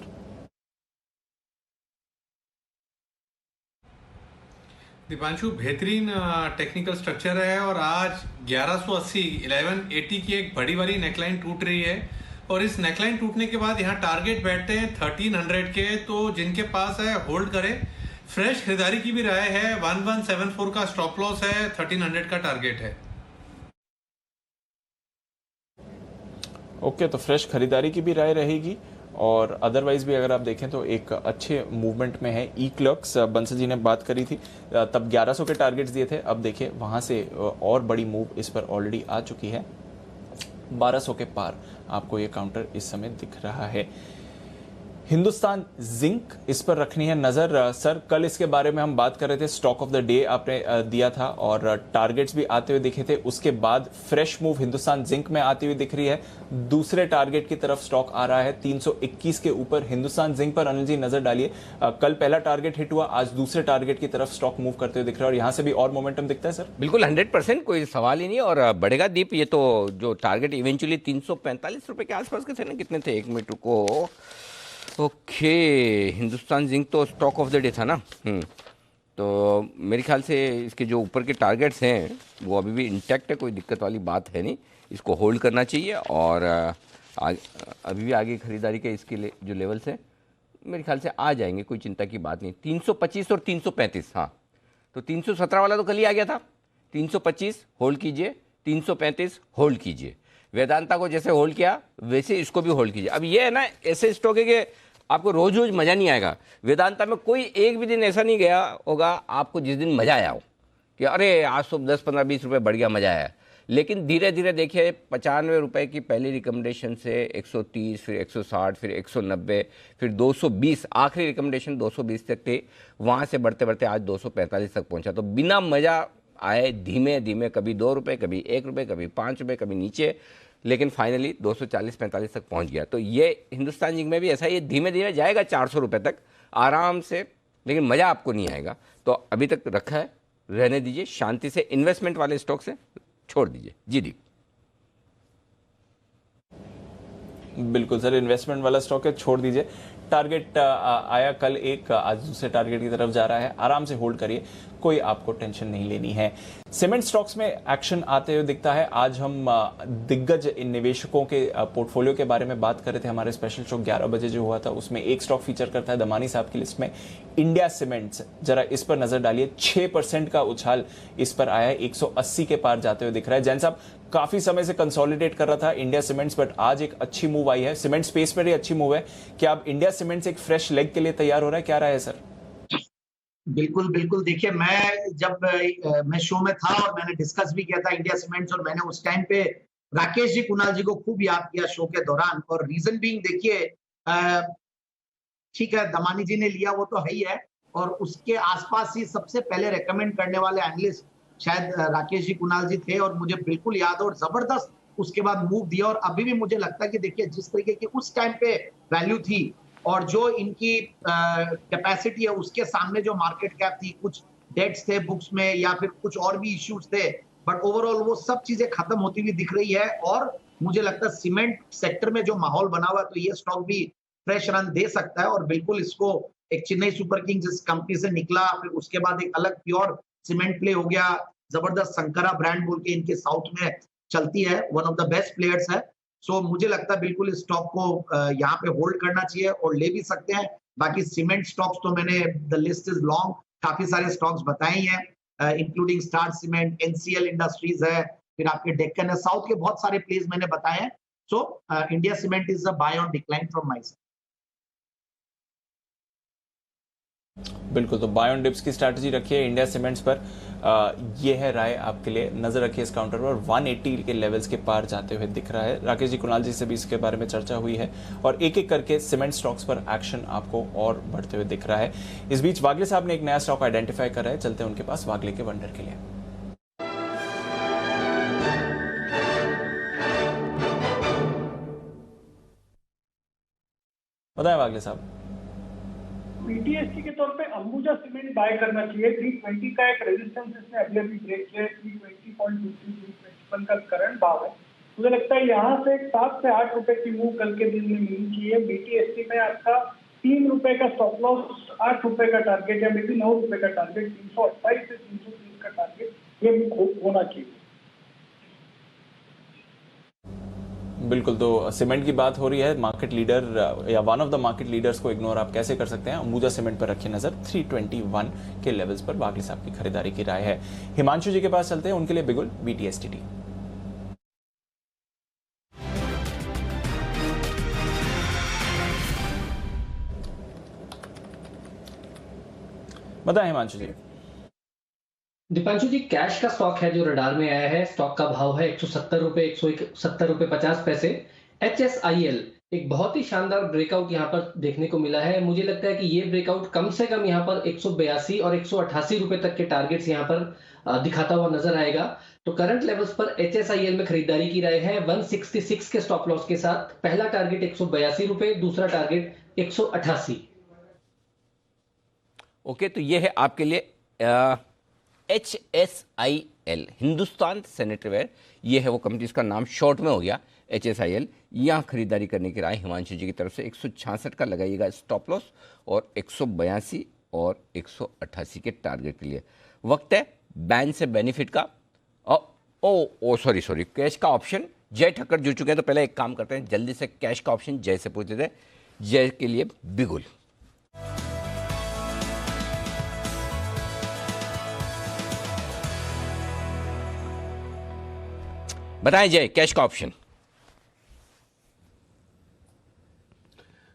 दीपांशु, बेहतरीन टेक्निकल स्ट्रक्चर है और आज 1180 1180 की एक बड़ी वाली नेकलाइन टूट रही है, और इस नेकलाइन टूटने के बाद यहाँ टारगेट बैठते हैं 1300 के। तो जिनके पास है होल्ड करें। फ्रेश खरीदारी की भी राय है। 1174 का स्टॉप लॉस है, 1300 का टारगेट है। ओके, तो फ्रेश खरीदारी की भी राय रहेगी, और अदरवाइज भी अगर आप देखें तो एक अच्छे मूवमेंट में है ई क्लर्क्स। बंसल जी ने बात करी थी तब 1100 के टारगेट्स दिए थे, अब देखिए वहां से और बड़ी मूव इस पर ऑलरेडी आ चुकी है। 1200 के पार आपको ये काउंटर इस समय दिख रहा है। हिंदुस्तान जिंक, इस पर रखनी है नजर। सर, कल इसके बारे में हम बात कर रहे थे, स्टॉक ऑफ द डे आपने दिया था और टारगेट्स भी आते हुए दिखे थे। उसके बाद फ्रेश मूव हिंदुस्तान जिंक में आती हुई दिख रही है। दूसरे टारगेट की तरफ स्टॉक आ रहा है 321 के ऊपर। हिंदुस्तान जिंक पर अनिल जी नजर डालिए। कल पहला टारगेट हिट हुआ, आज दूसरे टारगेट की तरफ स्टॉक मूव करते हुए दिख रहा है, और यहां से भी और मोमेंटम दिखता है सर। बिल्कुल 100%, कोई सवाल ही नहीं। और बढ़ेगा दीप, ये तो जो टारगेट इवेंचुअली 345 रुपए के आसपास के थे ना, कितने थे, 1 मिनट को। ओके, हिंदुस्तान जिंक तो स्टॉक ऑफ द डे था ना। तो मेरे ख्याल से इसके जो ऊपर के टारगेट्स हैं वो अभी भी इंटैक्ट है, कोई दिक्कत वाली बात है नहीं। इसको होल्ड करना चाहिए, और अभी भी आगे खरीदारी के इसके जो लेवल्स हैं मेरे ख्याल से आ जाएंगे, कोई चिंता की बात नहीं। 325 और 335, हाँ, तो 317 वाला तो कल ही आ गया था। 325 होल्ड कीजिए, 335 होल्ड कीजिए। वेदांता को जैसे होल्ड किया वैसे इसको भी होल्ड कीजिए। अब ये है ना, ऐसे स्टॉक है कि आपको रोज रोज मज़ा नहीं आएगा। वेदांता में कोई एक भी दिन ऐसा नहीं गया होगा आपको जिस दिन मज़ा आया हो कि अरे आज तो 10, 15, 20 रुपये बढ़ गया, मज़ा आया। लेकिन धीरे धीरे देखिए, 95 रुपये की पहली रिकमेंडेशन से 130, फिर 160, फिर 190, फिर 220, आखिरी रिकमेंडेशन 220 तक थी। वहाँ से बढ़ते बढ़ते आज 245 तक पहुँचा। तो बिना मज़ा आए धीमे धीमे, कभी 2 रुपये, कभी 1 रुपये, कभी 5 रुपये, कभी नीचे, लेकिन फाइनली 240-45 तक पहुंच गया। तो ये हिंदुस्तान जिंक में भी ऐसा ही, ये धीमे धीमे जाएगा 400 रुपये तक आराम से, लेकिन मज़ा आपको नहीं आएगा। तो अभी तक रखा है, रहने दीजिए, शांति से इन्वेस्टमेंट वाले स्टॉक से छोड़ दीजिए। जी दीप। बिल्कुल सर, इन्वेस्टमेंट वाला स्टॉक है, छोड़ दीजिए। टारगेट आया कल एक, आज दूसरे टारगेट की तरफ जा रहा है, आराम से होल्ड करिए, कोई आपको टेंशन नहीं लेनी है। सीमेंट स्टॉक्स में एक्शन आते हुए दिखता है। आज हम दिग्गज निवेशकों के पोर्टफोलियो के बारे में बात कर रहे थे। हमारे स्पेशल शो 11 बजे जो हुआ था उसमें एक स्टॉक फीचर करता है दमानी साहब की लिस्ट में, इंडिया सीमेंट्स। जरा इस पर नजर डालिए, 6% का उछाल इस पर आया है, 180 के पार जाते हुए दिख रहा है। जैन साहब, काफी समय से कंसोलिडेट कर रहा था इंडिया सीमेंट्स, बट आज एक अच्छी मूव आई है, सीमेंट स्पेस पर ही अच्छी मूव है। क्या अब इंडिया सीमेंट्स एक फ्रेश लेग के लिए तैयार हो रहा है? क्या रहा है सर? बिल्कुल बिल्कुल। देखिए, मैं जब मैं शो में था और मैंने डिस्कस भी किया था इंडिया सीमेंट्स, और मैंने उस टाइम पे राकेश जी कुणाल जी को खूब याद किया शो के दौरान। और रीजन बीइंग, देखिए, ठीक है, दमानी जी ने लिया वो तो है ही है, और उसके आसपास ही सबसे पहले रेकमेंड करने वाले एनालिस्ट शायद राकेश जी कुणाल जी थे, और मुझे बिल्कुल याद है, और जबरदस्त उसके बाद मूव दिया। और अभी भी मुझे लगता है कि देखिए, जिस तरीके की उस टाइम पे वैल्यू थी और जो इनकी कैपेसिटी है, उसके सामने जो मार्केट कैप थी, कुछ डेट्स थे बुक्स में या फिर कुछ और भी इश्यूज थे, बट ओवरऑल वो सब चीजें खत्म होती हुई दिख रही है। और मुझे लगता है सीमेंट सेक्टर में जो माहौल बना हुआ है, तो ये स्टॉक भी फ्रेश रन दे सकता है। और बिल्कुल इसको, एक चेन्नई सुपर किंग्स इस कंपनी से निकला, फिर उसके बाद एक अलग प्योर सीमेंट प्ले हो गया, जबरदस्त संकरा ब्रांड बोल के इनके साउथ में चलती है, one of the best players है। सो मुझे लगता है बिल्कुल इस स्टॉक को यहाँ पे होल्ड करना चाहिए, और ले भी सकते हैं। बाकी सीमेंट स्टॉक्स तो मैंने, द लिस्ट इज लॉन्ग, काफी सारे स्टॉक्स बताए हैं, including star cement, NCL industries है, फिर आपके डेक्कन है, साउथ के बहुत सारे प्लेस मैंने बताए हैं। So India cement is a buy on decline from my side. बिल्कुल, तो बाय ऑन डिप्स की स्ट्रैटेजी रखिए इंडिया सीमेंट्स पर। ये है राय आपके लिए, नजर रखिए इस काउंटर पर। 180 के लेवल्स के पार जाते हुए दिख रहा है। राकेश जी, कुणाल जी से भी इसके बारे में चर्चा हुई है और एक एक करके सीमेंट स्टॉक्स पर एक्शन आपको और बढ़ते हुए दिख रहा है। इस बीच वागले साहब ने एक नया स्टॉक आइडेंटिफाई करा है, चलते हैं उनके पास वागले के वंडर के लिए। बताएं वागले साहब। बीटीएसटी के तौर पे अंबुजा सीमेंट बाय करना चाहिए। 320 का एक रेजिस्टेंस इसने अभी अभी ब्रेक किया है। 320.23 321 का करंट भाव है। मुझे लगता है यहाँ से 7 से 8 रुपए की मूव कल के दिन में मिलनी चाहिए। बीटीएसटी में आपका 3 रुपए का स्टॉप लॉस, 8 रुपए का टारगेट या मे बी 9 रुपए का टारगेट, 328 से 330 का टारगेट ये होना चाहिए। बिल्कुल, तो सीमेंट की बात हो रही है। मार्केट लीडर या one of the market leaders को इग्नोर आप कैसे कर सकते हैं? अंबुजा सीमेंट पर रखिए नजर। 321 के लेवल्स पर वागले साहब की खरीदारी की राय है। हिमांशु जी के पास चलते हैं, उनके लिए बिगुल बीटीएसटीटी। बताएं हिमांशु जी। दीपांशु जी, कैश का स्टॉक है जो रडार में आया है। स्टॉक का भाव है 170 रुपए, 170 रुपए 50 पैसे। HSIL एक बहुत ही शानदार ब्रेकआउट यहाँ पर देखने को मिला है। मुझे लगता है कि ये ब्रेकआउट कम से कम यहाँ पर 182 और 188 रुपए तक के टारगेट्स यहाँ पर दिखाता हुआ नजर आएगा। तो करंट लेवल्स पर HSIL में खरीदारी की राय है 166 के स्टॉप लॉस के साथ। पहला टारगेट 182 रुपए, दूसरा टारगेट 188। ओके, तो ये है आपके लिए HSIL, हिंदुस्तान सैनिटरीवेयर। ये है वो कंपनी, इसका नाम शॉर्ट में हो गया HSIL। यहाँ खरीदारी करने की राय हिमांशु जी की तरफ से। 166 का लगाइएगा स्टॉप लॉस और 182 और 188 के टारगेट के लिए। वक्त है बैन से बेनिफिट का। सॉरी, कैश का ऑप्शन जय ठक्कर जुड़ चुके हैं। तो पहले एक काम करते हैं, जल्दी से कैश का ऑप्शन जय से पूछ देते हैं। जय के लिए बिगुल। बताएं जय, कैश का option.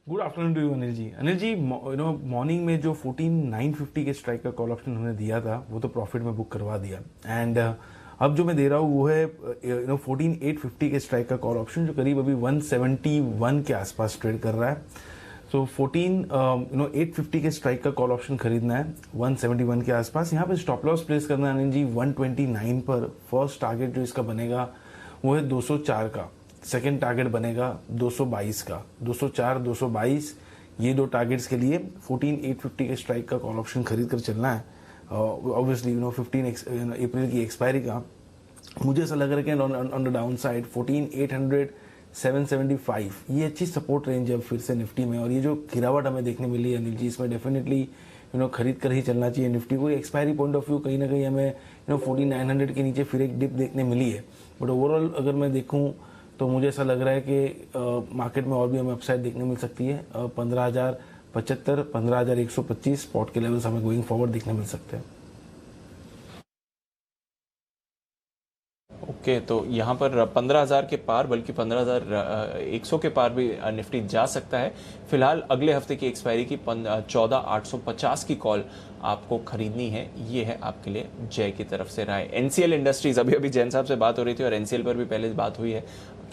Good afternoon to you Anil ji. Anil ji, morning में जो 14,950 के स्ट्राइक का कॉल ऑप्शन उन्होंने दिया था वो तो प्रॉफिट में बुक करवा दिया। एंड अब जो मैं दे रहा हूँ वो है 14,850 के स्ट्राइक का कॉल ऑप्शन, जो करीब अभी 171 के आसपास ट्रेड कर रहा है। सो 14,850 के स्ट्राइक का कॉल ऑप्शन खरीदना है 171 के आसपास। यहाँ पे स्टॉप लॉस प्लेस करना है अनिल जी 129 पर। फर्स्ट टारगेट जो इसका बनेगा वो है 204 का। सेकंड टारगेट बनेगा 222 का। 204, 222 ये दो टारगेट्स के लिए 14,850 के स्ट्राइक का कॉल ऑप्शन खरीद कर चलना है। ऑब्वियसली 15 अप्रैल की एक्सपायरी का मुझे ऐसा लग रहा है कि ऑन द डाउन साइड 14,800 775 ये अच्छी सपोर्ट रेंज है फिर से निफ्टी में। और ये जो गिरावट हमें देखने मिली है अनिल जी, इसमें डेफिनेटली खरीद कर ही चलना चाहिए निफ्टी को। एक्सपायरी पॉइंट ऑफ व्यू कहीं ना कहीं हमें 14,900 के नीचे फिर एक डिप देखने मिली है। बट ओवरऑल अगर मैं देखूं तो मुझे ऐसा लग रहा है कि मार्केट में और भी हमें अपसाइड देखने मिल सकती है। 15,075 15,125 स्पॉट के लेवल्स हमें गोइंग फॉरवर्ड देखने मिल सकते हैं। ओके, तो यहाँ पर 15,000 के पार, बल्कि 15,100 के पार भी निफ्टी जा सकता है। फिलहाल अगले हफ्ते की एक्सपायरी की 14,850 की कॉल आपको खरीदनी है। ये है आपके लिए जय की तरफ से राय। एनसीएल इंडस्ट्रीज, अभी अभी जैन साहब से बात हो रही थी और एनसीएल पर भी पहले बात हुई है।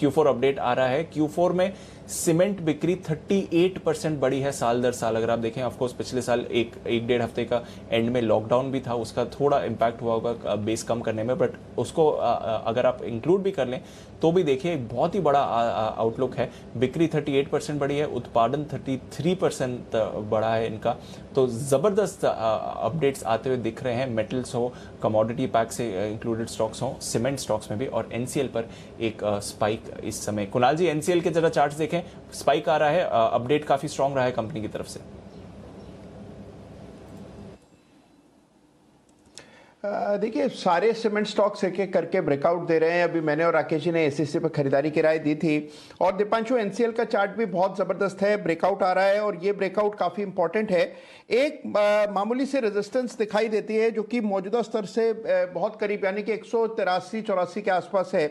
Q4 अपडेट आ रहा है। Q4 में सीमेंट बिक्री 38% बढ़ी है साल दर साल। अगर आप देखें, ऑफकोर्स पिछले साल एक डेढ़ हफ्ते का एंड में लॉकडाउन भी था, उसका थोड़ा इम्पैक्ट हुआ होगा बेस कम करने में, बट उसको अगर आप इंक्लूड भी कर लें तो भी देखिए बहुत ही बड़ा आउटलुक है। बिक्री 38% बढ़ी है, उत्पादन 33% बढ़ा है इनका। तो ज़बरदस्त अपडेट्स आते हुए दिख रहे हैं। मेटल्स हो, कमोडिटी पैक से इंक्लूडेड स्टॉक्स हो, सीमेंट स्टॉक्स में भी, और एनसीएल पर एक स्पाइक इस समय। कुणाल जी, एनसीएल के जरा चार्ट्स देखें, स्पाइक आ रहा है, अपडेट काफी स्ट्रांग रहा है कंपनी की तरफ से। देखिए सारे सीमेंट स्टॉक्स एक एक करके ब्रेकआउट दे रहे हैं। अभी मैंने और राकेश जी ने एसीसी पे खरीदारी की राय दी थी। और दीपांशु, एनसीएल का चार्ट भी बहुत जबरदस्त है, ब्रेकआउट आ रहा है और ये ब्रेकआउट काफी इंपॉर्टेंट है। एक मामूली से रेजिस्टेंस दिखाई देती है जो कि मौजूदा स्तर से बहुत करीब यानी कि 183-84 के आसपास है।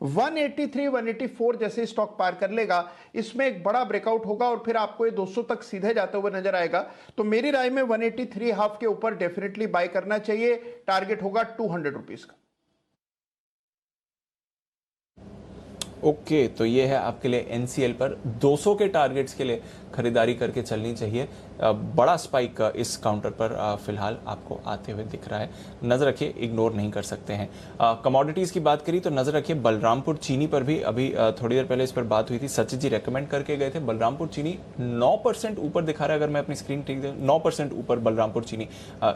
183-184 जैसे स्टॉक पार कर लेगा, इसमें एक बड़ा ब्रेकआउट होगा और फिर आपको ये 200 तक सीधे जाते हुए नजर आएगा। तो मेरी राय में 183 हाफ के ऊपर डेफिनेटली बाय करना चाहिए। टारगेट होगा 200 रुपीज का। ओके, तो ये है आपके लिए एनसीएल पर 200 के टारगेट्स के लिए खरीदारी करके चलनी चाहिए। बड़ा स्पाइक इस काउंटर पर फिलहाल आपको आते हुए दिख रहा है, नजर रखिए, इग्नोर नहीं कर सकते हैं। कमोडिटीज की बात करी तो नजर रखिए बलरामपुर चीनी पर भी अभी थोड़ी देर पहले इस पर बात हुई थी, सचिन जी रेकमेंड करके गए थे। बलरामपुर चीनी 9% ऊपर दिखा रहा है, अगर मैं अपनी स्क्रीन ठीक 9% ऊपर बलरामपुर चीनी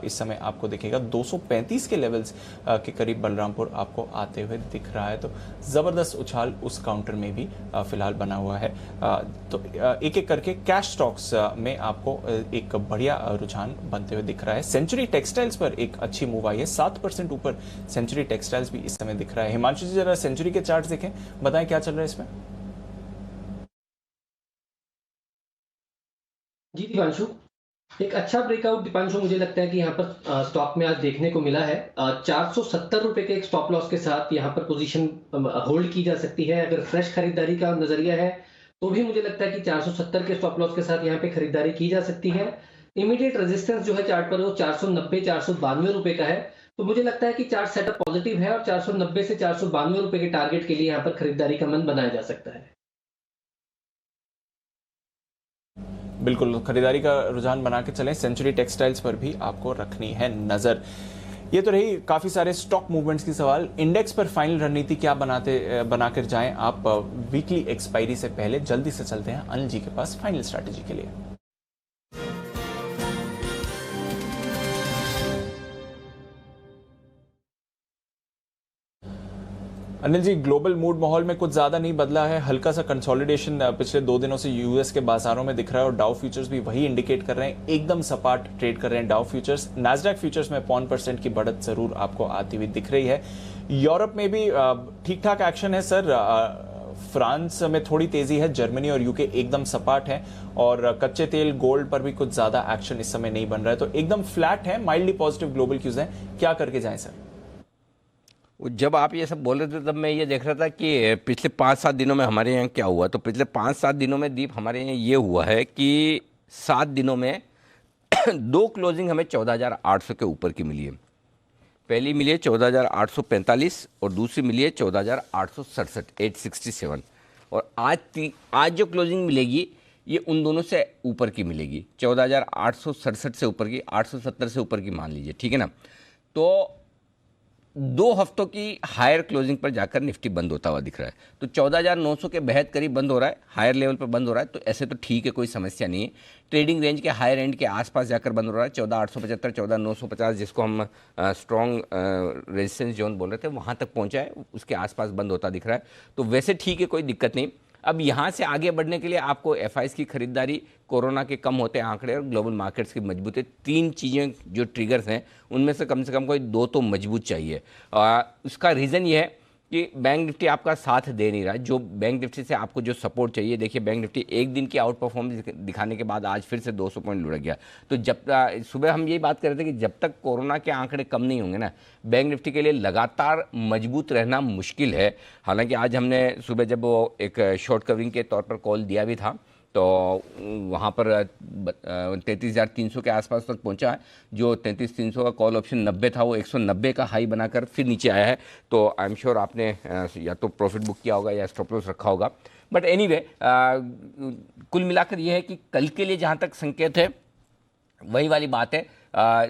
इस समय आपको दिखेगा। 235 के लेवल्स के करीब बलरामपुर आपको आते हुए दिख रहा है। तो जबरदस्त उछाल उस काउंटर में भी फिलहाल बना हुआ है। तो एक एक करके कैश स्टॉक्स में आपको एक बढ़िया रुझान बनते हुए दिख रहा है। सेंचुरी टेक्सटाइल्स पर एक अच्छी मूव आई है, 7% ऊपर सेंचुरी टेक्सटाइल्स भी इस समय दिख रहा है। हिमांशु जी जरा सेंचुरी के चार्ट्स देखें, बताएं क्या चल रहा है इसमें। जी दीपांशु, एक अच्छा ब्रेकआउट दीपांशु मुझे लगता है कि यहाँ पर स्टॉक में आज देखने को मिला है। 470 रुपए के एक स्टॉप लॉस के साथ यहाँ पर पोजीशन होल्ड की जा सकती है। अगर फ्रेश खरीदारी का नजरिया है तो भी मुझे लगता है कि 470 के स्टॉप लॉस के साथ यहाँ पे खरीदारी की जा सकती है। इमीडिएट रेजिस्टेंस जो है चार्ट पर वो 490-492 रुपए का है। तो मुझे लगता है कि चार्ट सेटअप पॉजिटिव है और 490 से 492 रुपए के टारगेट के लिए यहाँ पर खरीदारी का मन बनाया जा सकता है। बिल्कुल, खरीदारी का रुझान बना के चलें। सेंचुरी टेक्सटाइल्स पर भी आपको रखनी है नजर। ये तो रही काफी सारे स्टॉक मूवमेंट्स की सवाल। इंडेक्स पर फाइनल रणनीति क्या बनाकर जाएं आप वीकली एक्सपायरी से पहले। जल्दी से चलते हैं अनिल जी के पास फाइनल स्ट्रैटेजी के लिए। अनिल जी, ग्लोबल मूड माहौल में कुछ ज्यादा नहीं बदला है, हल्का सा कंसोलिडेशन पिछले 2 दिनों से यूएस के बाजारों में दिख रहा है और डाउ फ्यूचर्स भी वही इंडिकेट कर रहे हैं, एकदम सपाट ट्रेड कर रहे हैं डाउ फ्यूचर्स। नैस्डैक फ्यूचर्स में 1% की बढ़त जरूर आपको आती हुई दिख रही है। यूरोप में भी ठीक ठाक एक्शन है सर। फ्रांस में थोड़ी तेजी है, जर्मनी और यूके एकदम सपाट है और कच्चे तेल गोल्ड पर भी कुछ ज्यादा एक्शन इस समय नहीं बन रहा है। तो एकदम फ्लैट है, माइल्डली पॉजिटिव ग्लोबल क्यूज है। क्या करके जाएं सर? जब आप ये सब बोल रहे थे तब मैं ये देख रहा था कि पिछले 5-7 दिनों में हमारे यहाँ क्या हुआ। तो पिछले 5-7 दिनों में दीप हमारे यहाँ ये हुआ है कि 7 दिनों में 2 क्लोजिंग हमें 14,800 के ऊपर की मिली है। पहली मिली है 14,845 और दूसरी मिली है 14,867, 867। और आज जो क्लोजिंग मिलेगी ये उन दोनों से ऊपर की मिलेगी, 14,867 से ऊपर की, 870 से ऊपर की मान लीजिए, ठीक है ना। तो 2 हफ्तों की हायर क्लोजिंग पर जाकर निफ्टी बंद होता हुआ दिख रहा है। तो 14,900 के बेहद करीब बंद हो रहा है, हायर लेवल पर बंद हो रहा है। तो ऐसे तो ठीक है, कोई समस्या नहीं है। ट्रेडिंग रेंज के हायर एंड के आसपास जाकर बंद हो रहा है, 14,875, 14,950 जिसको हम स्ट्रॉन्ग रेजिस्टेंस जोन बोल रहे थे, वहाँ तक पहुँचा है, उसके आसपास बंद होता दिख रहा है। तो वैसे ठीक है, कोई दिक्कत नहीं। अब यहाँ से आगे बढ़ने के लिए आपको एफआईज की खरीदारी, कोरोना के कम होते आंकड़े और ग्लोबल मार्केट्स की मजबूती, 3 चीज़ें जो ट्रिगर्स हैं उनमें से कम कोई 2 तो मजबूत चाहिए। उसका रीज़न ये है कि बैंक निफ्टी आपका साथ दे नहीं रहा है। जो बैंक निफ्टी से आपको जो सपोर्ट चाहिए, देखिए बैंक निफ्टी एक दिन की आउट परफॉर्मेंस दिखाने के बाद आज फिर से 200 पॉइंट लुढ़क गया। तो जब सुबह हम यही बात कर रहे थे कि जब तक कोरोना के आंकड़े कम नहीं होंगे ना, बैंक निफ्टी के लिए लगातार मजबूत रहना मुश्किल है। हालांकि आज हमने सुबह जब वो एक शॉर्ट कवरिंग के तौर पर कॉल दिया भी था तो वहाँ पर 33,300 के आसपास तक पहुँचा है। जो 33,300 का कॉल ऑप्शन 90 था वो 190 का हाई बनाकर फिर नीचे आया है। तो आई एम श्योर आपने या तो प्रॉफिट बुक किया होगा या स्टॉप लॉस रखा होगा। बट एनीवे कुल मिलाकर ये है कि कल के लिए जहाँ तक संकेत है वही वाली बात है,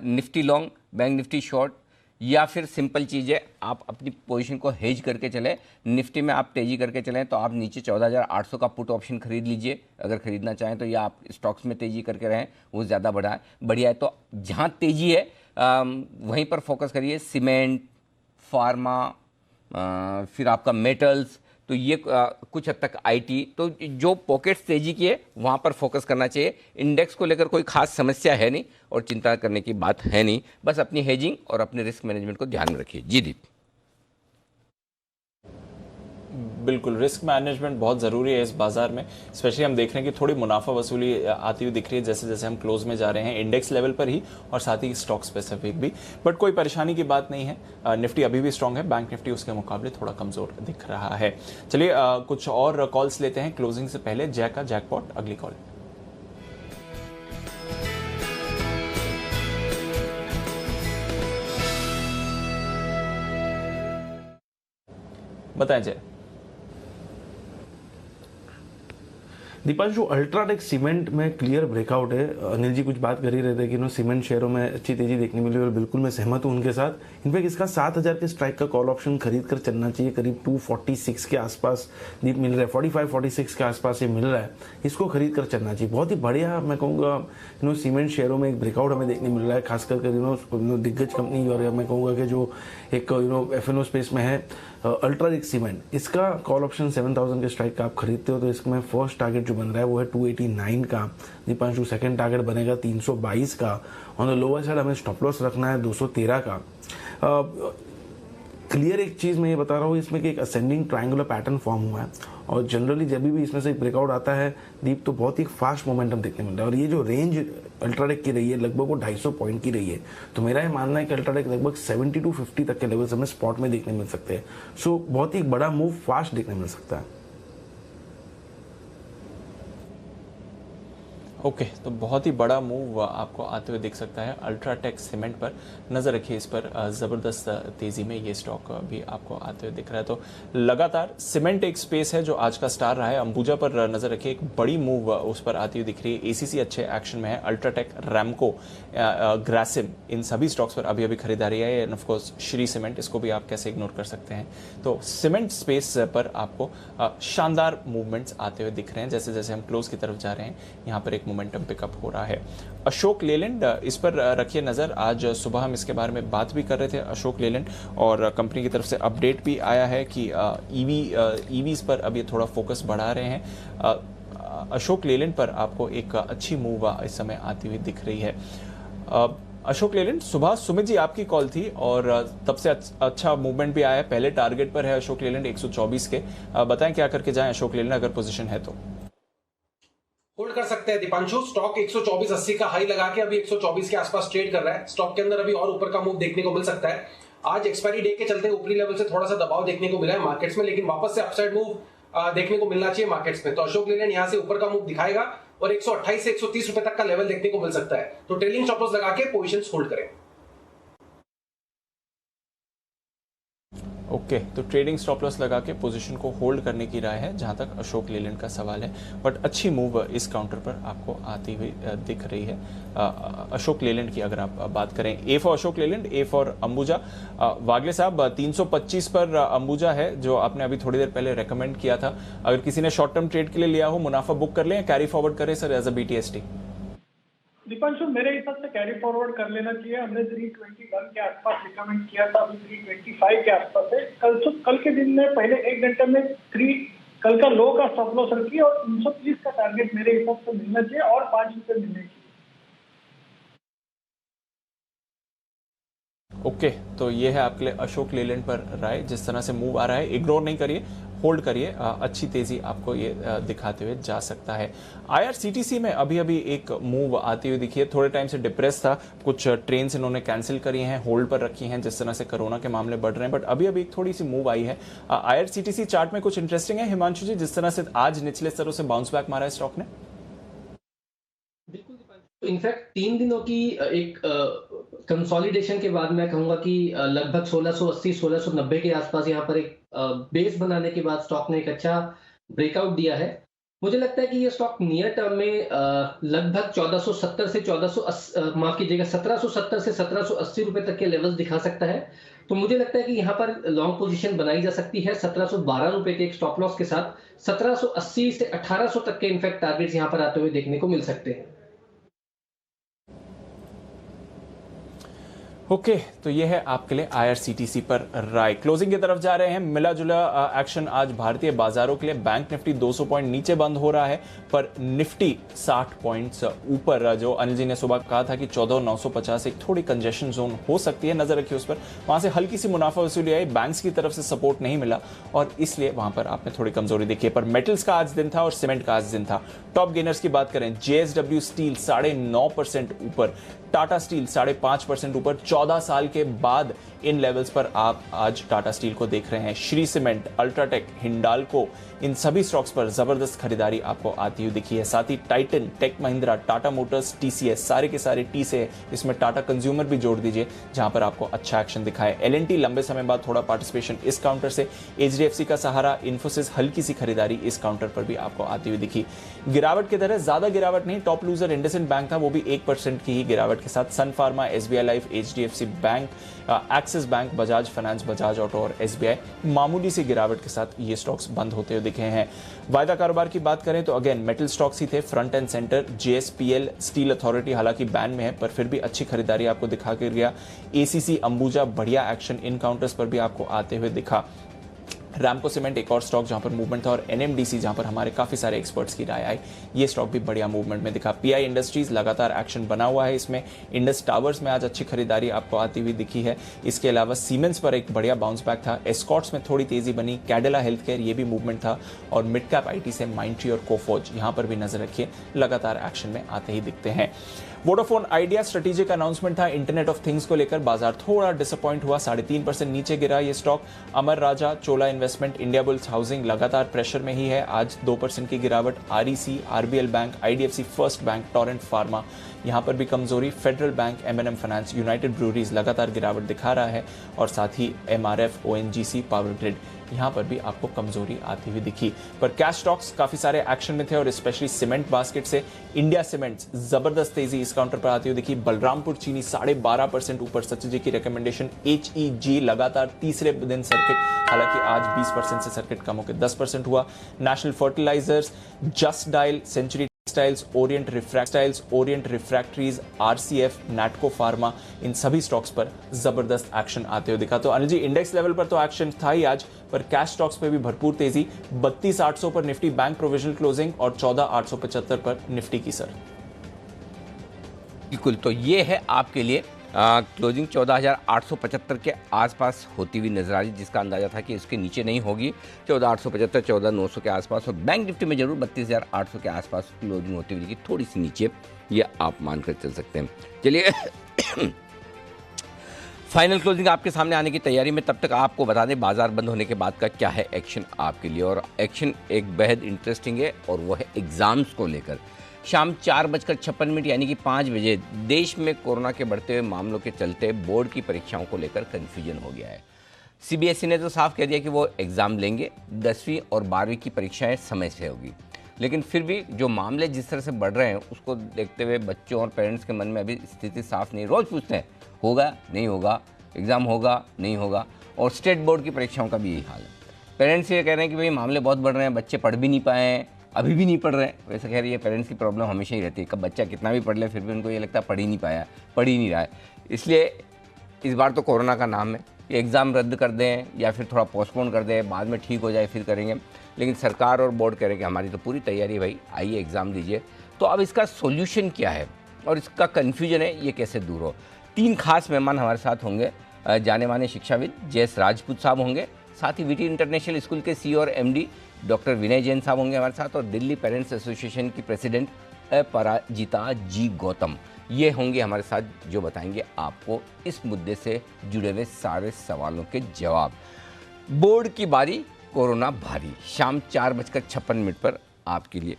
Nifty long, bank Nifty short, या फिर सिंपल चीज़ है आप अपनी पोजीशन को हेज करके चलें। निफ्टी में आप तेज़ी करके चलें तो आप नीचे 14,800 का पुट ऑप्शन खरीद लीजिए अगर खरीदना चाहें तो, या आप स्टॉक्स में तेज़ी करके रहें, वो ज़्यादा बढ़िया है। तो जहाँ तेज़ी है वहीं पर फोकस करिए, सीमेंट, फार्मा, फिर आपका मेटल्स। तो ये कुछ हद तक आईटी, तो जो पॉकेट्स तेजी की है वहाँ पर फोकस करना चाहिए। इंडेक्स को लेकर कोई खास समस्या है नहीं और चिंता करने की बात है नहीं, बस अपनी हेजिंग और अपने रिस्क मैनेजमेंट को ध्यान में रखिए। जी दीप। बिल्कुल, रिस्क मैनेजमेंट बहुत ज़रूरी है इस बाजार में। स्पेशली हम देख रहे हैं कि थोड़ी मुनाफा वसूली आती हुई दिख रही है जैसे जैसे हम क्लोज में जा रहे हैं, इंडेक्स लेवल पर ही और साथ ही स्टॉक स्पेसिफिक भी। बट कोई परेशानी की बात नहीं है, निफ्टी अभी भी स्ट्रांग है, बैंक निफ्टी उसके मुकाबले थोड़ा कमज़ोर दिख रहा है। चलिए कुछ और कॉल्स लेते हैं क्लोजिंग से पहले। जय का जैकपॉट अगली कॉल। बताएं जय। दीपांशु, अल्ट्राटेक सीमेंट में क्लियर ब्रेकआउट है। अनिल जी कुछ बात कर ही रहे थे कि सीमेंट शेयरों में अच्छी तेजी देखने मिली और बिल्कुल मैं सहमत हूं उनके साथ। इनफैक्ट इसका 7000 के स्ट्राइक का कॉल ऑप्शन खरीद कर चलना चाहिए, करीब 246 के आसपास दीप मिल रहा है, 45-46 के आसपास ये मिल रहा है, इसको खरीद कर चलना चाहिए। बहुत ही बढ़िया मैं कहूँगा सीमेंट शेयरों में एक ब्रेकआउट हमें देखने मिल रहा है, खासकर दिग्गज कंपनी और मैं कहूँगा कि जो एक एफएनओ स्पेस में है अल्ट्राटेक सीमेंट, इसका कॉल ऑप्शन 7000 के स्ट्राइक का आप खरीदते हो तो इसमें फर्स्ट टारगेट जो बन रहा है वो है 289 का। दीपांशु सेकंड टारगेट बनेगा 322 का। ऑन द लोअर साइड हमें स्टॉप लॉस रखना है 213 का। क्लियर एक चीज़ मैं ये बता रहा हूँ इसमें कि एक असेंडिंग ट्रायंगुलर पैटर्न फॉर्म हुआ है और जनरली जब भी इसमें से एक ब्रेकआउट आता है दीप तो बहुत ही फास्ट मोमेंटम देखने मिलता है और ये जो रेंज अल्ट्राटेक की रही है लगभग वो 250 पॉइंट की रही है। तो मेरा ये मानना है कि अल्ट्राटेक लगभग 70-50 तक के लेवल्स हमें स्पॉट में देखने मिल सकते हैं। सो बहुत ही बड़ा मूव फास्ट देखने मिल सकता है। ओके, तो बहुत ही बड़ा मूव आपको आते हुए दिख सकता है अल्ट्राटेक सीमेंट पर। नज़र रखिए इस पर, ज़बरदस्त तेज़ी में ये स्टॉक भी आपको आते हुए दिख रहा है। तो लगातार सीमेंट एक स्पेस है जो आज का स्टार रहा है। अंबुजा पर नज़र रखिए, एक बड़ी मूव उस पर आती हुई दिख रही है। एसीसी अच्छे एक्शन में है, अल्ट्राटेक, रैमको, ग्रासिम, इन सभी स्टॉक्स पर अभी अभी खरीदारी है। एंड ऑफकोर्स श्री सीमेंट, इसको भी आप कैसे इग्नोर कर सकते हैं। तो सीमेंट स्पेस पर आपको शानदार मूवमेंट्स आते हुए दिख रहे हैं। जैसे जैसे हम क्लोज की तरफ जा रहे हैं यहाँ पर एक मोमेंटम पिकअप हो रहा है। अशोक लेलैंड, इस पर रखिए नज़र। आज सुबह हम इसके बारे में बात भी कर रहे थे अशोक लेलैंड और कंपनी की तरफ से अपडेट भी आया है कि ईवीज पर अब ये थोड़ा फोकस बढ़ा रहे हैं। अशोक लेलैंड पर आपको एक अच्छी मूव इस समय आती हुई दिख रही है। अशोक लेलैंड, सुबह सुमित जी आपकी कॉल थी और तब से अच्छा मूवमेंट भी आया है। पहले टारगेट पर है अशोक लेलैंड 124 के। बताएं क्या करके जाएं अशोक लेलैंड अगर पोजीशन है तो। होल्ड कर सकते हैं दीपांशु। स्टॉक 124.80 का हाई लगा के अभी 124 के आसपास ट्रेड कर रहा है। स्टॉक के अंदर अभी और ऊपर का मूव देखने को मिल सकता है। आज एक्सपायरी डे के चलते ऊपरी लेवल से थोड़ा सा दबाव देखने को मिला है मार्केट्स में, लेकिन वापस से अपसाइड मूव देखने को मिलना चाहिए मार्केट्स में। तो अशोक लेलैंड यहां से ऊपर का मूव दिखाएगा और 128 से 130 रुपए तक का लेवल देखने को मिल सकता है। तो ट्रेलिंग स्टॉप लॉस लगा के पोजीशंस होल्ड करें। ओके, तो ट्रेडिंग स्टॉप लॉस लगा के पोजीशन को होल्ड करने की राय है जहां तक अशोक लेलैंड का सवाल है। बट अच्छी मूव इस काउंटर पर आपको आती हुई दिख रही है अशोक लेलैंड की। अगर आप बात करें A for Ashok Leyland, A for Ambuja, Wagle साहब 325 पर अंबुजा है जो आपने अभी थोड़ी देर पहले रेकमेंड किया था। अगर किसी ने शॉर्ट टर्म ट्रेड के लिए लिया हो, मुनाफा बुक कर लें, कैरी फॉरवर्ड करें sir as a BTST? Deepanshu, मेरे हिसाब से कैरी फॉरवर्ड कर लेना चाहिए। हमने 321 के आसपास रिकमेंड किया था, अभी 325 के आसपास है। कल के दिन में पहले 1 घंटे में कल का लो का स्टॉप लॉस रखिए और 330 का टारगेट मेरे हिसाब से मिलना चाहिए और 5 रुपए मिलने चाहिए। ओके, तो ये है आपके लिए अशोक लेलैंड पर राय। जिस तरह से मूव आ रहा है इग्नोर नहीं करिए, होल्ड करिए। अच्छी तेजी आपको ये दिखाते हुए जा सकता है। आईआरसीटीसी में अभी अभी एक मूव आती हुई दिखी है। थोड़े टाइम से डिप्रेस था, कुछ ट्रेन्स इन्होंने कैंसिल करी हैं, होल्ड पर रखी हैं जिस तरह से कोरोना के मामले बढ़ रहे हैं। बट अभी अभी एक थोड़ी सी मूव आई है। आईआरसीटीसी चार्ट में कुछ इंटरेस्टिंग है हिमांशु जी, जिस तरह से आज निचले स्तरों से बाउंस बैक मारा है स्टॉक ने। इनफैक्ट 3 दिनों की एक कंसोलिडेशन के बाद मैं कहूंगा कि लगभग 1680-1690 के आसपास यहाँ पर एक बेस बनाने के बाद स्टॉक ने एक अच्छा ब्रेकआउट दिया है। मुझे लगता है कि ये स्टॉक नियर टर्म में लगभग 1470 से 1770 से 1780 रुपए तक के लेवल्स दिखा सकता है। तो मुझे लगता है कि यहाँ पर लॉन्ग पोजीशन बनाई जा सकती है 1712 रुपए के एक स्टॉप लॉस के साथ। 1780 से 1800 तक के इनफैक्ट टारगेट्स यहाँ पर आते हुए देखने को मिल सकते हैं। ओके तो ये है आपके लिए IRCTC पर राय। क्लोजिंग की तरफ जा रहे हैं, मिला जुला एक्शन आज भारतीय बाजारों के लिए। बैंक निफ्टी 200 पॉइंट नीचे बंद हो रहा है, पर निफ्टी 60 पॉइंट्स ऊपर। जो अनिल जी ने सुबह कहा था कि 14,950 एक थोड़ी कंजेशन जोन हो सकती है, नजर रखिए उस पर। वहां से हल्की सी मुनाफा वसूली आई, बैंक्स की तरफ से सपोर्ट नहीं मिला और इसलिए वहां पर आपने थोड़ी कमजोरी देखी है। पर मेटल्स का आज दिन था और सीमेंट का आज दिन था। टॉप गेनर्स की बात करें, JSW स्टील 9.5% ऊपर, टाटा स्टील 5.5% ऊपर। 14 साल के बाद इन लेवल्स पर आप आज टाटा स्टील को देख रहे हैं। श्री सीमेंट, अल्ट्राटेक, हिंडाल्को, इन सभी स्टॉक्स पर जबरदस्त खरीदारी आपको आती हुई दिखी है। साथ ही Titan, tech Mahindra, Tata motors, TCS, सारे के सारे टी से, इसमें टाटा कंज्यूमर भी जोड़ दीजिए जहां पर आपको अच्छा एक्शन दिखा है। L&T लंबे समय बाद थोड़ा पार्टिसिपेशन इस काउंटर से। HDFC का सहारा, इन्फोसिस हल्की सी खरीदारी इस काउंटर पर भी आपको आती हुई दिखी। गिरावट की तरह ज्यादा गिरावट नहीं, टॉप लूजर इंडसइंड बैंक था, वो भी 1% की ही गिरावट के साथ। Sun pharma, SBI life, HDFC bank, Axis bank, Bajaj finance, Bajaj auto और SBI मामूली सी गिरावट के साथ ये स्टॉक्स बंद होते हुए दिखे हैं। वायदा कारोबार की बात करें तो अगेन मेटल स्टॉक्स ही थे front end centre. JSPL steel authority हालांकि बैन में है पर फिर भी अच्छी खरीदारी आपको दिखा कर गया। ACC अंबुजा बढ़िया एक्शन इन काउंटर्स पर भी आपको आते हुए दिखा। रैमको सीमेंट एक और स्टॉक जहां पर मूवमेंट था और NMDC जहां पर हमारे काफी सारे एक्सपर्ट्स की राय आई, ये स्टॉक भी बढ़िया मूवमेंट में दिखा। PI इंडस्ट्रीज लगातार एक्शन बना हुआ है इसमें। इंडस टावर्स में आज अच्छी खरीदारी आपको आती हुई दिखी है। इसके अलावा सीमेंस पर एक बढ़िया बाउंस बैक था। एस्कॉर्ट्स में थोड़ी तेजी बनी। कैडिला हेल्थ केयर ये भी मूवमेंट था और मिड कैप IT से माइंडट्री और कोफोज यहां पर भी नजर रखिए, लगातार एक्शन में आते ही दिखते हैं। वोडाफोन आइडिया स्ट्रेटेजिक अनाउंसमेंट था इंटरनेट ऑफ थिंग्स को लेकर, बाजार थोड़ा डिसअपॉइंट हुआ, 3.5% नीचे गिरा ये स्टॉक। अमर राजा, चोला इन्वेस्टमेंट, इंडिया बुल्स हाउसिंग लगातार प्रेशर में ही है, आज 2% की गिरावट। REC, RBL bank, IDFC first bank, Torrent pharma यहां पर भी कमजोरी। Federal bank, M&M finance, United breweries लगातार गिरावट दिखा रहा है और साथ ही MRF, ONGC, पावर ग्रिड यहां पर भी आपको कमजोरी आती हुई दिखी। पर कैश स्टॉक्स काफी सारे एक्शन में थे और स्पेशली सीमेंट बास्केट से इंडिया सीमेंट्स जबरदस्त तेजी इस काउंटर पर आती हुई दिखी। बलरामपुर चीनी 12.5% ऊपर, सचिन जी की रिकमेंडेशन। HEG लगातार तीसरे दिन सर्किट, हालांकि आज 20% से सर्किट कम होकर 10% हुआ। National fertilizers, just dial, century textiles, orient refractories, RCF, Natco pharma, इन सभी स्टॉक्स पर जबरदस्त एक्शन आते हुए दिखा। तो अनिल जी, इंडेक्स लेवल पर तो एक्शन था ही आज, पर कैश स्टॉक्स पे भी भरपूर तेजी। 32,800 पर निफ्टी बैंक प्रोविजनल क्लोजिंग और 14,875 पर निफ्टी की सर। बिल्कुल, तो ये है आपके लिए क्लोजिंग 14,875 के आसपास होती हुई नजर आ रही, जिसका अंदाजा था कि इसके नीचे नहीं होगी। 14,875, 14,900 के आसपास और बैंक निफ्टी में जरूर 32,800 के आसपास क्लोजिंग होती हुई, थोड़ी सी नीचे, ये आप मानकर चल सकते हैं। चलिए फाइनल क्लोजिंग आपके सामने आने की तैयारी में, तब तक आपको बता दें बाजार बंद होने के बाद का क्या है एक्शन आपके लिए। और एक्शन एक बेहद इंटरेस्टिंग है और वो है एग्जाम्स को लेकर। शाम 4:56 यानी कि 5 बजे देश में कोरोना के बढ़ते हुए मामलों के चलते बोर्ड की परीक्षाओं को लेकर कन्फ्यूजन हो गया है। CBSE ने तो साफ कह दिया कि वो एग्ज़ाम लेंगे, 10वीं और 12वीं की परीक्षाएं समय से होगी। लेकिन फिर भी जो मामले जिस तरह से बढ़ रहे हैं उसको देखते हुए बच्चों और पेरेंट्स के मन में अभी स्थिति साफ नहीं। रोज़ पूछते हैं होगा नहीं होगा, एग्ज़ाम होगा नहीं होगा। और स्टेट बोर्ड की परीक्षाओं का भी यही हाल है। पेरेंट्स ये कह रहे हैं कि भाई मामले बहुत बढ़ रहे हैं, बच्चे पढ़ भी नहीं पाए हैं, अभी भी नहीं पढ़ रहे हैं। वैसे कह रही है पेरेंट्स की प्रॉब्लम हमेशा ही रहती है, कब बच्चा कितना भी पढ़ ले फिर भी उनको ये लगता है पढ़ ही नहीं पाया, पढ़ ही नहीं रहा है। इसलिए इस बार तो कोरोना का नाम है कि एग्ज़ाम रद्द कर दें या फिर थोड़ा पोस्टपोन कर दें, बाद में ठीक हो जाए फिर करेंगे। लेकिन सरकार और बोर्ड कह रहे हैं कि हमारी तो पूरी तैयारी है भाई, आइए एग्ज़ाम दीजिए। तो अब इसका सोल्यूशन क्या है और इसका कन्फ्यूजन है ये कैसे दूर हो। 3 खास मेहमान हमारे साथ होंगे। जाने माने शिक्षाविद जयेश राजपूत साहब होंगे, साथ ही VT इंटरनेशनल स्कूल के CEO और MD डॉक्टर विनय जैन साहब होंगे हमारे साथ, और दिल्ली पेरेंट्स एसोसिएशन की प्रेसिडेंट अपराजिता जी गौतम ये होंगे हमारे साथ, जो बताएंगे आपको इस मुद्दे से जुड़े हुए सारे सवालों के जवाब। बोर्ड की बारी, कोरोना भारी, शाम 4:56 पर आपके लिए।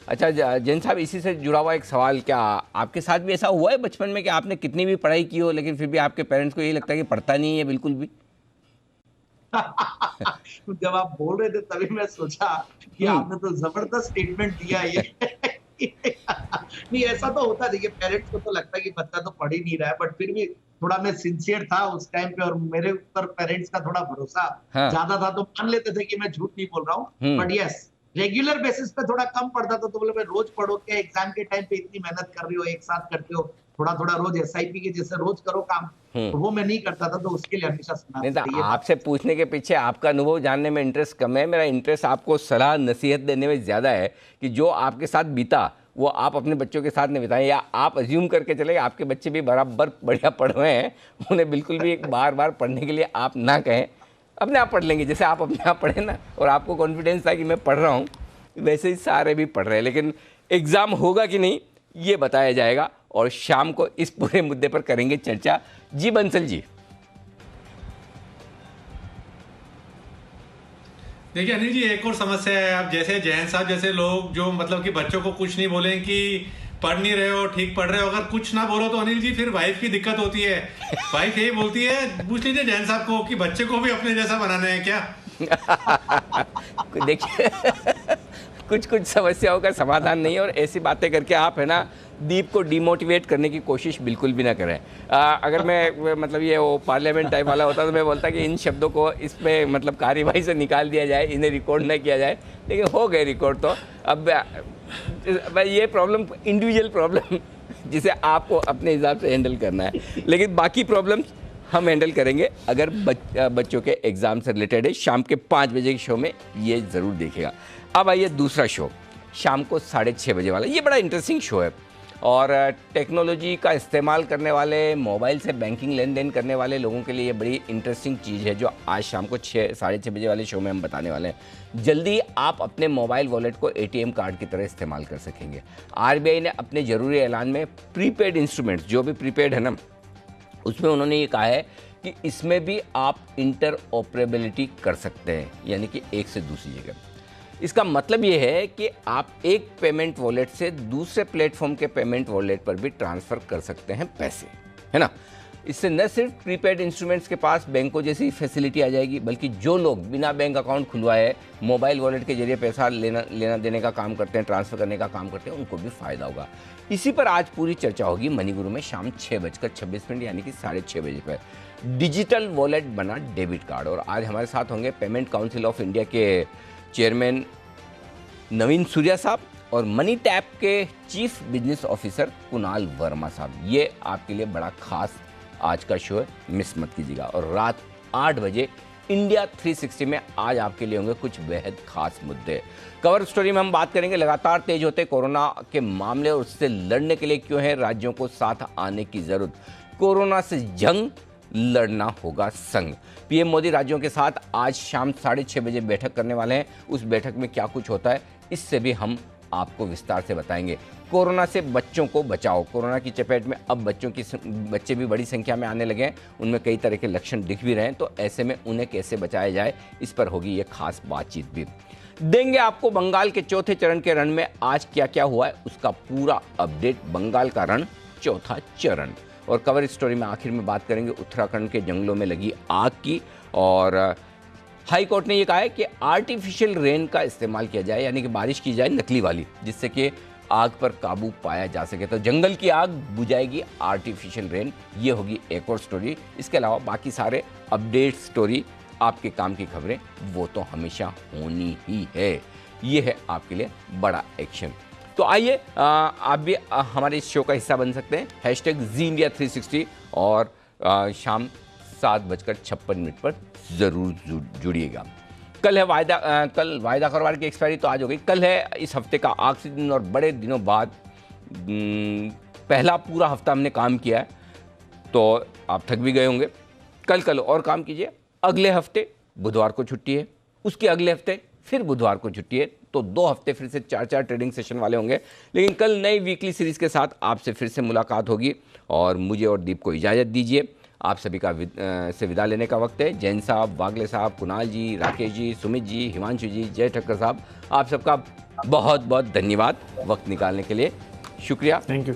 अच्छा जैन साहब, इसी से जुड़ा हुआ एक सवाल, क्या आपके साथ भी ऐसा हुआ है बचपन में कि आपने कितनी भी पढ़ाई की हो लेकिन फिर भी आपके पेरेंट्स को यही लगता है कि पढ़ता नहीं है बिल्कुल भी? जब आप बोल रहे थे तभी मैं सोचा कि आपने तो जबरदस्त स्टेटमेंट दिया ये। नहीं, ऐसा तो होता, देखिए पेरेंट्स को तो लगता है कि बच्चा तो पढ़ ही नहीं रहा है, बट फिर भी थोड़ा मैं सिंसियर था उस टाइम पे और मेरे ऊपर पेरेंट्स का थोड़ा भरोसा ज्यादा था, तो मान लेते थे कि मैं झूठ नहीं बोल रहा हूँ। बट यस, रेगुलर बेसिस पे थोड़ा कम पढ़ता था, तो बोले भाई रोज पढ़ो क्या, एग्जाम के टाइम पे इतनी मेहनत कर रही हो, एक साथ करते हो, थोड़ा थोड़ा रोज SIP के जैसे रोज करो काम, तो वो मैं नहीं करता था, तो उसके लिए हमेशा सुनना नहीं तो चाहिए। आपसे पूछने के पीछे आपका अनुभव जानने में इंटरेस्ट कम है, मेरा इंटरेस्ट आपको सलाह नसीहत देने में ज़्यादा है कि जो आपके साथ बीता वो आप अपने बच्चों के साथ नहीं बिताएं, या आप अज्यूम करके चले आपके बच्चे भी बराबर बढ़िया पढ़ रहे हैं, उन्हें बिल्कुल भी बार बार पढ़ने के लिए आप ना कहें, अपने आप पढ़ लेंगे। जैसे आप अपने आप पढ़े ना और आपको कॉन्फिडेंस था कि मैं पढ़ रहा हूँ, वैसे ही सारे भी पढ़ रहे हैं। लेकिन एग्ज़ाम होगा कि नहीं ये बताया जाएगा और शाम को इस पूरे मुद्दे पर करेंगे चर्चा। जी बंसल जी। देखिए अनिल जी, एक और समस्या है, आप जैसे जैन साहब जैसे लोग जो मतलब कि बच्चों को कुछ नहीं बोलें कि पढ़ नहीं रहे हो, ठीक पढ़ रहे हो, अगर कुछ ना बोलो तो अनिल जी फिर वाइफ की दिक्कत होती है। वाइफ यही बोलती है, पूछ लीजिए जैन साहब को कि बच्चे को भी अपने जैसा बनाना है क्या। देखिए कुछ कुछ समस्याओं का समाधान नहीं है, और ऐसी बातें करके आप है ना दीप को डिमोटिवेट करने की कोशिश बिल्कुल भी ना करें। अगर मैं मतलब ये वो पार्लियामेंट टाइप वाला होता तो मैं बोलता कि इन शब्दों को इस पे मतलब कार्यवाही से निकाल दिया जाए, इन्हें रिकॉर्ड ना किया जाए, लेकिन हो गए रिकॉर्ड। तो अब ये प्रॉब्लम इंडिविजुअल प्रॉब्लम जिसे आपको अपने हिसाब से हैंडल करना है, लेकिन बाकी प्रॉब्लम्स हम हैंडल करेंगे। अगर बच्चों के एग्ज़ाम से रिलेटेड है, शाम के 5 बजे के शो में ये ज़रूर देखेगा। अब आइए दूसरा शो, शाम को 6:30 बजे वाला। ये बड़ा इंटरेस्टिंग शो है और टेक्नोलॉजी का इस्तेमाल करने वाले, मोबाइल से बैंकिंग लेन देन करने वाले लोगों के लिए ये बड़ी इंटरेस्टिंग चीज़ है जो आज शाम को 6:30 बजे वाले शो में हम बताने वाले हैं। जल्दी आप अपने मोबाइल वॉलेट को ATM कार्ड की तरह इस्तेमाल कर सकेंगे। RBI ने अपने ज़रूरी ऐलान में प्रीपेड इंस्ट्रूमेंट्स, जो भी प्रीपेड है ना, उसमें उन्होंने ये कहा है कि इसमें भी आप इंटर ऑपरेबिलिटी कर सकते हैं, यानी कि एक से दूसरी जगह। इसका मतलब ये है कि आप एक पेमेंट वॉलेट से दूसरे प्लेटफॉर्म के पेमेंट वॉलेट पर भी ट्रांसफ़र कर सकते हैं पैसे, है ना। इससे न सिर्फ प्रीपेड इंस्ट्रूमेंट्स के पास बैंकों जैसी फैसिलिटी आ जाएगी, बल्कि जो लोग बिना बैंक अकाउंट खुलवाए मोबाइल वॉलेट के जरिए पैसा लेना देने का काम करते हैं, ट्रांसफ़र करने का काम करते हैं, उनको भी फ़ायदा होगा। इसी पर आज पूरी चर्चा होगी मनी गुरु में शाम 6:26 यानी कि 6:30 बजे पर। डिजिटल वॉलेट बना डेबिट कार्ड, और आज हमारे साथ होंगे पेमेंट काउंसिल ऑफ इंडिया के चेयरमैन नवीन सूर्या साहब और मनी टैप के chief business officer Kunal Verma साहब। ये आपके लिए बड़ा खास आज का शो है, मिस मत कीजिएगा। और रात 8 बजे इंडिया 360 में आज आपके लिए होंगे कुछ बेहद खास मुद्दे। कवर स्टोरी में हम बात करेंगे लगातार तेज होते कोरोना के मामले और उससे लड़ने के लिए क्यों है राज्यों को साथ आने की जरूरत। कोरोना से जंग लड़ना होगा संग। पीएम मोदी राज्यों के साथ आज शाम 6:30 बजे बैठक करने वाले हैं। उस बैठक में क्या कुछ होता है इससे भी हम आपको विस्तार से बताएंगे। कोरोना से बच्चों को बचाओ। कोरोना की चपेट में अब बच्चे भी बड़ी संख्या में आने लगे हैं, उनमें कई तरह के लक्षण दिख भी रहे हैं, तो ऐसे में उन्हें कैसे बचाया जाए इस पर होगी ये खास बातचीत भी। देंगे आपको बंगाल के चौथे चरण के रण में आज क्या क्या हुआ है उसका पूरा अपडेट। बंगाल का रण चौथा चरण। और कवर स्टोरी में आखिर में बात करेंगे उत्तराखंड के जंगलों में लगी आग की, और हाई कोर्ट ने यह कहा है कि आर्टिफिशियल रेन का इस्तेमाल किया जाए, यानी कि बारिश की जाए नकली वाली, जिससे कि आग पर काबू पाया जा सके। तो जंगल की आग बुझाएगी आर्टिफिशियल रेन, ये होगी एक और स्टोरी। इसके अलावा बाकी सारे अपडेट स्टोरी, आपके काम की खबरें, वो तो हमेशा होनी ही है। ये है आपके लिए बड़ा एक्शन। तो आइए आप भी हमारे इस शो का हिस्सा बन सकते हैं। #ZeeIndia360 और शाम 7:56 पर ज़रूर जुड़िएगा। कल वायदा कारोबार की एक्सपायरी तो आज हो गई। कल है इस हफ्ते का आखिरी दिन और बड़े दिनों बाद पहला पूरा हफ्ता हमने काम किया है, तो आप थक भी गए होंगे। कल और काम कीजिए। अगले हफ्ते बुधवार को छुट्टी है, उसके अगले हफ्ते फिर बुधवार को छुट्टी है, तो 2 हफ्ते फिर से 4 ट्रेडिंग सेशन वाले होंगे। लेकिन कल नई वीकली सीरीज़ के साथ आपसे फिर से मुलाकात होगी और मुझे और दीप को इजाज़त दीजिए। आप सभी का से विदा लेने का वक्त है। जैन साहब, वागले साहब, कुणाल जी, राकेश जी, सुमित जी, हिमांशु जी, जय ठक्कर साहब, आप सबका बहुत बहुत धन्यवाद वक्त निकालने के लिए। शुक्रिया। Thank you.